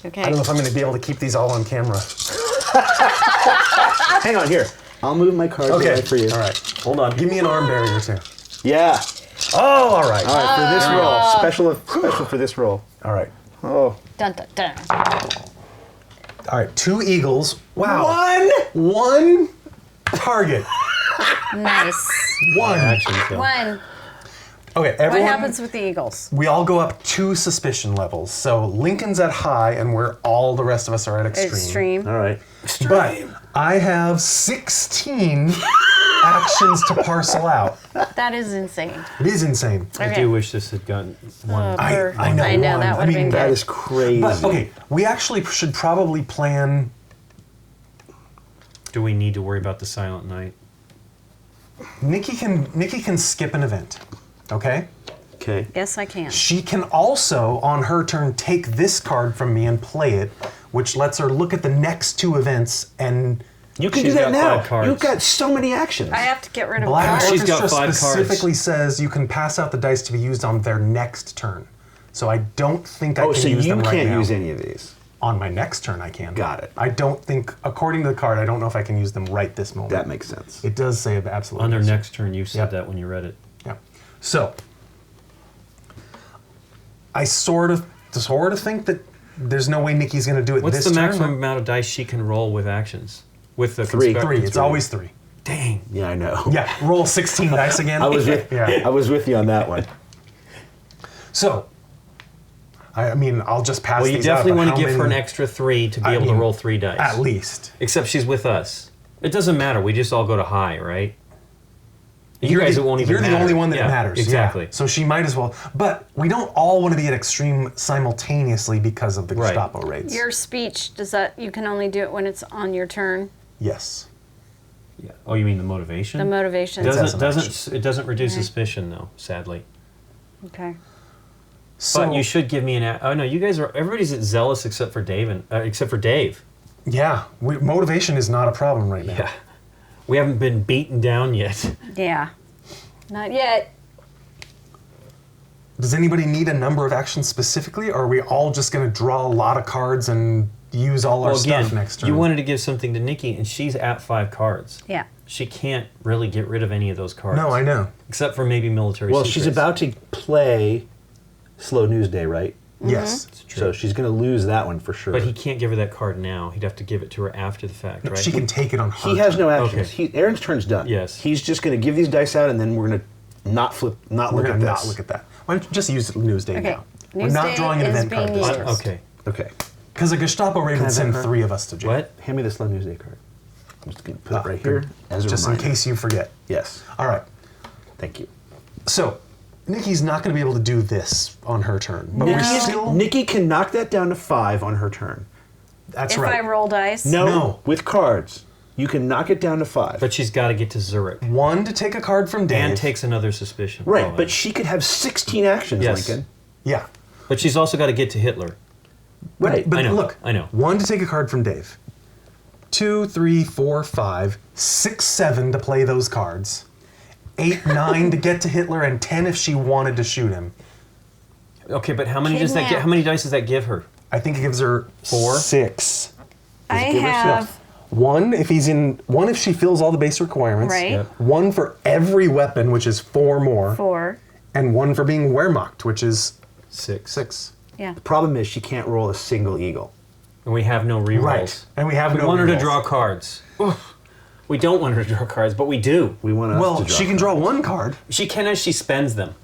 Okay. I don't know if I'm going to be able to keep these all on camera. Hang on, here. I'll move my card away for you. All right. Hold on. Give me an arm barrier too. Yeah. Oh, all right. All right, for this roll. Special for this roll. All right. Oh. Dun, dun, dun. All right. 2 eagles. Wow. 1! 1 target. Nice. 1. Actions, though. 1. Okay, What everyone. happens with the Eagles? We all go up 2 suspicion levels. So Lincoln's at high, and all the rest of us are at extreme. Extreme. All right. But I have 16 actions to parcel out. That is insane. It is insane. I do wish this had gotten one. I know. I know, one. that would've been That good. is crazy. But okay, we actually should probably plan. Do we need to worry about the Silent Night? Nikki can skip an event. Okay. Okay. Yes, I can. She can also, on her turn, take this card from me and play it, which lets her look at the next 2 events. And You can She's do that got now. 5 cards. You've got so many actions. I have to get rid of Black cards. She's got Orchestra 5 cards. specifically says you can pass out the dice to be used on their next turn. So I don't think I Oh, can so use you them right can't now. use any of these. On my next turn, I can. Got it. I don't think, according to the card, I don't know if I can use them right this moment. That makes sense. It does say absolutely. On their yes. next turn, you said Yep. that when you read it. Yeah. So I sort of think that there's no way Nikki's going to do it What's this the turn. maximum amount of dice she can roll with actions? With the 3. 3. It's always 3. Dang. Yeah, I know. Yeah. Roll 16 dice again. I was with, Yeah. I was with you on that one. So, I mean, I'll just pass Well, you these out, definitely but want how to give her an many- extra 3 to be I able to mean, roll 3 dice. At least. Except she's with us. It doesn't matter. We just all go to high, right? You You're guys, the, it won't even You're matter. the only one that Yeah, matters. Exactly. Yeah. So she might as well. But we don't all want to be at extreme simultaneously because of the Right. Gestapo raids. Your speech, does that, you can only do it when it's on your turn? Yes. Yeah. Oh, you mean the motivation? The motivation. as Doesn't an it doesn't reduce Okay. suspicion though, sadly. Okay. So But you should give me oh no, you guys are everybody's zealous except for Dave. yeah, motivation is not a problem right now. Yeah. We haven't been beaten down yet. Yeah. Not yet. Does anybody need a number of actions specifically, or are we all just going to draw a lot of cards and use all our Well, again, stuff next turn? you wanted to give something to Nikki, and she's at 5 cards. Yeah. She can't really get rid of any of those cards. No, I know. Except for maybe military Well, secrets. she's about to play Slow News Day, right? Yes. It's true. So she's going to lose that one for sure. But he can't give her that card now. He'd have to give it to her after the fact, No, right? she can take it on her He has turn. no actions. Okay. Aaron's turn's done. Yes. He's just going to give these dice out, and then we're going to not We're look going at to not this. look at that. Why don't you just use Newsday Okay. now? We're Newsday not drawing an is event card being this used. turn. Okay. Okay. Because a Gestapo raid Can I would send have her? 3 of us to jail. What? Hand me the Slow News Day card. I'm just going to put Ah, it right good. here as a Just reminder. in case you forget. Yes. All right. Thank you. So, Nikki's not going to be able to do this on her turn. But we're still... Nikki can knock that down to 5 on her turn. That's If right. I roll dice. No. With cards. You can knock it down to 5. But she's got to get to Zurich. 1 to take a card from Dave. And takes another suspicion. right, probably. but she could have 16 actions, Yes. Lincoln. Yeah. But she's also got to get to Hitler. Right. But I know, look, I know. 1 to take a card from Dave. 2, 3, 4, 5, 6, 7 to play those cards. 8, 9 to get to Hitler, and 10 if she wanted to shoot him. Okay, but how many does that get? How many dice does that give her? I think it gives her 4? 6. I give her have 1 if he's in. 1 if she fills all the base requirements. Right. Yep. 1 for every weapon, which is 4 more. 4. And 1 for being Wehrmacht, which is 6. 6. Yeah. The problem is she can't roll a single eagle. And we have no rerolls. Right. And we have We no want her to rerolls. draw cards. We don't want her to draw cards, but we do. We want us Well, to draw. she can draw 1 card. She can as she spends them.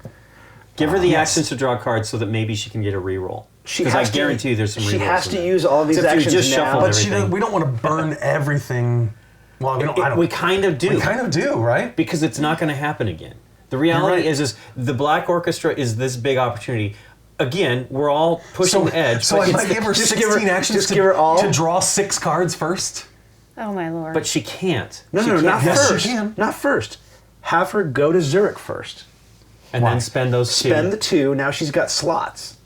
Give her the Yes. actions to draw cards so that maybe she can get a reroll. She Because I has to- guarantee you there's some rerolls. She has in to there. use all these Except you actions just now. shuffled But everything. we don't want to burn everything. Well, we don't. I don't. We kind of do. We kind of do, right? Because it's not going to happen again. The reality right. is the Black Orchestra is this big opportunity. Again, we're all pushing the edge. So but I it's might give her just 16 give her- actions just give her all? to draw 6 cards first. Oh my lord. But she can't. No, She no, can't not have- Yes, she first. can. Not first. Have her go to Zurich first. And Why? then spend those 2. Spend the 2. Now she's got slots.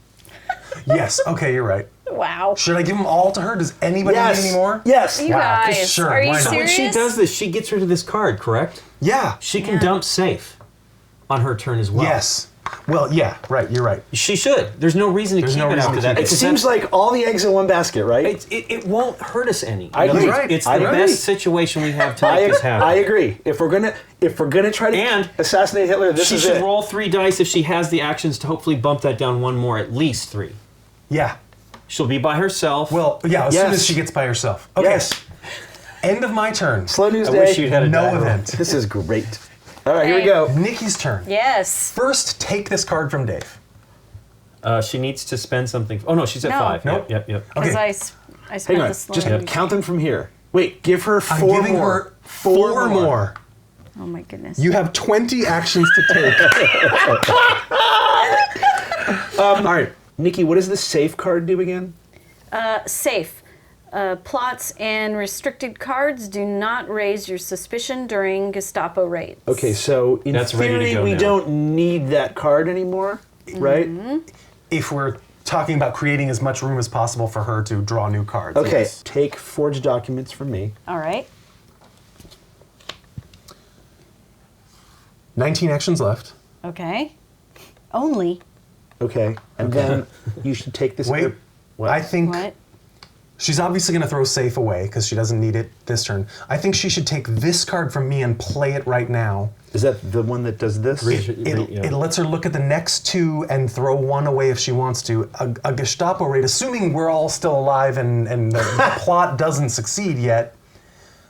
Yes. Okay, you're right. wow. Should I give them all to her? Does anybody Yes. need any more? Yes. You Wow, guys, sure, are you why not? When serious? she does this, she gets rid of this card, correct? Yeah. She can Yeah. dump safe on her turn as well. Yes. Well, yeah. Right. You're right. She should. There's no reason to There's keep no it reason after to that. keep it. It because seems that's- like all the eggs in one basket, right? it won't hurt us any. I In other agree. words, Right. It's I the agree. best situation we have to make this happen. I agree. If we're gonna try to And assassinate Hitler, this she is should it. roll 3 dice if she has the actions to hopefully bump that down 1 more, at least 3. Yeah. She'll be by herself. Well, yeah. As soon Yes. as she gets by herself. Okay. Yes. End of my turn. Slow news I day. wish you'd had a No die roll. event. This is great. All right, here we Hey. go. Nikki's turn. Yes. First, take this card from Dave. She needs to spend something. Oh no, she's at No. 5. Nope. Yep. Because Okay. I spent Hang on. the slow Just news. count them from here. Wait, give her I'm 4 giving more. her 4 more. Oh my goodness. You have 20 actions to take. All right, Nikki, what does the safe card do again? Safe. Plots and restricted cards do not raise your suspicion during Gestapo raids. Okay, so in That's ready to theory, go we now. don't need that card anymore, right? If we're talking about creating as much room as possible for her to draw new cards. Okay, Yes. take forged documents from me. All right. 19 actions left. Okay. Only. Okay, and then you should take this. Wait, What? I think What? she's obviously going to throw safe away because she doesn't need it this turn. I think she should take this card from me and play it right now. Is that the one that does this? It lets her look at the next 2 and throw 1 away if she wants to. A Gestapo raid, assuming we're all still alive and the plot doesn't succeed yet,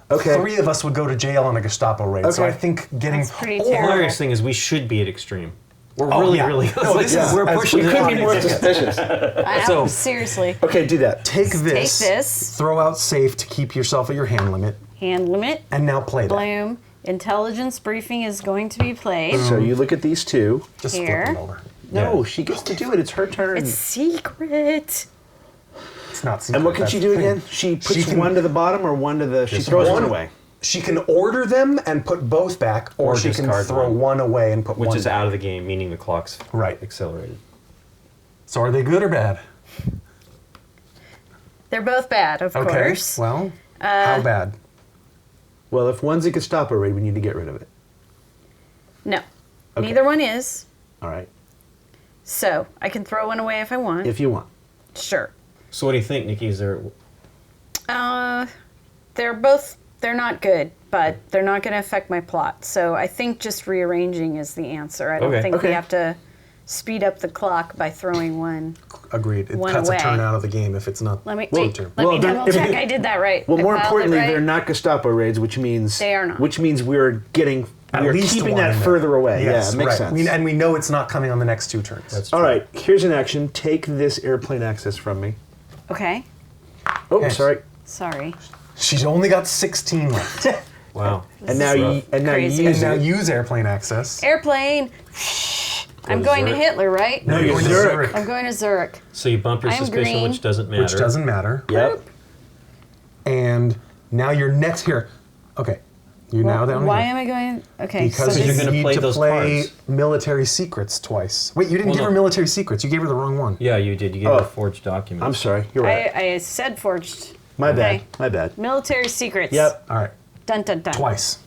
Okay. 3 of us would go to jail on a Gestapo raid. So Okay. I think getting... That's pretty The terrible. hilarious thing is we should be at extreme. We're Oh, really, yeah. really. No, this is- we're as pushing we it Couldn't out. be more suspicious. I know, So- seriously. Okay, do that. Take this, Take this. throw out safe to keep yourself at your hand limit, Hand limit. and now play that. Bloom. Intelligence briefing is going to be played. So you look at these 2. Just Here. flip them over. No, Yeah. she gets to do it. It's her turn. It's secret. It's not secret. And what can that's she the do thing. again? She puts She can- 1 to the bottom or 1 to the. She throws 1 away. She can order them and put both back, or she can discard throw one. 1 away and put Which 1 is back. out of the game, meaning the clock's Right. accelerated. So are they good or bad? They're both bad, of Okay. course. Well, how bad? Well, if one's a Gestapo raid, we need to get rid of it. No. Okay. Neither one is. All right, So I can throw one away if I want. if you want. Sure. So what do you think, Nikki? Is there? They're not good, but they're not going to affect my plot. So I think just rearranging is the answer. I don't Okay. think Okay. we have to speed up the clock by throwing one. Agreed. It One cuts away. a turn out of the game if it's not. Let me Well, wait. turn. Let me Well, then- double check. I did that right. Well, I more filed it importantly, right. they're not Gestapo raids, which means They are not. Which means we're getting At we're least keeping one that in there. further away. Yes, yeah, it makes right. sense. And we know it's not coming on the next 2 turns. That's All true. right, here's an action. Take this airplane access from me. Okay. Oh, Yes. sorry. Sorry. She's only got 16 left. Wow. And now you crazy. use And now it. use airplane access. Airplane. I'm to going to Zurich. Hitler, right? No, you're going going to to Zurich. Zurich, I'm going to Zurich. So you bump your I'm suspicion, green. which doesn't matter. which doesn't matter. Yep. And now you're next here. Okay. You now down Why here. am I going? Okay. Because so you're this, gonna you need play to those play cards. military secrets twice. Wait, you didn't Well, give her no. military secrets. You gave her the wrong one. Yeah, you did. You gave Oh. her a forged document. I'm sorry. You're right. I said forged. My okay. bad. My bad. Military secrets. Yep. All right. Dun dun dun. Twice.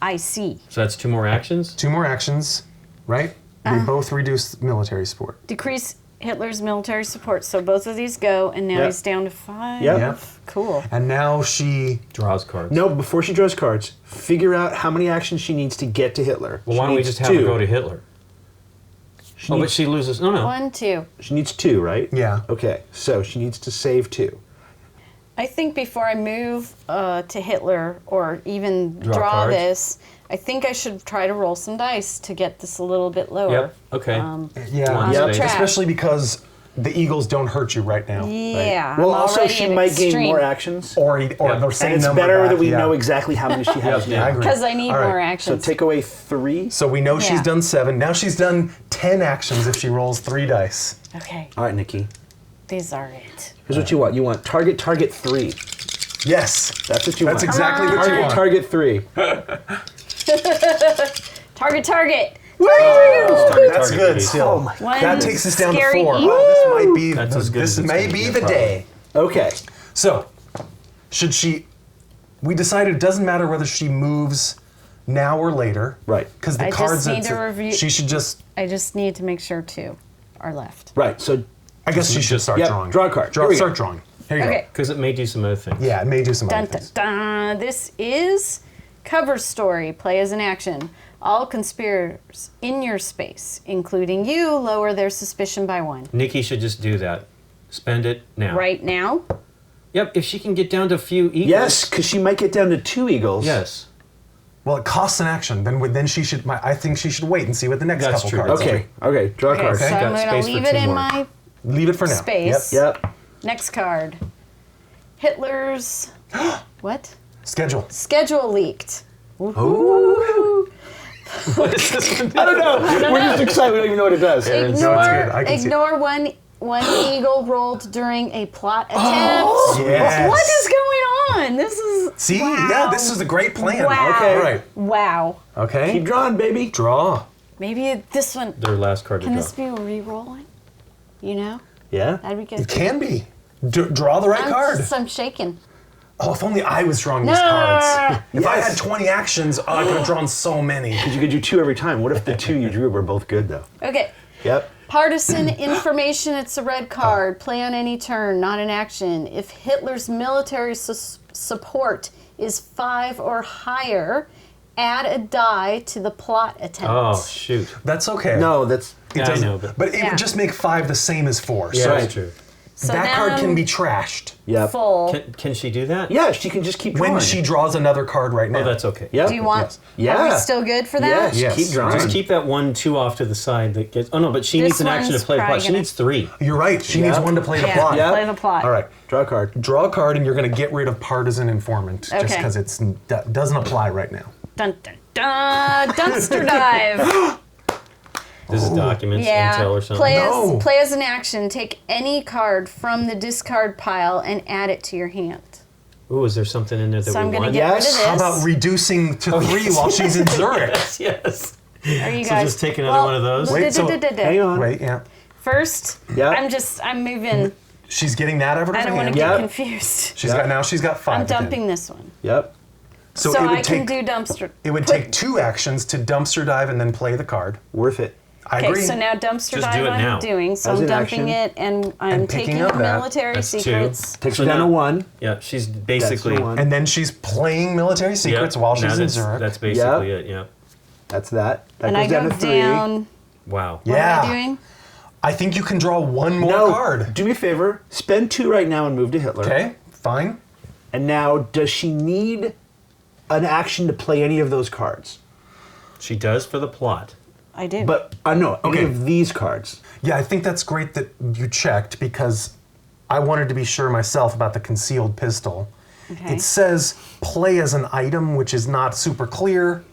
I see. So that's 2 more actions? 2 more actions, right? They both reduce military support. Decrease Hitler's military support. So both of these go, and now Yep. he's down to 5. Yep. Cool. And now she... Draws cards. No, before she draws cards, figure out how many actions she needs to get to Hitler. Well, She why don't we needs just have her 2. go to Hitler? But needs- she loses. No. 1, 2. She needs 2, right? Yeah. Okay, so she needs to save 2. I think before I move to Hitler or even Draw draw cards. this, I think I should try to roll some dice to get this a little bit lower. Yep. Okay. Yeah, One space. Track. especially because the Eagles don't hurt you right now. Yeah. Well, I'm also already she at might gain extreme. more actions. Or Yeah. the same And it's number better back, that we yeah. know exactly how many she has Yeah, I now. agree. Because I need All right. more So actions. take away 3. So we know she's Yeah. done 7. Now she's done 10 actions if she rolls 3 dice. Okay, All right, Nikki. these are it. Here's what you want. You want target 3. Yes. That's what you That's want. exactly what you Target want. target 3. Target. That's Target good piece. still. Oh my One That takes us down to scary 4. eagle. Oh, this might be That's as good this as it's may gonna be get, the probably. day. Okay. So, should she? We decided it doesn't matter whether she moves now or later. Right. Because the I just cards need that to review- she should just. I just need to make sure 2 are left. Right. So I guess she should start Yep, drawing. draw a card. Here we go. Start drawing. Here you Okay. Because it may do some other things. go. Yeah, it may do some Dun, other dun, things. dun. This is cover story. Play as an action. All conspirators in your space, including you, lower their suspicion by 1. Nikki should just do that. Spend it now. Right now, Yep. If she can get down to a few eagles. yes, because she might get down to 2 eagles. Yes. Well, it costs an action. Then she should. I think she should wait and see what the next That's couple true. cards. Okay. Okay. Draw a okay, card. so Okay. I'm Got going to space for leave 2 it in more. my Leave it for now. space. Yep. Next card. Hitler's what? Schedule. Schedule leaked. I don't know. We're just excited. We don't even know what it does. No, it's good. I can see it. Ignore one eagle rolled during a plot attempt. Yes. What is going on? This is See? wow. Yeah, this is a great plan. Wow. Okay. All right. Wow. Okay. Keep drawing, baby. Draw. Maybe this one. Their last card to Can draw. this be a reroll one? You know, Yeah. that'd be good. It can be. Draw the right card. I'm shaking. Oh, if only I was drawing these No. cards. If I Yes. had 20 actions, I could have drawn so many. Because you could do 2 every time. What if the 2 you drew were both good, though? Okay. Yep. Partisan information, it's a red card. Play on any turn, not an action. If Hitler's military support is 5 or higher, add a die to the plot attempt. Oh, shoot. That's okay. No, that's. Yeah, I doesn't- know, but it Yeah. would just make 5 the same as 4. yeah, So that's true. So that now card can I'm be trashed Yep. full. Can she do that? Yeah, she can just keep drawing. when she draws another card right now. Oh, that's okay. Yep. Do you want? Yes. Yeah. Are we still good for that? Yes. Yes. Keep drawing. Just keep that 1 2 off to the side that gets. Oh no, but she This needs an action to one's play the plot. probably She gonna- needs 3. You're right. She needs Yeah. one to play the Yeah, plot. Yeah. play the plot. All right. Draw a card. Draw a card, and you're going to get rid of partisan informant just Okay. because it doesn't apply right now. Dun dun dun! Dumpster dive. This is documents, Yeah. intel, or something. No. Play as an action. Take any card from the discard pile and add it to your hand. Ooh, is there something in there that So we I'm going to want? get rid of Yes. this. How about reducing to 3 while she's in Zurich? Yes. Are you So guys? just take another one of those? Wait, so- Hang on. Wait, yeah. First, Yeah. I'm moving. She's getting that out of her I don't want hand. to get Yep. confused. She's got 5. I'm again. dumping this one. Yep. So, So it would I can take do dumpster. it would take 2 actions to dumpster dive and then play the card. Worth it. I Okay, agree. so now dumpster Just dive do it I'm now. doing. So As I'm an dumping action. it and I'm And picking taking up that. military That's 2. secrets. Takes So her down now- to 1. Yeah, she's That's basically. the one. and then she's playing military secrets while she's in Zurich. That's basically Yep. it. Yeah. That's that. That And goes I go down to 3. down. Wow. What Yeah. am I doing? I think you can draw one more No. card. Do me a favor. Spend 2 right now and move to Hitler. Okay, fine. And now, does she need an action to play any of those cards? She does for the plot. I do. But no, any Okay. of these cards. Yeah, I think that's great that you checked because I wanted to be sure myself about the concealed pistol. Okay. It says play as an item, which is not super clear.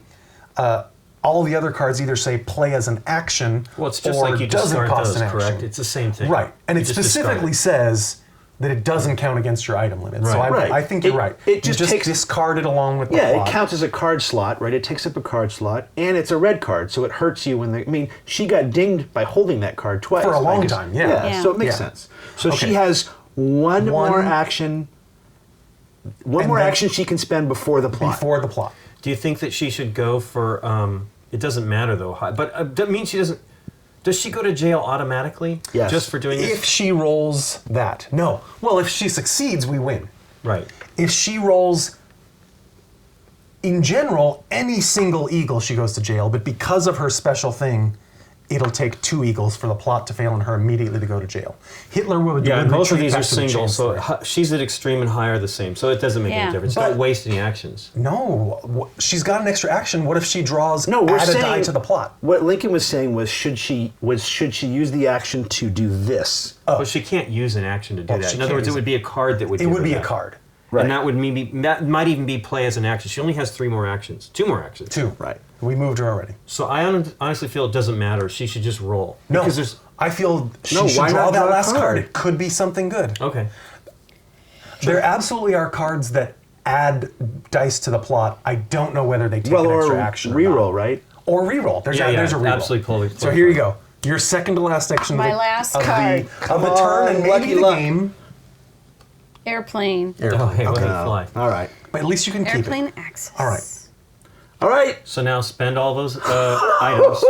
All the other cards either say play as an action Well, it's just or like you doesn't discard cost those, an correct? action. It's the same thing. Right, and You it just discard specifically it. says that it doesn't count against your item limit. So Right. Right. I think you're It- right. it You just takes- discard it along with the Yeah, plot. it counts as a card slot, right? It takes up a card slot, and it's a red card, so it hurts you when they. I mean, she got dinged by holding that card twice. For a long I guess. time, yeah. Yeah. So it makes Yeah. sense. So Okay. she has one One- more action. One And more then- action she can spend before the plot. Before the plot. Do you think that she should go for? It doesn't matter though. But that means she doesn't. Does she go to jail automatically? Yes. Just for doing this? If she rolls that, no. Well, if she succeeds, we win. Right. If she rolls, in general, any single eagle, she goes to jail. But because of her special thing, it'll take 2 eagles for the plot to fail and her immediately to go to jail. Hitler would Yeah, would both of retreat these are back to the single, Chancellor. so she's at extreme and high are the same, so it doesn't make Yeah. any difference. But- Don't waste any actions. No, she's got an extra action. What if she draws No, we're add a die saying to the plot? What Lincoln was saying was should she use the action to do this? But she can't use an action to do Well, that. she In other can't words, it use would be a card that would It give would her be a that. card. Right. And that might even be play as an action. She only has 3 more actions. 2 more actions. 2. Right. We moved her already. So I honestly feel it doesn't matter. She should just roll. No, Because there's... I feel she No, should why draw not that draw a last card. card? It could be something good. Okay. There absolutely are cards that add dice to the plot. I don't know whether they take Well, an or extra action reroll, or not. right? Or reroll. There's Yeah, there's a reroll. absolutely, totally So here you go. Your second to last action My of the, last of card. the, of the turn and maybe lucky the luck. game. Airplane. Oh, hey, let me No. fly. All right. But at least you can keep Airplane it. access. All right. All right. So now spend all those items.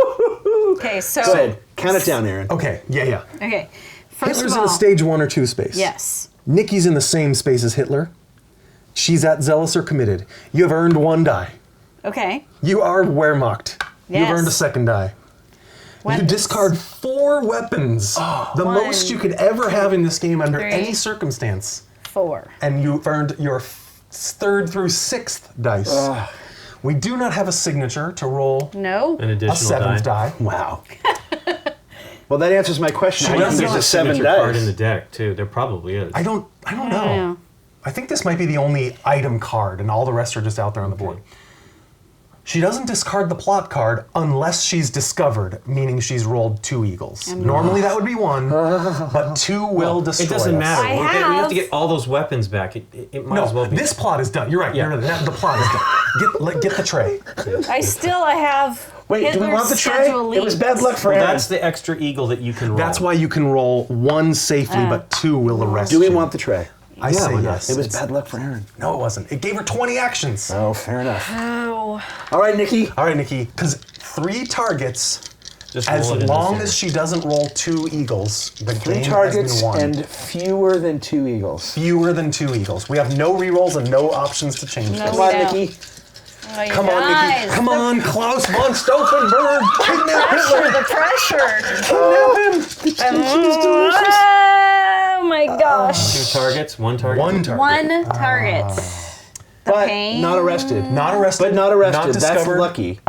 Okay, so. Go ahead. Count it down, Aaron. Okay, yeah. Okay. First Hitler's of in all. a stage 1 or 2 space. Yes. Nikki's in the same space as Hitler. She's at zealous or committed. You have earned 1 die. Okay. You are Wehrmacht. You've Yes. earned a 2nd die. You Weapons. discard 4 weapons. The One, most you could ever have in this game under 3, any circumstance. 4. And you've earned your 3rd through 6th dice. We do not have a signature to roll No. An a additional 7th die. die. Wow. Well, that answers my question. She How do you does think have there's a a 7 signature card in dice? the deck, too. There probably is. I don't know. know. I think this might be the only item card, and all the rest are just out there on the board. She doesn't discard the plot card unless she's discovered, meaning she's rolled 2 eagles. Normally that would be 1, but 2 will destroy It doesn't us. matter. I We have have- to get all those weapons back. It might as well No, be. this plot is done. You're right. Yeah. The plot is done. Get the tray. I have. Wait, do we Hitler's want the tray? schedule It was bad leaked. luck for Well, Aaron. that's the extra eagle that you can roll. That's why you can roll 1 safely, but 2 will arrest Do we you. want the tray? I say why not? yes. It was bad luck for Aaron. No, it wasn't. It gave her 20 actions. Oh, fair enough. Oh. All right, Nikki. All right, Nikki. Because 3 targets, Just as roll it in long the as center. she doesn't roll 2 eagles, the 3 game targets has been won. and fewer than 2 eagles. Fewer than 2 eagles. We have no rerolls and no options to change No. this. Come on, don't. Nikki. Oh, you Come on, guys, Nikki. Come on, Klaus von Stauffenberg. Kidnap Hitler. The pressure. Kidnap him. Oh my gosh. 2 targets, 1 target. 1 target. One target. The But pain. not arrested. Not arrested. But not arrested. Not That's discovered. lucky.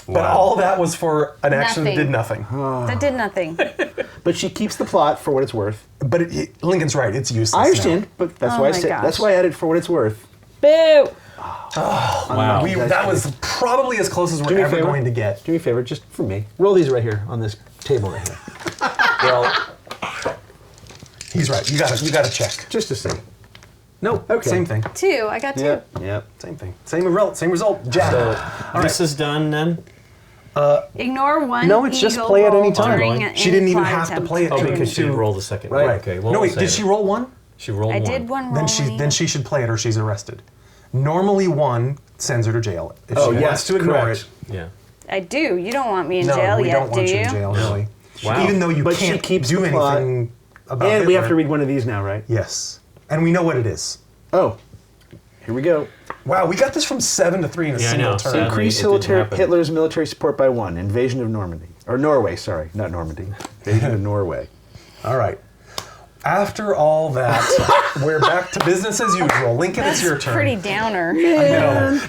But all that was for an action that Nothing. did nothing. That did nothing. But she keeps the plot for what it's worth. But Lincoln's right. It's useless. I understand, now. but that's Oh why I my said. gosh. That's why I added for what it's worth. Boo. Wow. That was probably as close as Do we're me a ever favor. going to get. Do me a favor, just for me. Roll these right here on this table right here. Well, he's right. You got to check. Just to see. No, Okay. same thing. 2. I got 2. Yep. Yep. Same thing. Same result. Same result. Jack. So this is done then? Ignore one. No, it's just eagle play at any roll time. during She any didn't even plot have to attempt. play it. Oh, to- because she to- rolled the second. Right. Okay. Well, no, we'll wait. say Did it. she roll 1? She rolled I 1. did one roll. Then she should play it or she's arrested. Normally 1 sends her to jail. If Oh, she yes, wants to ignore correct. Yeah. I do. You don't want me in it, no, jail we yet, don't want do you you? in jail, really. Wow. Even though you But she can't keeps do the plot. anything about And we have to Hitler. read one of these now, right? Yes. And we know what it is. Oh, here we go. Wow, we got this from 7 to 3 in a Yeah, I single know. turn. Sadly, Increase it didn't happen. Hitler's military support by 1. Invasion of Normandy. Or Norway, sorry. Not Normandy. Invasion of Norway. All right. After all that, we're back to business as usual. Lincoln, it's your turn. Pretty downer.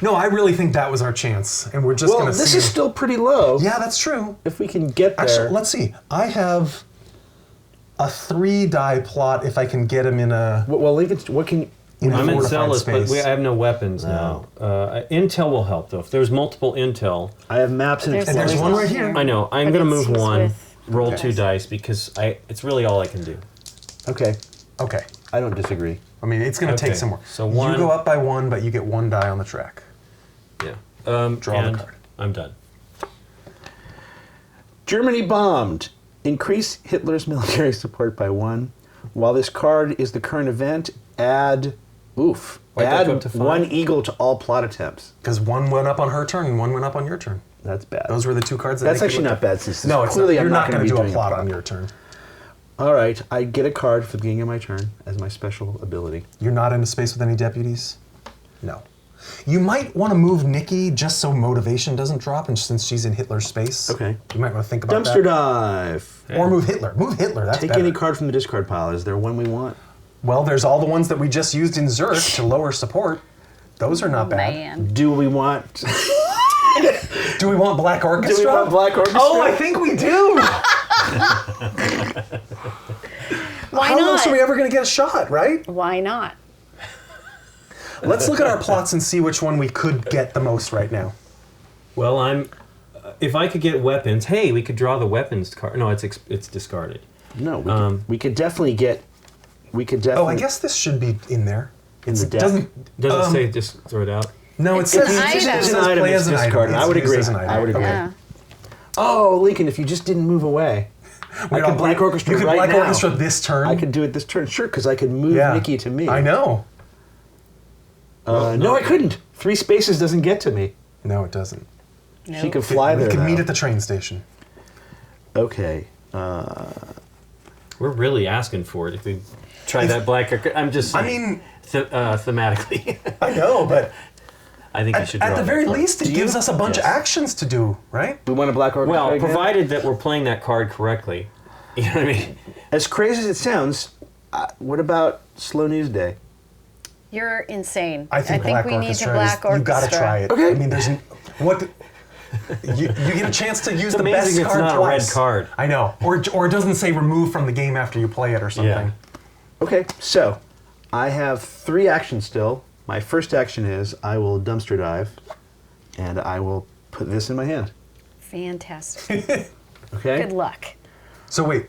No, I really think that was our chance, and we're just Well, going to see. this is still pretty low. Yeah, that's true. If we can get there. Actually, let's see. I have a 3-die plot if I can get him in a. Well, Lincoln, what can... In a I'm in fortified zealous, but space. I have no weapons now. Intel will help though. If there's multiple intel, I have maps and There's And there's explorers. one right here. I know I'm But going to it's move just 1, with- roll Okay. 2 dice because it's really all I can do. Okay. Okay. I don't disagree. I mean, it's going to Okay, take some more. so you 1 go up by 1, but you get 1 die on the track. Yeah. Draw the and card. I'm done. Germany bombed. Increase Hitler's military support by 1. While this card is the current event, add Oof. Why'd that Add go up to 5? 1 eagle to all plot attempts. Because one went up on her turn and one went up on your turn. That's bad. Those were the 2 cards that That's Nikki actually looked not at. bad since No, it's clearly not. You're I'm not not going to gonna do be a doing plot a on plot. your turn. All right, I get a card for the beginning of my turn as my special ability. You're not in a space with any deputies? No. You might want to move Nikki just so motivation doesn't drop, and since she's in Hitler's space. Okay. You might want to think about Dumpster that. dive. Or move Hitler. Move Hitler, that's Take better. any card from the discard pile. Is there one we want? Well, there's all the ones that we just used in Zerg to lower support. Those are not bad. Man. Do we want... Do we want Black Orchestra? Do we want Black Orchestra? Oh, I think we do! Why How not? else are we ever going to get a shot, right? Why not? Let's look at our plots and see which one we could get the most right now. Well, if I could get weapons, hey, we could draw the weapons card. No, it's discarded. No, we could definitely get... We could definitely... Oh, I guess this should be in there. In the deck. Doesn't say just throw it out. No, it It's says an it item. says It's an item, play it's as an item. discarded. I would It's used agree. as an item. I would agree. Okay. Yeah. Oh, Lincoln, if you just didn't move away. I could Black Orchestra You could right Black now. Orchestra this turn. I could do it this turn. Sure, because I could move Nikki to me. I know. No, I couldn't. 3 spaces doesn't get to me. No, it doesn't. She could fly there We could now. meet at the train station. Okay. We're really asking for it. If we try that Black Orchestra, I'm just saying. I mean, thematically, I know, but I think you should draw at the that very card. least, it gives us a bunch of Yes. actions to do, right? We want a Black Orchestra Well, again? provided that we're playing that card correctly. You know what I mean? As crazy as it sounds, what about Slow News Day? You're insane. I think Black we need to Orchestra Black is, Orchestra. you gotta try it. Okay. I mean, there's what you get a chance to use It's the amazing best it's card not twice. a red card. I know, or it doesn't say remove from the game after you play it or something. Yeah. Okay, so I have 3 actions still. My first action is I will dumpster dive, and I will put this in my hand. Fantastic. Okay? Good luck. So wait.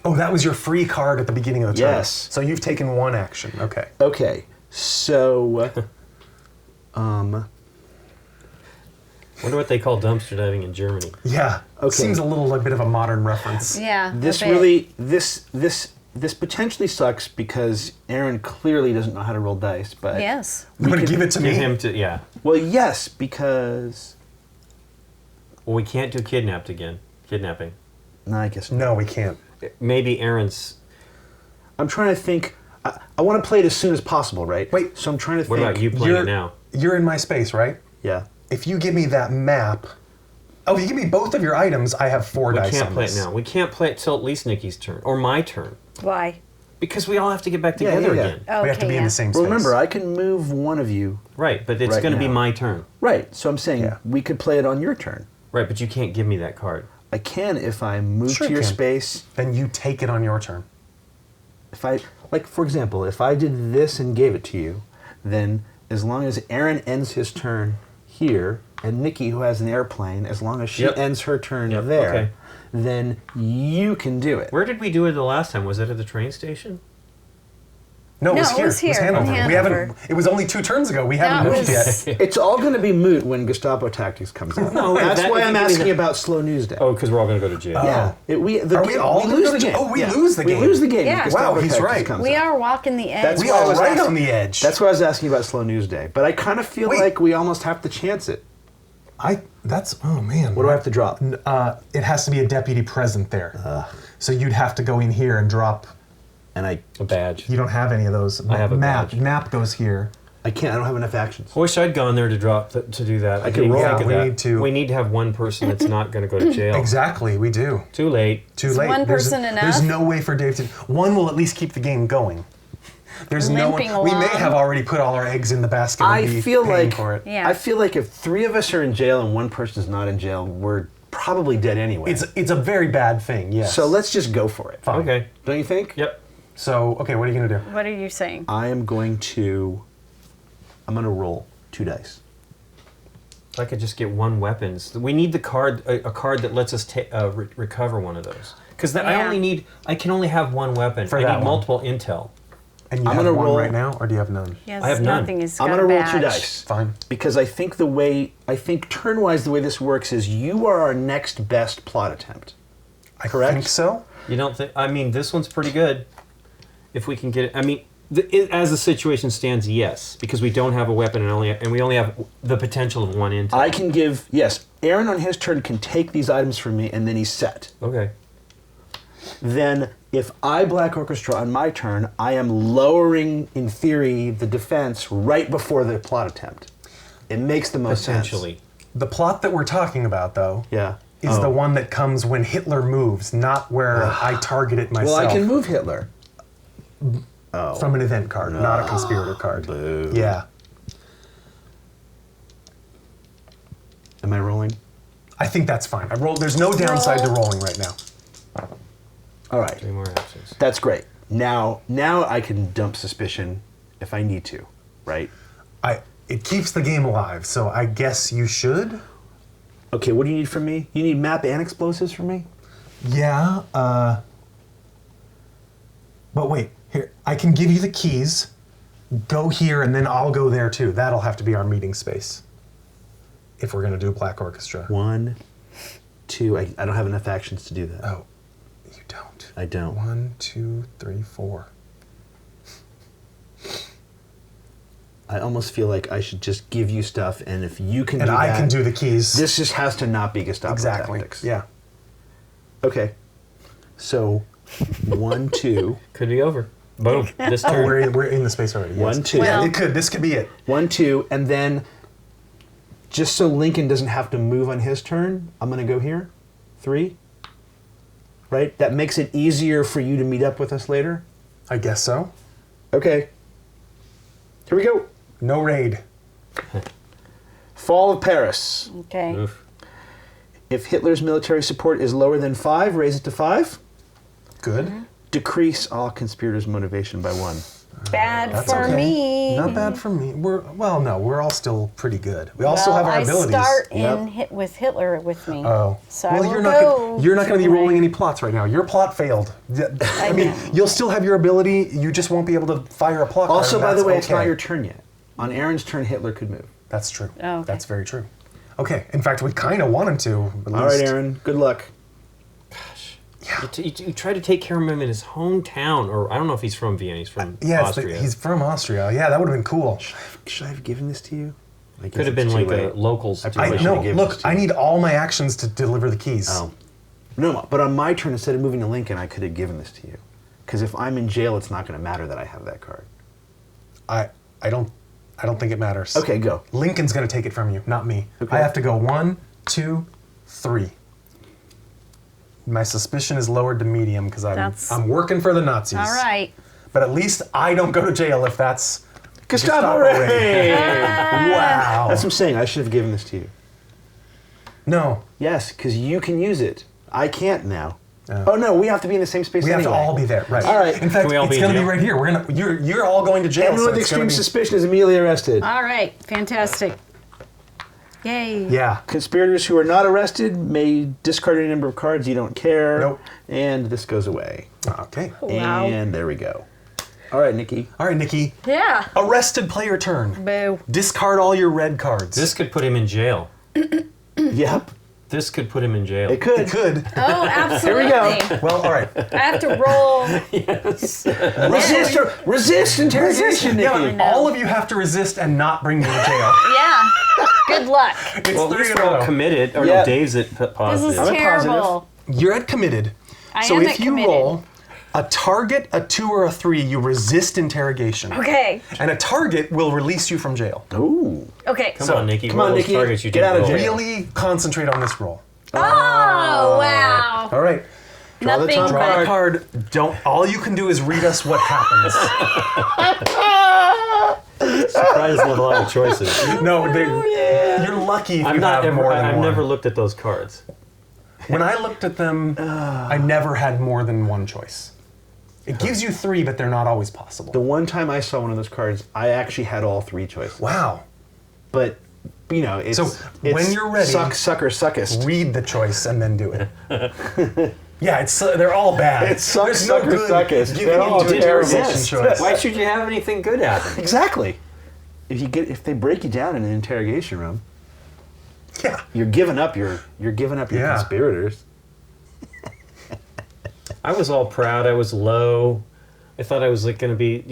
Oh, that was your free card at the beginning of the turn. Yes. So you've taken 1 action. Okay. Okay, so... Wonder what they call dumpster diving in Germany. Yeah. Okay. Seems a little like bit of a modern reference. Yeah. This a bit. really... This potentially sucks because Aaron clearly doesn't know how to roll dice, but... Yes. You want to give it to Give me? him to, yeah. Well, yes, because... Well, we can't do kidnapping. No, I guess not. No, we can't. Maybe Aaron's. I'm trying to think... I want to play it as soon as possible, right? Wait. So I'm trying to What think... about you playing it now? You're in my space, right? Yeah. If you give me that map, if you give me both of your items, I have 4 We dice can't on play this. it now. We can't play it till at least Nikki's turn or my turn Why? because we all have to get back Yeah, together yeah. again. Okay, We have to be in yeah. the same space. Well, remember, I can move one of you. Right, but it's Right going to be now. my turn. Right, so I'm saying Yeah. we could play it on your turn. Right, but you can't give me that card. I can if I move Sure to you your can. space. Then you take it on your turn. If I, like, for example, if I did this and gave it to you, then as long as Aaron ends his turn here, and Nikki, who has an airplane, as long as she Yep. ends her turn Yep, there, okay. then you can do it. Where did we do it the last time? Was it at the train station? No, No, it was here. it was here, in Hanover. We Hanover. haven't. It was only 2 turns ago. We haven't That moved was- yet. It's all going to be moot when Gestapo Tactics comes out. No, wait, That's that- why if I'm you give me asking the- about Slow News Day. Oh, because we're all going to go to jail. Yeah. Are we game- all gonna lose go the to game. jail? Oh, we Yeah. lose the game. We lose the game. Yeah. if Gestapo Wow, he's Tactics right. comes We out. are walking the edge. That's We why I are was right asking- on the edge. That's why I was asking about Slow News Day. But I kind of feel Wait. like we almost have to chance it. Oh man. What do I have to drop? It has to be a deputy present there. So you'd have to go in here and drop. And I A badge. You don't have any of those. I have a map. badge. Map goes here. can't. I don't have enough actions. I wish I'd gone there to do that. I could didn't roll. think of We that. need to- We need to have one person that's not going to go to jail. Exactly, we do. Too late. Too late. one There's- person There's enough? no way for Dave to. One will at least keep the game going. There's no one. Limping We may along. have already put all our eggs in the basket. And I be feel paying like for it. Yeah. I feel like if 3 of us are in jail and 1 person's not in jail, we're probably dead anyway. It's a very bad thing. Yes. So let's just go for it. Fine. Okay. Don't you think? Yep. So okay, what are you gonna do? What are you saying? I'm going to roll 2 dice. If I could just get 1 weapons. We need the card, a card that lets us recover one of those. Because Yeah. I can only have 1 weapon. For I that need one. multiple intel. And you I'm have gonna one roll- right now, or do you have none? He has I have none. nothing. He's I'm got going to a roll 2 badge. dice. Fine. Because I think turn-wise, the way this works is you are our next best plot attempt. I Correct? think so. You don't think? I mean, this one's pretty good. If we can get it. I mean, As the situation stands, yes, because we don't have a weapon and we only have the potential of one intel. I can give, yes, Aaron on his turn can take these items from me and then he's set. Okay. Then if I Black Orchestra on my turn, I am lowering, in theory, the defense right before the plot attempt. It makes the most sense. Essentially. The plot that we're talking about, though, Yeah. is the one that comes when Hitler moves, not where I target it myself. Well, I can move Hitler. From an event card, not a conspirator card. Boo. Yeah. Am I rolling? I think that's fine. There's no downside to rolling right now. All right. 3 more actions. That's great. Now I can dump suspicion if I need to, right? It keeps the game alive, so I guess you should. Okay, what do you need from me? You need map and explosives from me? Yeah, but wait, here, I can give you the keys. Go here, and then I'll go there too. That'll have to be our meeting space. If we're gonna do Black Orchestra. 1, 2, I don't have enough actions to do that. Oh, you don't. I don't. 1, 2, 3, 4. I almost feel like I should just give you stuff, and if you can And do I that, can do the keys. This just has to not be Gestapo exactly. tactics. Yeah. Okay. So, 1, 2. Could be over. Boom. This Oh, turn. we're in the space already. Yes. 1, 2. Yeah, Well- this could be it. 1, 2, and then just so Lincoln doesn't have to move on his turn, I'm going to go here. 3. Right? That makes it easier for you to meet up with us later. I guess so. Okay. Here we go. No raid. Fall of Paris. Okay. Oof. If Hitler's military support is lower than 5, raise it to 5. Good. Decrease all conspirators' motivation by 1. Bad That's for okay. me. Not bad for me. We're all still pretty good. We all still have our abilities. I start Yep. with Hitler with me. Oh. So well, I will you're not go. gonna, you're not going to be for my- rolling any plots right now. Your plot failed. I mean, know. you'll still have your ability. You just won't be able to fire a plot. card, Also, and by the that's way, it's not okay. your turn yet. On Aaron's turn, Hitler could move. That's true. Oh, okay. That's very true. Okay. In fact, we kind of want him to. At All right, least. Aaron. Good luck. You try to take care of him in his hometown, or I don't know if he's from Vienna. He's from Yeah, Austria. he's from Austria. Yeah, that would have been cool. Should I have given this to you? I guess Could have it's been too like a late. local I situation. should've No, given look, this to I you. need all my actions to deliver the keys. Oh. No, but on my turn, instead of moving to Lincoln, I could have given this to you. Because if I'm in jail, it's not going to matter that I have that card. I don't think it matters. Okay, go. Lincoln's going to take it from you, not me. Okay. I have to go 1, 2, 3. My suspicion is lowered to medium because That's- I'm working for the Nazis. All right. But at least I don't go to jail if that's Gestapo raid. raid! Wow. That's what I'm saying. I should have given this to you. No, Yes, because you can use it. I can't now. Oh. Oh, no, we have to be in the same space we have anyway. to all be there. Right. All right. In fact, Can we all it's be going to in be jail? right here. You're all going to jail. Anyone so with it's gonna extreme be- suspicion is immediately arrested. All right. Fantastic. Yay. Yeah. Conspirators who are not arrested may discard any number of cards. You don't care. Nope. And this goes away. Okay. Wow. And there we go. All right, Nikki. All right, Nikki. Yeah. Arrested player turn. Boo. Discard all your red cards. This could put him in jail. Yep. This could put him in jail. It could. It could. Oh, absolutely. we go. Well, all right. I have to roll. Resist interrogation, Nikki. Yeah, all of you have to resist and not bring me to jail. Yeah. Good luck. It's Well, at 3 least in a we're all row. committed. Or Yeah. no, Dave's at This positive. is I'm at terrible. You're at committed. I So am if at you committed. roll a target, a 2, or a 3, you resist interrogation. Okay. And a target will release you from jail. Ooh. Okay. Come on, Nikki. come on, roll those Nikki. targets you Get didn't out of roll. jail. Really concentrate on this roll. Oh, wow. All right. Draw the Nothing top Draw but a card. Don't. All you can do is read us what happens. Surprised with a lot of choices. No, you're lucky if I've you not have ever. more than I've one. never looked at those cards. When I looked at them, I never had more than one choice. It gives you 3, but they're not always possible. The one time I saw one of those cards, I actually had all 3 choices. Wow. But, you know, it's, So, it's when you're ready- sucker, suckest. Read the choice and then do it. Yeah, they're all bad. It sucks, There's no sucker, good suckest. giving They're all into terrible. interrogation choice. Why should you have anything good happen? Exactly. If they break you down in an interrogation room, Yeah. you're giving up your Yeah. conspirators. I was all proud. I was low. I thought I was like going to be,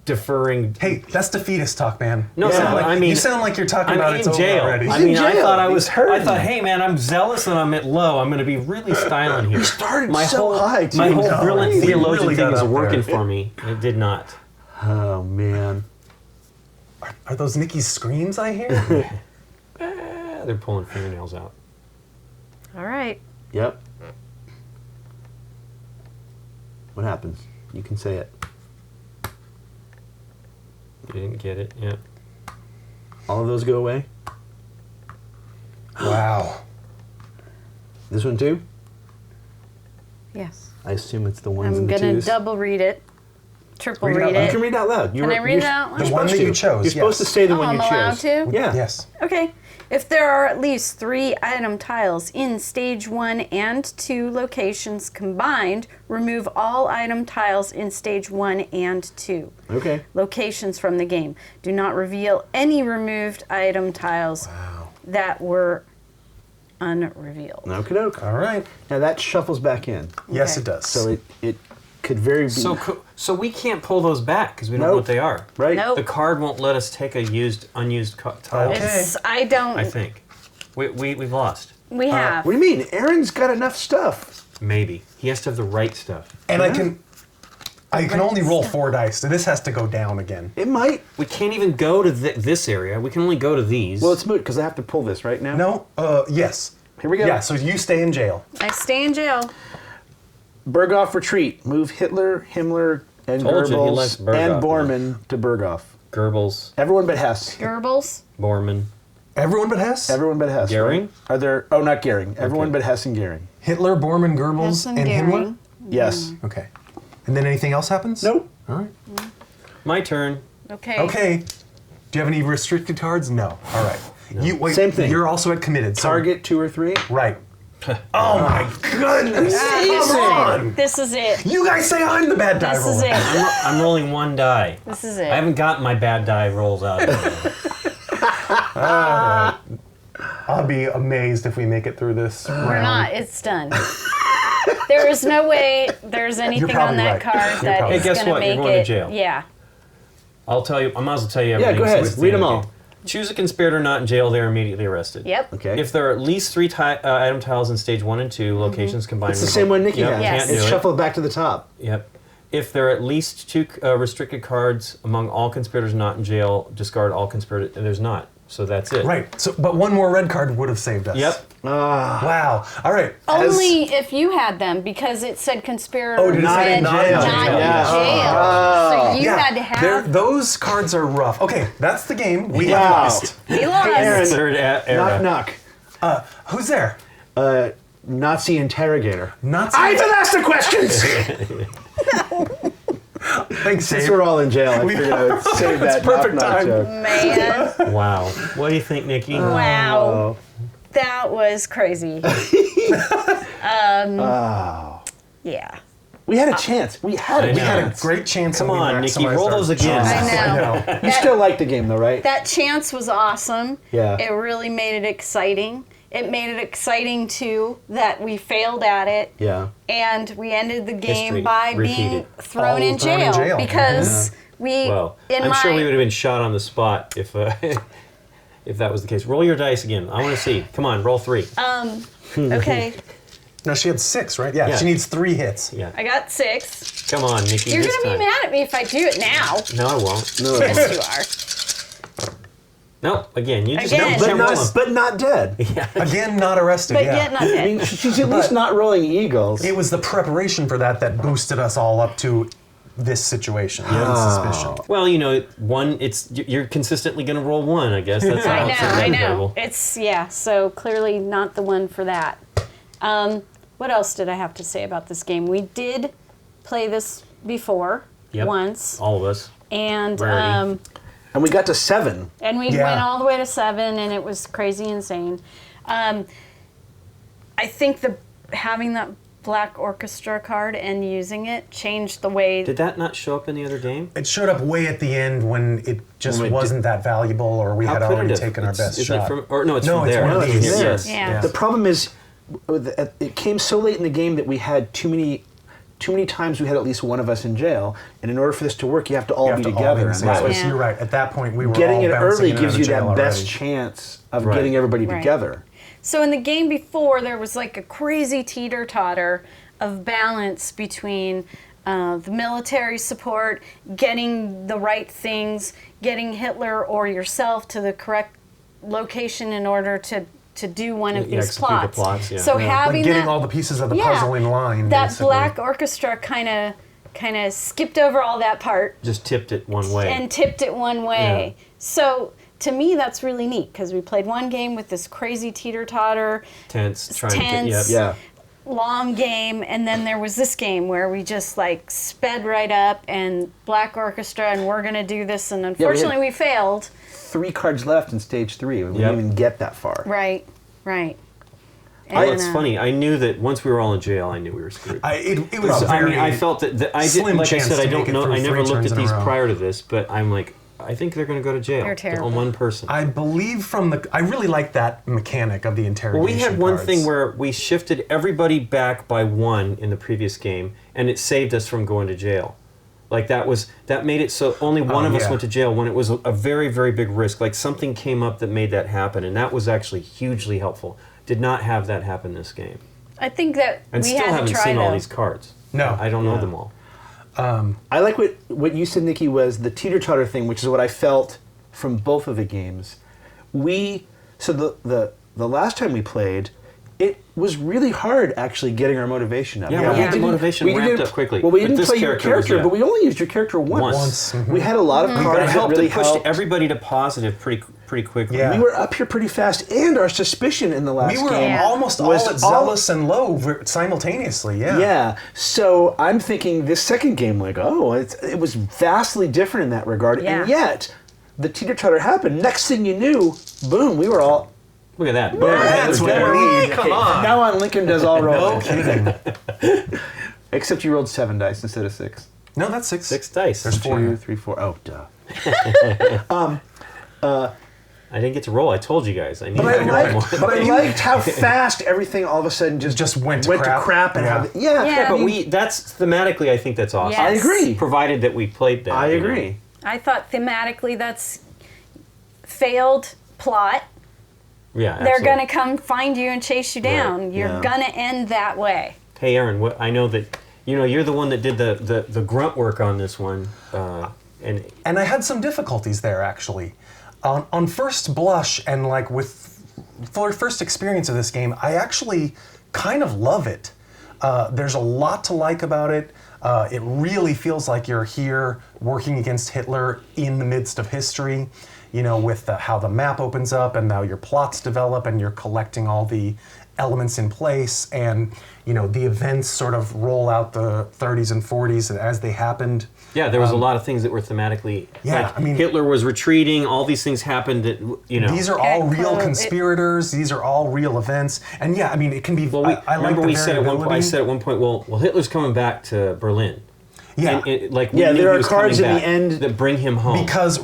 deferring. Hey, that's defeatist talk, man. No, you so, sound like, I mean, you sound like you're talking I'm about in it's over jail. already. I mean, I jail. thought He's hurting. I thought, hey man, I'm zealous and I'm at low. I'm going to be really styling here. You started my so whole, high, too. My whole No, brilliant we theologian really thing got is up working there. for me. It did not. Oh, man. Are those Nikki's screams I hear? They're pulling fingernails out. All right. Yep. What happens? You can say it. You didn't get it. Yeah. All of those go away? Wow. This one too? Yes. I assume it's the ones I'm and the gonna twos. double read it, triple Read it out read loud. You it. can read it out loud. Can I read it out loud? The one that you chose, You're supposed to yes. say the Oh, one I'm you allowed chose. to? Yeah. Yes. Okay. If there are at least 3 item tiles in stage 1 and 2 locations combined, remove all item tiles in stage 1 and 2 Okay. locations from the game. Do not reveal any removed item tiles that were unrevealed. Okie doke. All right. Now that shuffles back in. Yes, Okay. it does. So it could very be. So we can't pull those back because we don't know Nope. what they are. right? Nope. The card won't let us take a unused tile. Okay. I don't. I think. We've lost. We have. What do you mean? Aaron's got enough stuff. Maybe. He has to have the right stuff. And I can only roll stuff. 4 dice, so this has to go down again. It might. We can't even go to this area. We can only go to these. Well, it's moot because I have to pull this right now. No? Yes. Here we go. Yeah, so you stay in jail. I stay in jail. Berghoff retreat. Move Hitler, Himmler, and Told you he likes Goebbels Berghoff, and Bormann to Berghoff. Goebbels, Everyone but Hess. Goebbels. Bormann, Everyone but Hess? Everyone but Hess. Goering? Right? Are there? Oh, not Goering. Everyone Okay. but Hess and Goering. Hitler, Bormann, Goebbels, Hess and and Himmler? Goering. Yes. Okay. And then anything else happens? Nope. All right. my turn. Okay. Okay. Do you have any restricted cards? No. All right. You wait. Same thing. You're also at committed. So, Target 2 or 3. Right. Oh my goodness! Come on! This is it. You guys say I'm the bad die This is roller. it. I'm rolling 1 die. This is it. I haven't gotten my bad die rolls out. I'll be amazed if we make it through this We're round. not. It's done. There is no way there's anything on probably that right. card You're that probably is Hey, guess going to what? You're make going to it. jail. Yeah. I'll tell you. I might as well tell you Yeah, everything. go ahead. since it's the Read end them of the all. game. Choose a conspirator not in jail. They're immediately arrested. Yep. Okay. If there are at least 3 item tiles in stage 1 and 2 locations combined. It's the same one Nikki Yep, has. Yes. Can't It's do it. shuffled back to the top. Yep. If there are at least 2 restricted cards among all conspirators not in jail, discard all conspirators. There's not. So that's it. Right. So, but one more red card would have saved us. Yep. Wow. All right. Only if you had them because it said conspirator. Oh, did it say not not in in jail? jail. So you Yeah, had to have. those cards are rough. Okay, that's the game. We have Wow. lost. We lost. Aaron. Third era. Knock, knock. Who's there? Nazi interrogator. Nazi. I even asked the questions! Thanks, Since Dave. we're all in jail, I figured I would save that perfect knock-knock time. joke. Man, Wow. What do you think, Nikki? wow, Oh. that was crazy. Oh. Yeah. We had a chance. We had I a We had a chance. great chance. Come and we on, Nikki, maximized roll our those again. chances. I know. You still like the game, though, right? That chance was awesome. Yeah. It really made it exciting. It made it exciting too that we failed at it. Yeah. And we ended the game History by being repeated. thrown All in thrown in jail jail. because we. Well, in I'm my, sure we would have been shot on the spot if if that was the case. Roll your dice again. I want to see. Come on, roll 3. Okay, No, she had 6, right? Yeah, Yeah. she needs 3 hits. Yeah. I got 6. Come on, Nikki. You're this gonna be time. mad at me if I do it now. No, I won't. No, Yes, you are. No, again, you just Again. don't but, roll not, but not dead. Again, not arrested. But yeah. yet not I dead. mean, she's at least not rolling eagles. It was the preparation for that boosted us all up to this situation. And suspicion. Well, you're consistently going to roll 1, I guess. That's I how know, it's I know. inevitable. It's, yeah, so clearly not the one for that. What else did I have to say about this game? We did play this before, Yep. once, All of us. and Rarity. And we got to 7. we Yeah. went all the way to 7, and it was crazy insane. I think having that Black Orchestra card and using it changed the way. Did that not show up in the other game? It showed up way at the end when it just When we wasn't that valuable, or we How had could already it have? taken our best Isn't it shot. from, or no, it's No, from it's there. one of No, it's these. from there. Yes. Yeah. The problem is, it came so late in the game that we had too many too many times we had at least one of us in jail, and in order for this to work, you have to all You be have to all together. in the And same that space. was, Yeah. You're right. At that point, we were getting all it bouncing early in and gives out you of jail that best already. chance of Right. getting everybody Right. together. So in the game before, there was like a crazy teeter-totter of balance between the military support, getting the right things, getting Hitler or yourself to the correct location in order to do one of Yeah, these execute the plots. plots, yeah. So Yeah. having Like getting that, all the pieces of the yeah, puzzle in line. that basically. Black Orchestra kind of skipped over all that part Just tipped it one way. and tipped it one way. So to me, that's really neat because we played one game with this crazy teeter-totter, Tense, trying to tense. get, yep. Yeah. long game, and then there was this game where we just like sped right up and Black Orchestra and we're gonna do this, and unfortunately we failed. 3 cards left in stage 3. We Yep. didn't even get that far. Right. Well, And, it's funny. I knew that once we were all in jail, I knew we were screwed. It was I very. mean, I felt that I did. slim Like I chance said, I to don't make it know. through I never 3 looked turns at in a these row. prior to this, but I'm like, I think they're going to go to jail. They're terrible. On one person. I believe I really like that mechanic of the interrogation. Well, we had one cards. thing where we shifted everybody back by 1 in the previous game, and it saved us from going to jail. Like that made it so only one of us yeah. went to jail when it was a very, very big risk. Like something came up that made that happen, and that was actually hugely helpful. Did not have that happen this game, I think that and we still had to haven't try seen all though. these cards. No. I don't know them all. I like what you said, Nikki, was the teeter-totter thing, which is what I felt from both of the games. So the last time we played, it was really hard actually getting our motivation up. Yeah, well, we yeah. didn't- motivation we ramped didn't- up quickly. Well, we But didn't this play your character was, character, yeah. but we only used your character once. Once. We had a lot of But cards it that helped. really It pushed helped. everybody to positive pretty quickly. Yeah. We were up here pretty fast, and our suspicion in the last We were game almost all was at zealous and low simultaneously. Yeah. Yeah, so I'm thinking this second game, like, it was vastly different in that regard, Yeah. and yet the teeter-totter happened. Next thing you knew, boom, we were all. Look at that. That's what we need. Come on. Now on Lincoln does all No rolling. kidding. Except you rolled 7 dice instead of 6. No, that's 6. 6 dice. There's 4 2, here. 3, 4. Oh, duh. I didn't get to roll. I told you guys. I need But to roll more. I liked how fast everything all of a sudden just went to to crap. crap and Yeah. how yeah. Yeah. But that's thematically. I think that's awesome. Yes. I agree. Provided that we played that. I you know. agree. I thought thematically that's failed plot. Yeah. They're absolutely. gonna come find you and chase you down. Right, You're yeah. gonna end that way. Hey, Aaron. I know that you're the one that did the grunt work on this one, and And I had some difficulties there, actually. On first blush, and like for first experience of this game, I actually kind of love it. There's a lot to like about it. It really feels like you're here working against Hitler in the midst of history, with how the map opens up and how your plots develop and you're collecting all the elements in place, and the events sort of roll out the 30s and 40s as they happened. yeah, there was a lot of things that were thematically. Yeah, like I mean- Hitler was retreating. All these things happened. That These are all Okay, real cool. conspirators. These are all real events, and yeah, I mean, it can be. Well, I like remember the we said at one point. I variability. said at one point, well, Hitler's coming back to Berlin. Yeah. And we Yeah, knew there he are was cards coming in the back end- that bring him home. because of-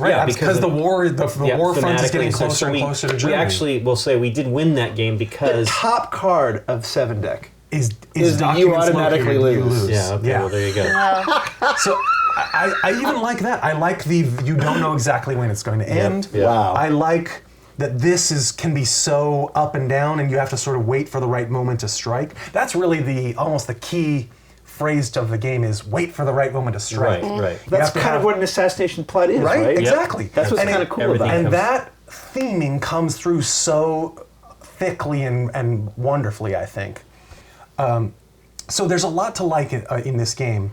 the war war front is thematically, getting so closer and we- closer to We Germany. actually will say we did win that game The because. top card of 7 deck. is is that you documents automatically located, you lose. lose. Yeah. Okay. Well, there you go. So I even like that. I like you don't know exactly when it's going to end. Yeah. Wow. I like that this can be so up and down, and you have to sort of wait for the right moment to strike. That's really almost the key phrase of the game is wait for the right moment to strike. Right. Right. You That's have to kind of have- what an assassination plot is, right? Right, exactly. That's what's And kind of cool everything about it. And comes- that theming comes through so thickly and wonderfully, I think. So there's a lot to like in this game,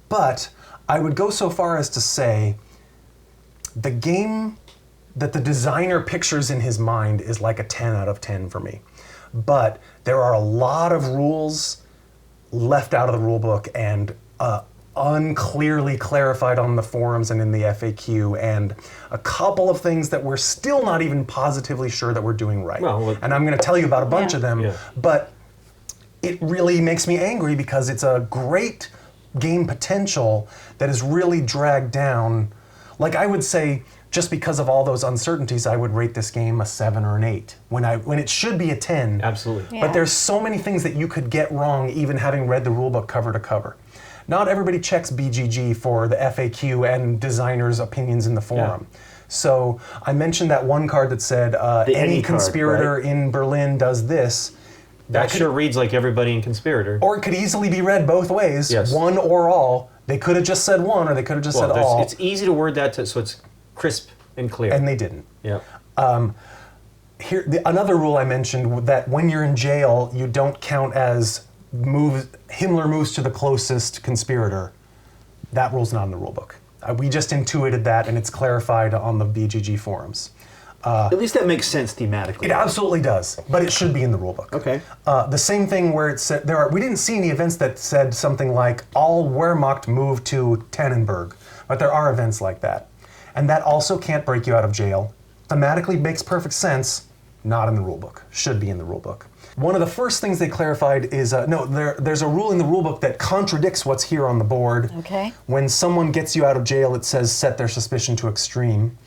but I would go so far as to say the game that the designer pictures in his mind is like a 10 out of 10 for me. But there are a lot of rules left out of the rule book and unclearly clarified on the forums and in the FAQ, and a couple of things that we're still not even positively sure that we're doing right. Well, and I'm going to tell you about a bunch Yeah. of them, Yeah. but it really makes me angry because it's a great game potential that is really dragged down. Like I would say, just because of all those uncertainties, I would rate this game a 7 or an 8 when it should be a 10. Absolutely. Yeah. But there's so many things that you could get wrong even having read the rulebook cover to cover. Not everybody checks BGG for the FAQ and designers' opinions in the forum. So I mentioned that one card that said any card, conspirator right? in Berlin does this. That sure reads like everybody in Conspirator. Or it could easily be read both ways, Yes. one or all. They could have just said one, or they could have just said all. It's easy to word that so it's crisp and clear. And they didn't. Yeah. Another rule I mentioned, that when you're in jail, you don't count as Himmler moves to the closest conspirator. That rule's not in the rulebook. We just intuited that, and it's clarified on the BGG forums. At least that makes sense thematically. It absolutely does, but it should be in the rulebook. Okay. The same thing where it said we didn't see any events that said something like all Wehrmacht move to Tannenberg, but there are events like that, and that also can't break you out of jail. Thematically makes perfect sense. Not in the rulebook. Should be in the rulebook. One of the first things they clarified is there's a rule in the rulebook that contradicts what's here on the board. Okay. When someone gets you out of jail, it says set their suspicion to extreme.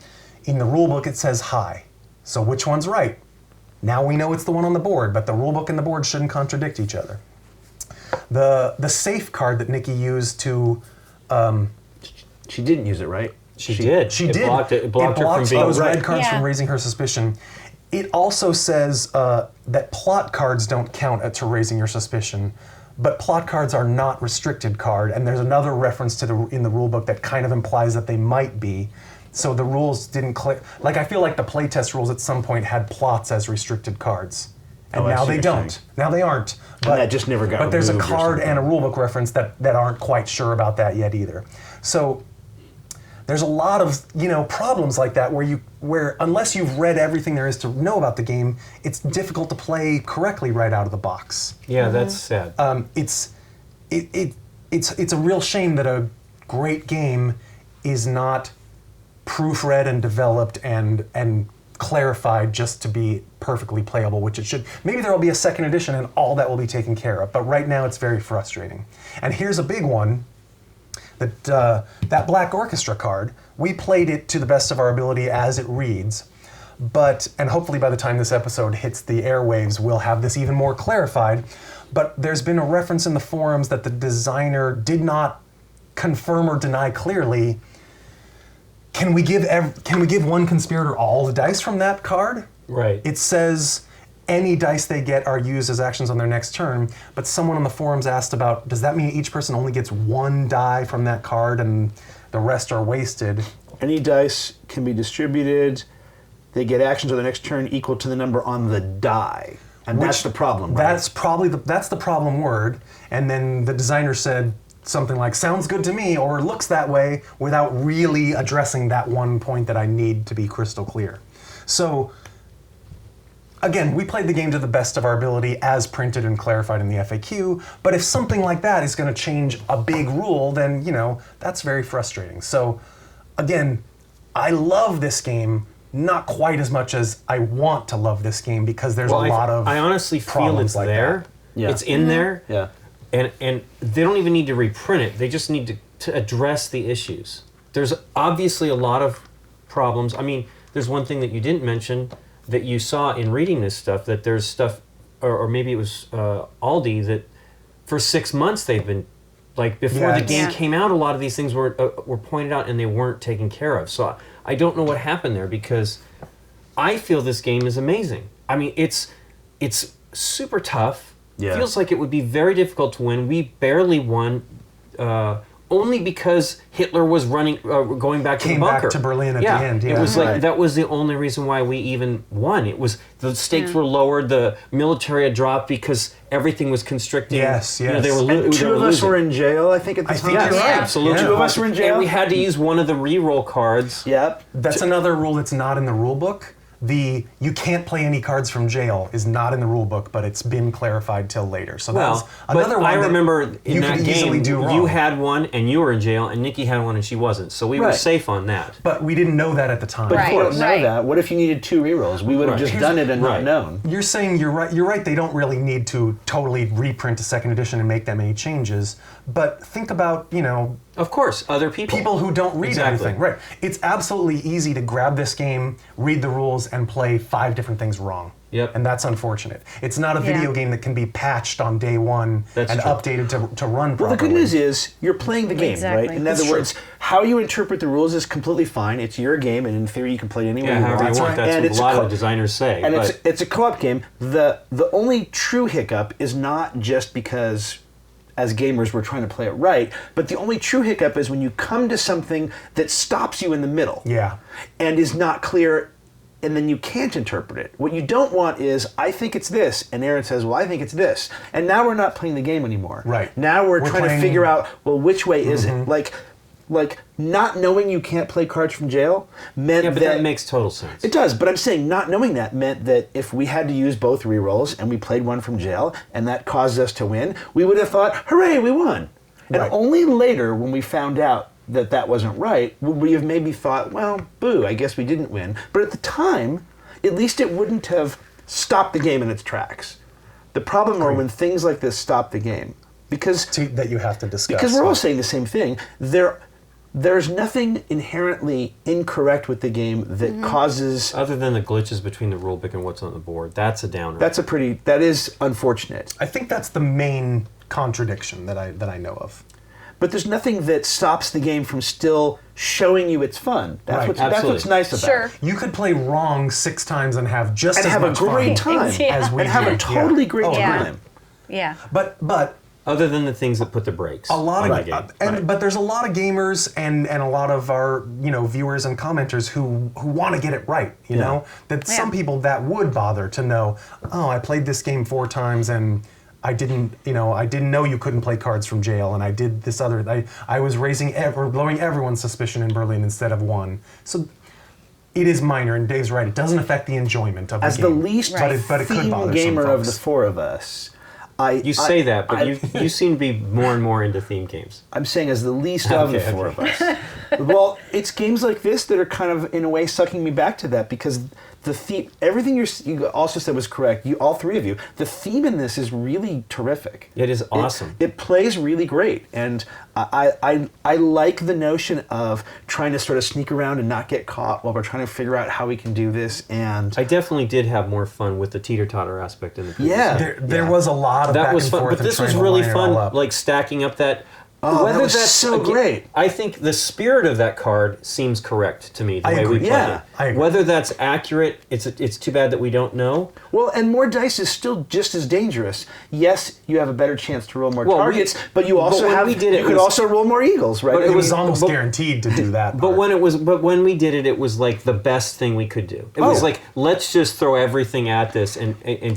In the rulebook, it says high. So which one's right? Now we know it's the one on the board, but the rulebook and the board shouldn't contradict each other. The safe card that Nikki used to... She didn't use it, right? She did. She it did. Blocked it. It blocked her from being those red right. cards Yeah. from raising her suspicion. It also says that plot cards don't count to raising your suspicion, but plot cards are not restricted card, and there's another reference in the rulebook that kind of implies that they might be. So the rules didn't clear. Like, I feel like the playtest rules at some point had plots as restricted cards. And Oh, I now see they what you're don't. saying. Now they aren't. But that just never got But there's a removed or card and a something. rulebook reference that aren't quite sure about that yet either. So there's a lot of problems like that where unless you've read everything there is to know about the game, it's difficult to play correctly right out of the box. Yeah, that's sad. It's a real shame that a great game is not proofread and developed and clarified just to be perfectly playable, which it should. Maybe there will be a second edition and all that will be taken care of, but right now it's very frustrating. And here's a big one, that Black Orchestra card. We played it to the best of our ability as it reads, and hopefully by the time this episode hits the airwaves, we'll have this even more clarified. But there's been a reference in the forums that the designer did not confirm or deny clearly. Can we give one conspirator all the dice from that card? Right. It says any dice they get are used as actions on their next turn, but someone on the forums asked about, does that mean each person only gets one die from that card and the rest are wasted? Any dice can be distributed. They get actions on the next turn equal to the number on the die. And that's the problem, right? That's the problem word. And then the designer said something like, sounds good to me, or looks that way, without really addressing that one point that I need to be crystal clear. So, again, we played the game to the best of our ability as printed and clarified in the FAQ, but if something like that is going to change a big rule, then, that's very frustrating. So, again, I love this game, not quite as much as I want to love this game, because there's a lot of I honestly feel problems it's like there. that. Yeah. It's in there. Yeah. And they don't even need to reprint it. They just need to address the issues. There's obviously a lot of problems. I mean, there's one thing that you didn't mention that you saw in reading this stuff, that there's stuff, or maybe it was Aldi, that for 6 months they've been, like, before the game came out, a lot of these things were pointed out and they weren't taken care of. So I don't know what happened there, because I feel this game is amazing. I mean, it's super tough. Yeah. Feels like it would be very difficult to win. We barely won, only because Hitler was going back to the Came bunker. back to Berlin at the end. Yeah. It was Right. like that was the only reason why we even won. It was the stakes were lowered, the military had dropped because everything was constricting. Yes, You know, yes. they were And two of us losing. were in jail, I think, at the I time. think you're Yes, right. absolutely. Yeah. Two of us were in jail. And we had to use one of the re-roll cards. Yep. That's another rule that's not in the rule book. You can't play any cards from jail is not in the rule book, but it's been clarified till later. So that's Well, another but one I that remember in you that could easily game, do wrong. you had one and you were in jail, and Nikki had one and she wasn't. So we were Right. safe on that. But we didn't know that at the time. But if you don't know Right. that, what if you needed 2 rerolls? We would have Right. just done it and Right. not known. You're saying you're right. You're right. They don't really need to totally reprint a second edition and make that many changes. But think about Of course, other people. People who don't read Exactly. anything. Right. It's absolutely easy to grab this game, read the rules, and play 5 different things wrong. Yep. And that's unfortunate. It's not a video Yeah. game that can be patched on day one That's and true. updated to run properly. Well, the good news is you're playing the game, Exactly. right? In That's other true. words, how you interpret the rules is completely fine. It's your game, and in theory, you can play it any way Yeah, you however want. you want. That's And what it's a lot co- of the designers say. And but it's a co-op game. The only true hiccup is not just because as gamers we're trying to play it right, but the only true hiccup is when you come to something that stops you in the middle. Yeah. And is not clear, and then you can't interpret it. What you don't want is, I think it's this, and Aaron says, well, I think it's this. And now we're not playing the game anymore. Right. Now we're trying playing- to figure out, well, which way is it? Like not knowing you can't play cards from jail meant yeah, but that makes total sense. it does, but I'm saying not knowing that meant that if we had to use both rerolls and we played one from jail and that caused us to win, we would have thought, hooray, we won. And Right. only later when we found out that that wasn't right, would we have maybe thought, well, boo, I guess we didn't win. But at the time, at least it wouldn't have stopped the game in its tracks. The problem are when things like this stop the game. Because That you have to discuss. because we're all saying the same thing. There's nothing inherently incorrect with the game that causes. Other than the glitches between the rulebook and what's on the board, that's a downer. That is unfortunate. I think that's the main contradiction that I know of. But there's nothing that stops the game from still showing you it's fun. That's Right. that's what's Absolutely. nice about Sure. it. You could play wrong 6 times and have just And as have a much great fun time. Yeah. as we And have a did. totally great Oh, Yeah. time. Yeah. But Other than the things that put the brakes. a lot of on the game. but there's a lot of gamers and a lot of our viewers and commenters who want to get it right. You know that some Yeah. people that would bother to know. Oh, I played this game 4 times and I didn't know you couldn't play cards from jail, and I did this other. I was blowing everyone's suspicion in Berlin instead of one. So it is minor, and Dave's right. It doesn't affect the enjoyment of As the the game. least but it could theme bother gamer some of the folks. 4 of us, You say that, but I- you seem to be more and more into theme games. I'm saying as the least of the Okay, 4 of us. Well, it's games like this that are kind of, in a way, sucking me back to that because the theme, everything you also said was correct. All 3 of you, the theme in this is really terrific. It is awesome. It plays really great, and I like the notion of trying to sort of sneak around and not get caught while we're trying to figure out how we can do this. And I definitely did have more fun with the teeter-totter aspect in the previous Yeah. game. There was a lot of That back was and fun, forth but and this was trying to really line it all fun, up. like stacking up that. Oh, that was so great. I think the spirit of that card seems correct to me. The I way agree. we played Yeah, it. I agree. Whether that's accurate, it's too bad that we don't know. well, and more dice is still just as dangerous. Yes, you have a better chance to roll more Well, targets, but you also when have we did it, you could was- also roll more eagles, right? But It was I mean, almost but- guaranteed to do that. But part. when we did it, it was like the best thing we could do. It was Oh. like, let's just throw everything at this, and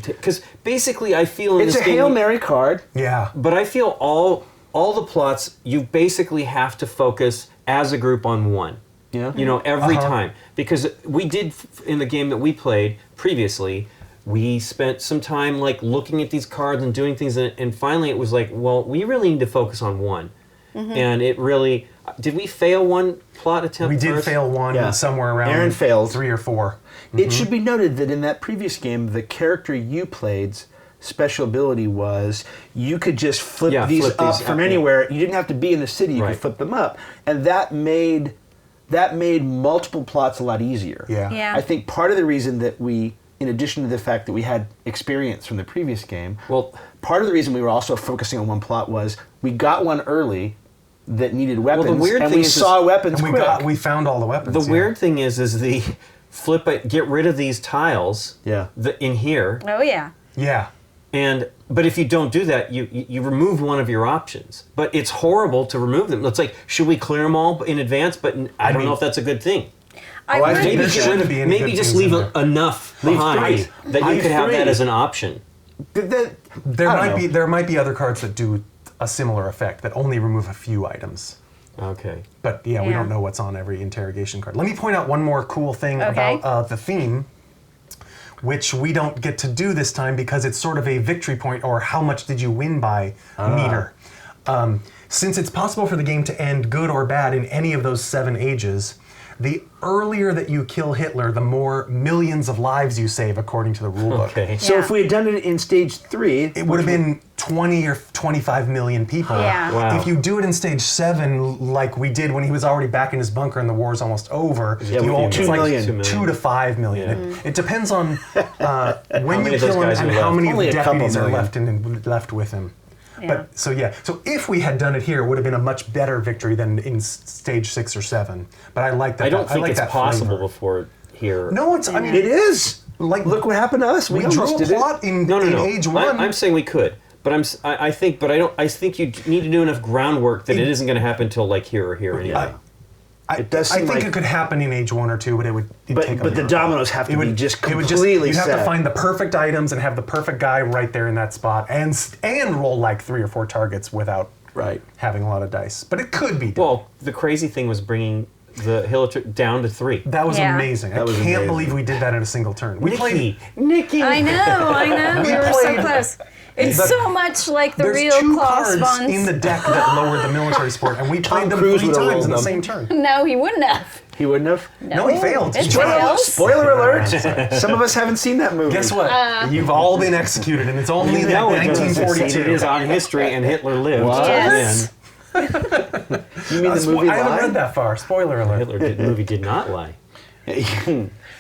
because basically I feel in it's a this game, Hail Mary card. but I feel all the plots, you basically have to focus as a group on one. Yeah. You know, every Uh-huh. time. Because we did, in the game that we played previously, we spent some time like looking at these cards and doing things, and finally it was like, well, we really need to focus on one. And it really, did we fail one plot attempt we did first? fail one Yeah. somewhere around Aaron failed. 3 or 4. It should be noted that in that previous game, the character you played's special ability was you could just flip Yeah, these flip up these from up, yeah. anywhere. You didn't have to be in the city. You Right. could flip them up, and that made multiple plots a lot easier. Yeah. Yeah. I think part of the reason that we, in addition to the fact that we had experience from the previous game, Well- part of the reason we were also focusing on one plot was we got one early that needed weapons, weird and thing we is saw weapons And quick. we found all the weapons. The yeah. weird thing is the flip it, get rid of these tiles Yeah. in here, Oh yeah. Yeah. but if you don't do that, you remove one of your options. But it's horrible to remove them. It's like, should we clear them all in advance? But I don't mean- know if that's a good thing. I would- think Maybe there just, shouldn't be any maybe good just things leave in there. enough Leave behind three. that you Leave could have that three. as an option. There might be other cards that do a similar effect that only remove a few items. Okay. But yeah, we Yeah. don't know what's on every interrogation card. Let me point out one more cool thing Okay. about the theme, which we don't get to do this time because it's sort of a victory point or how much did you win by meter. Since it's possible for the game to end good or bad in any of those 7 ages, the earlier that you kill Hitler, the more millions of lives you save according to the rulebook. Okay. So Yeah. if we had done it in stage 3, It would have been 20 or 25 million people. Yeah. Wow. If you do it in stage 7, like we did when he was already back in his bunker and the war's almost over, Yeah, you with it's 2 like million. 2 to 5 million. It depends on when many you of those kill him guys and are how left. many of Only the a couple deputies are million. left with him. Yeah. But so if we had done it here, it would have been a much better victory than in stage 6 or 7. But I like that. I don't think like it's that possible flavor. before here. No, it's. I mean, It is. Like, Look what happened to us. we almost drew a did it. plot in No. age 1. I'm saying we could, but I think you need to do enough groundwork that it isn't going to happen till like here or here anyway. It does I seem think like- it could happen in age 1 or 2, but it'd take a But the little- dominoes have to be just it would completely you'd have to set. find the perfect items and have the perfect guy right there in that spot and roll like 3 or 4 targets without Right. having a lot of dice. But it could be done. Well, the crazy thing was bringing the hill down to 3. That was Yeah. amazing. That was I can't amazing. believe we did that in a single turn. We played. Nikki. I know. We were so played- close. It's The- so much like the There's real 2 Klaus cards Von's. in the deck that lowered the military support, and we played them Cruise 3 would've times rolled in the them. same turn. No, he wouldn't have. He wouldn't have. No, he failed. It He tried. fails. Spoiler alert! Some of us haven't seen that movie. Guess what? You've all been executed, and it's only You know it doesn't succeed. 1942. It is on history, and Hitler lived. What? Yes. You mean the movie I haven't Live? read that far. Spoiler alert. Movie did not lie.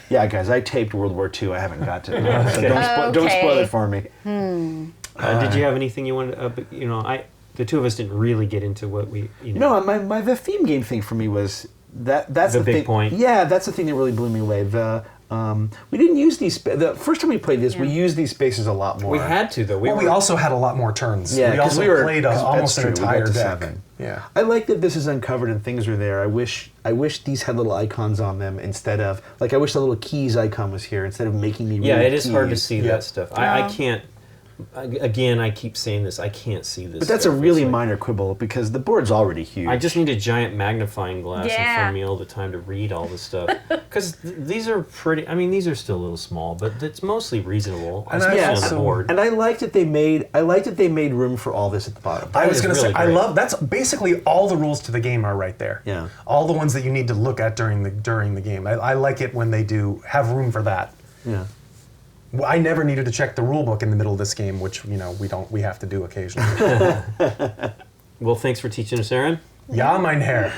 Yeah, guys, I taped World War II. I haven't got to it. So don't spoil Okay. it for me. Did you have anything you wanted? The two of us didn't really get into what we. No, the theme game thing for me was that's The the big thing. point. Yeah, that's the thing that really blew me away. We didn't use these. The first time we played this, we used these spaces a lot more. We had to though. We also had a lot more turns. Yeah, we 'cause also we were- played 'cause almost that's an true, we got entire to deck. 7. Yeah. I like that this is uncovered and things are there. I wish these had little icons on them instead of I wish the little keys icon was here instead of making me. Yeah, read it is hard to keys. see Yeah. that stuff. I can't. Again, I keep saying this. I can't see this. But that's a stuff. really It's like- minor quibble because the board's already huge. I just need a giant magnifying glass in front Yeah. of me all the time to read all this stuff. Because these are pretty. I mean, these are still a little small, but it's mostly reasonable. And especially on the also- board. And I like that they made room for all this at the bottom. I was is going to really say, I great. love that's basically all the rules to the game are right there. Yeah. All the ones that you need to look at during the game. I like it when they do have room for that. Yeah. I never needed to check the rule book in the middle of this game, which we have to do occasionally. Well, thanks for teaching us, Aaron. Ja, mein Herr.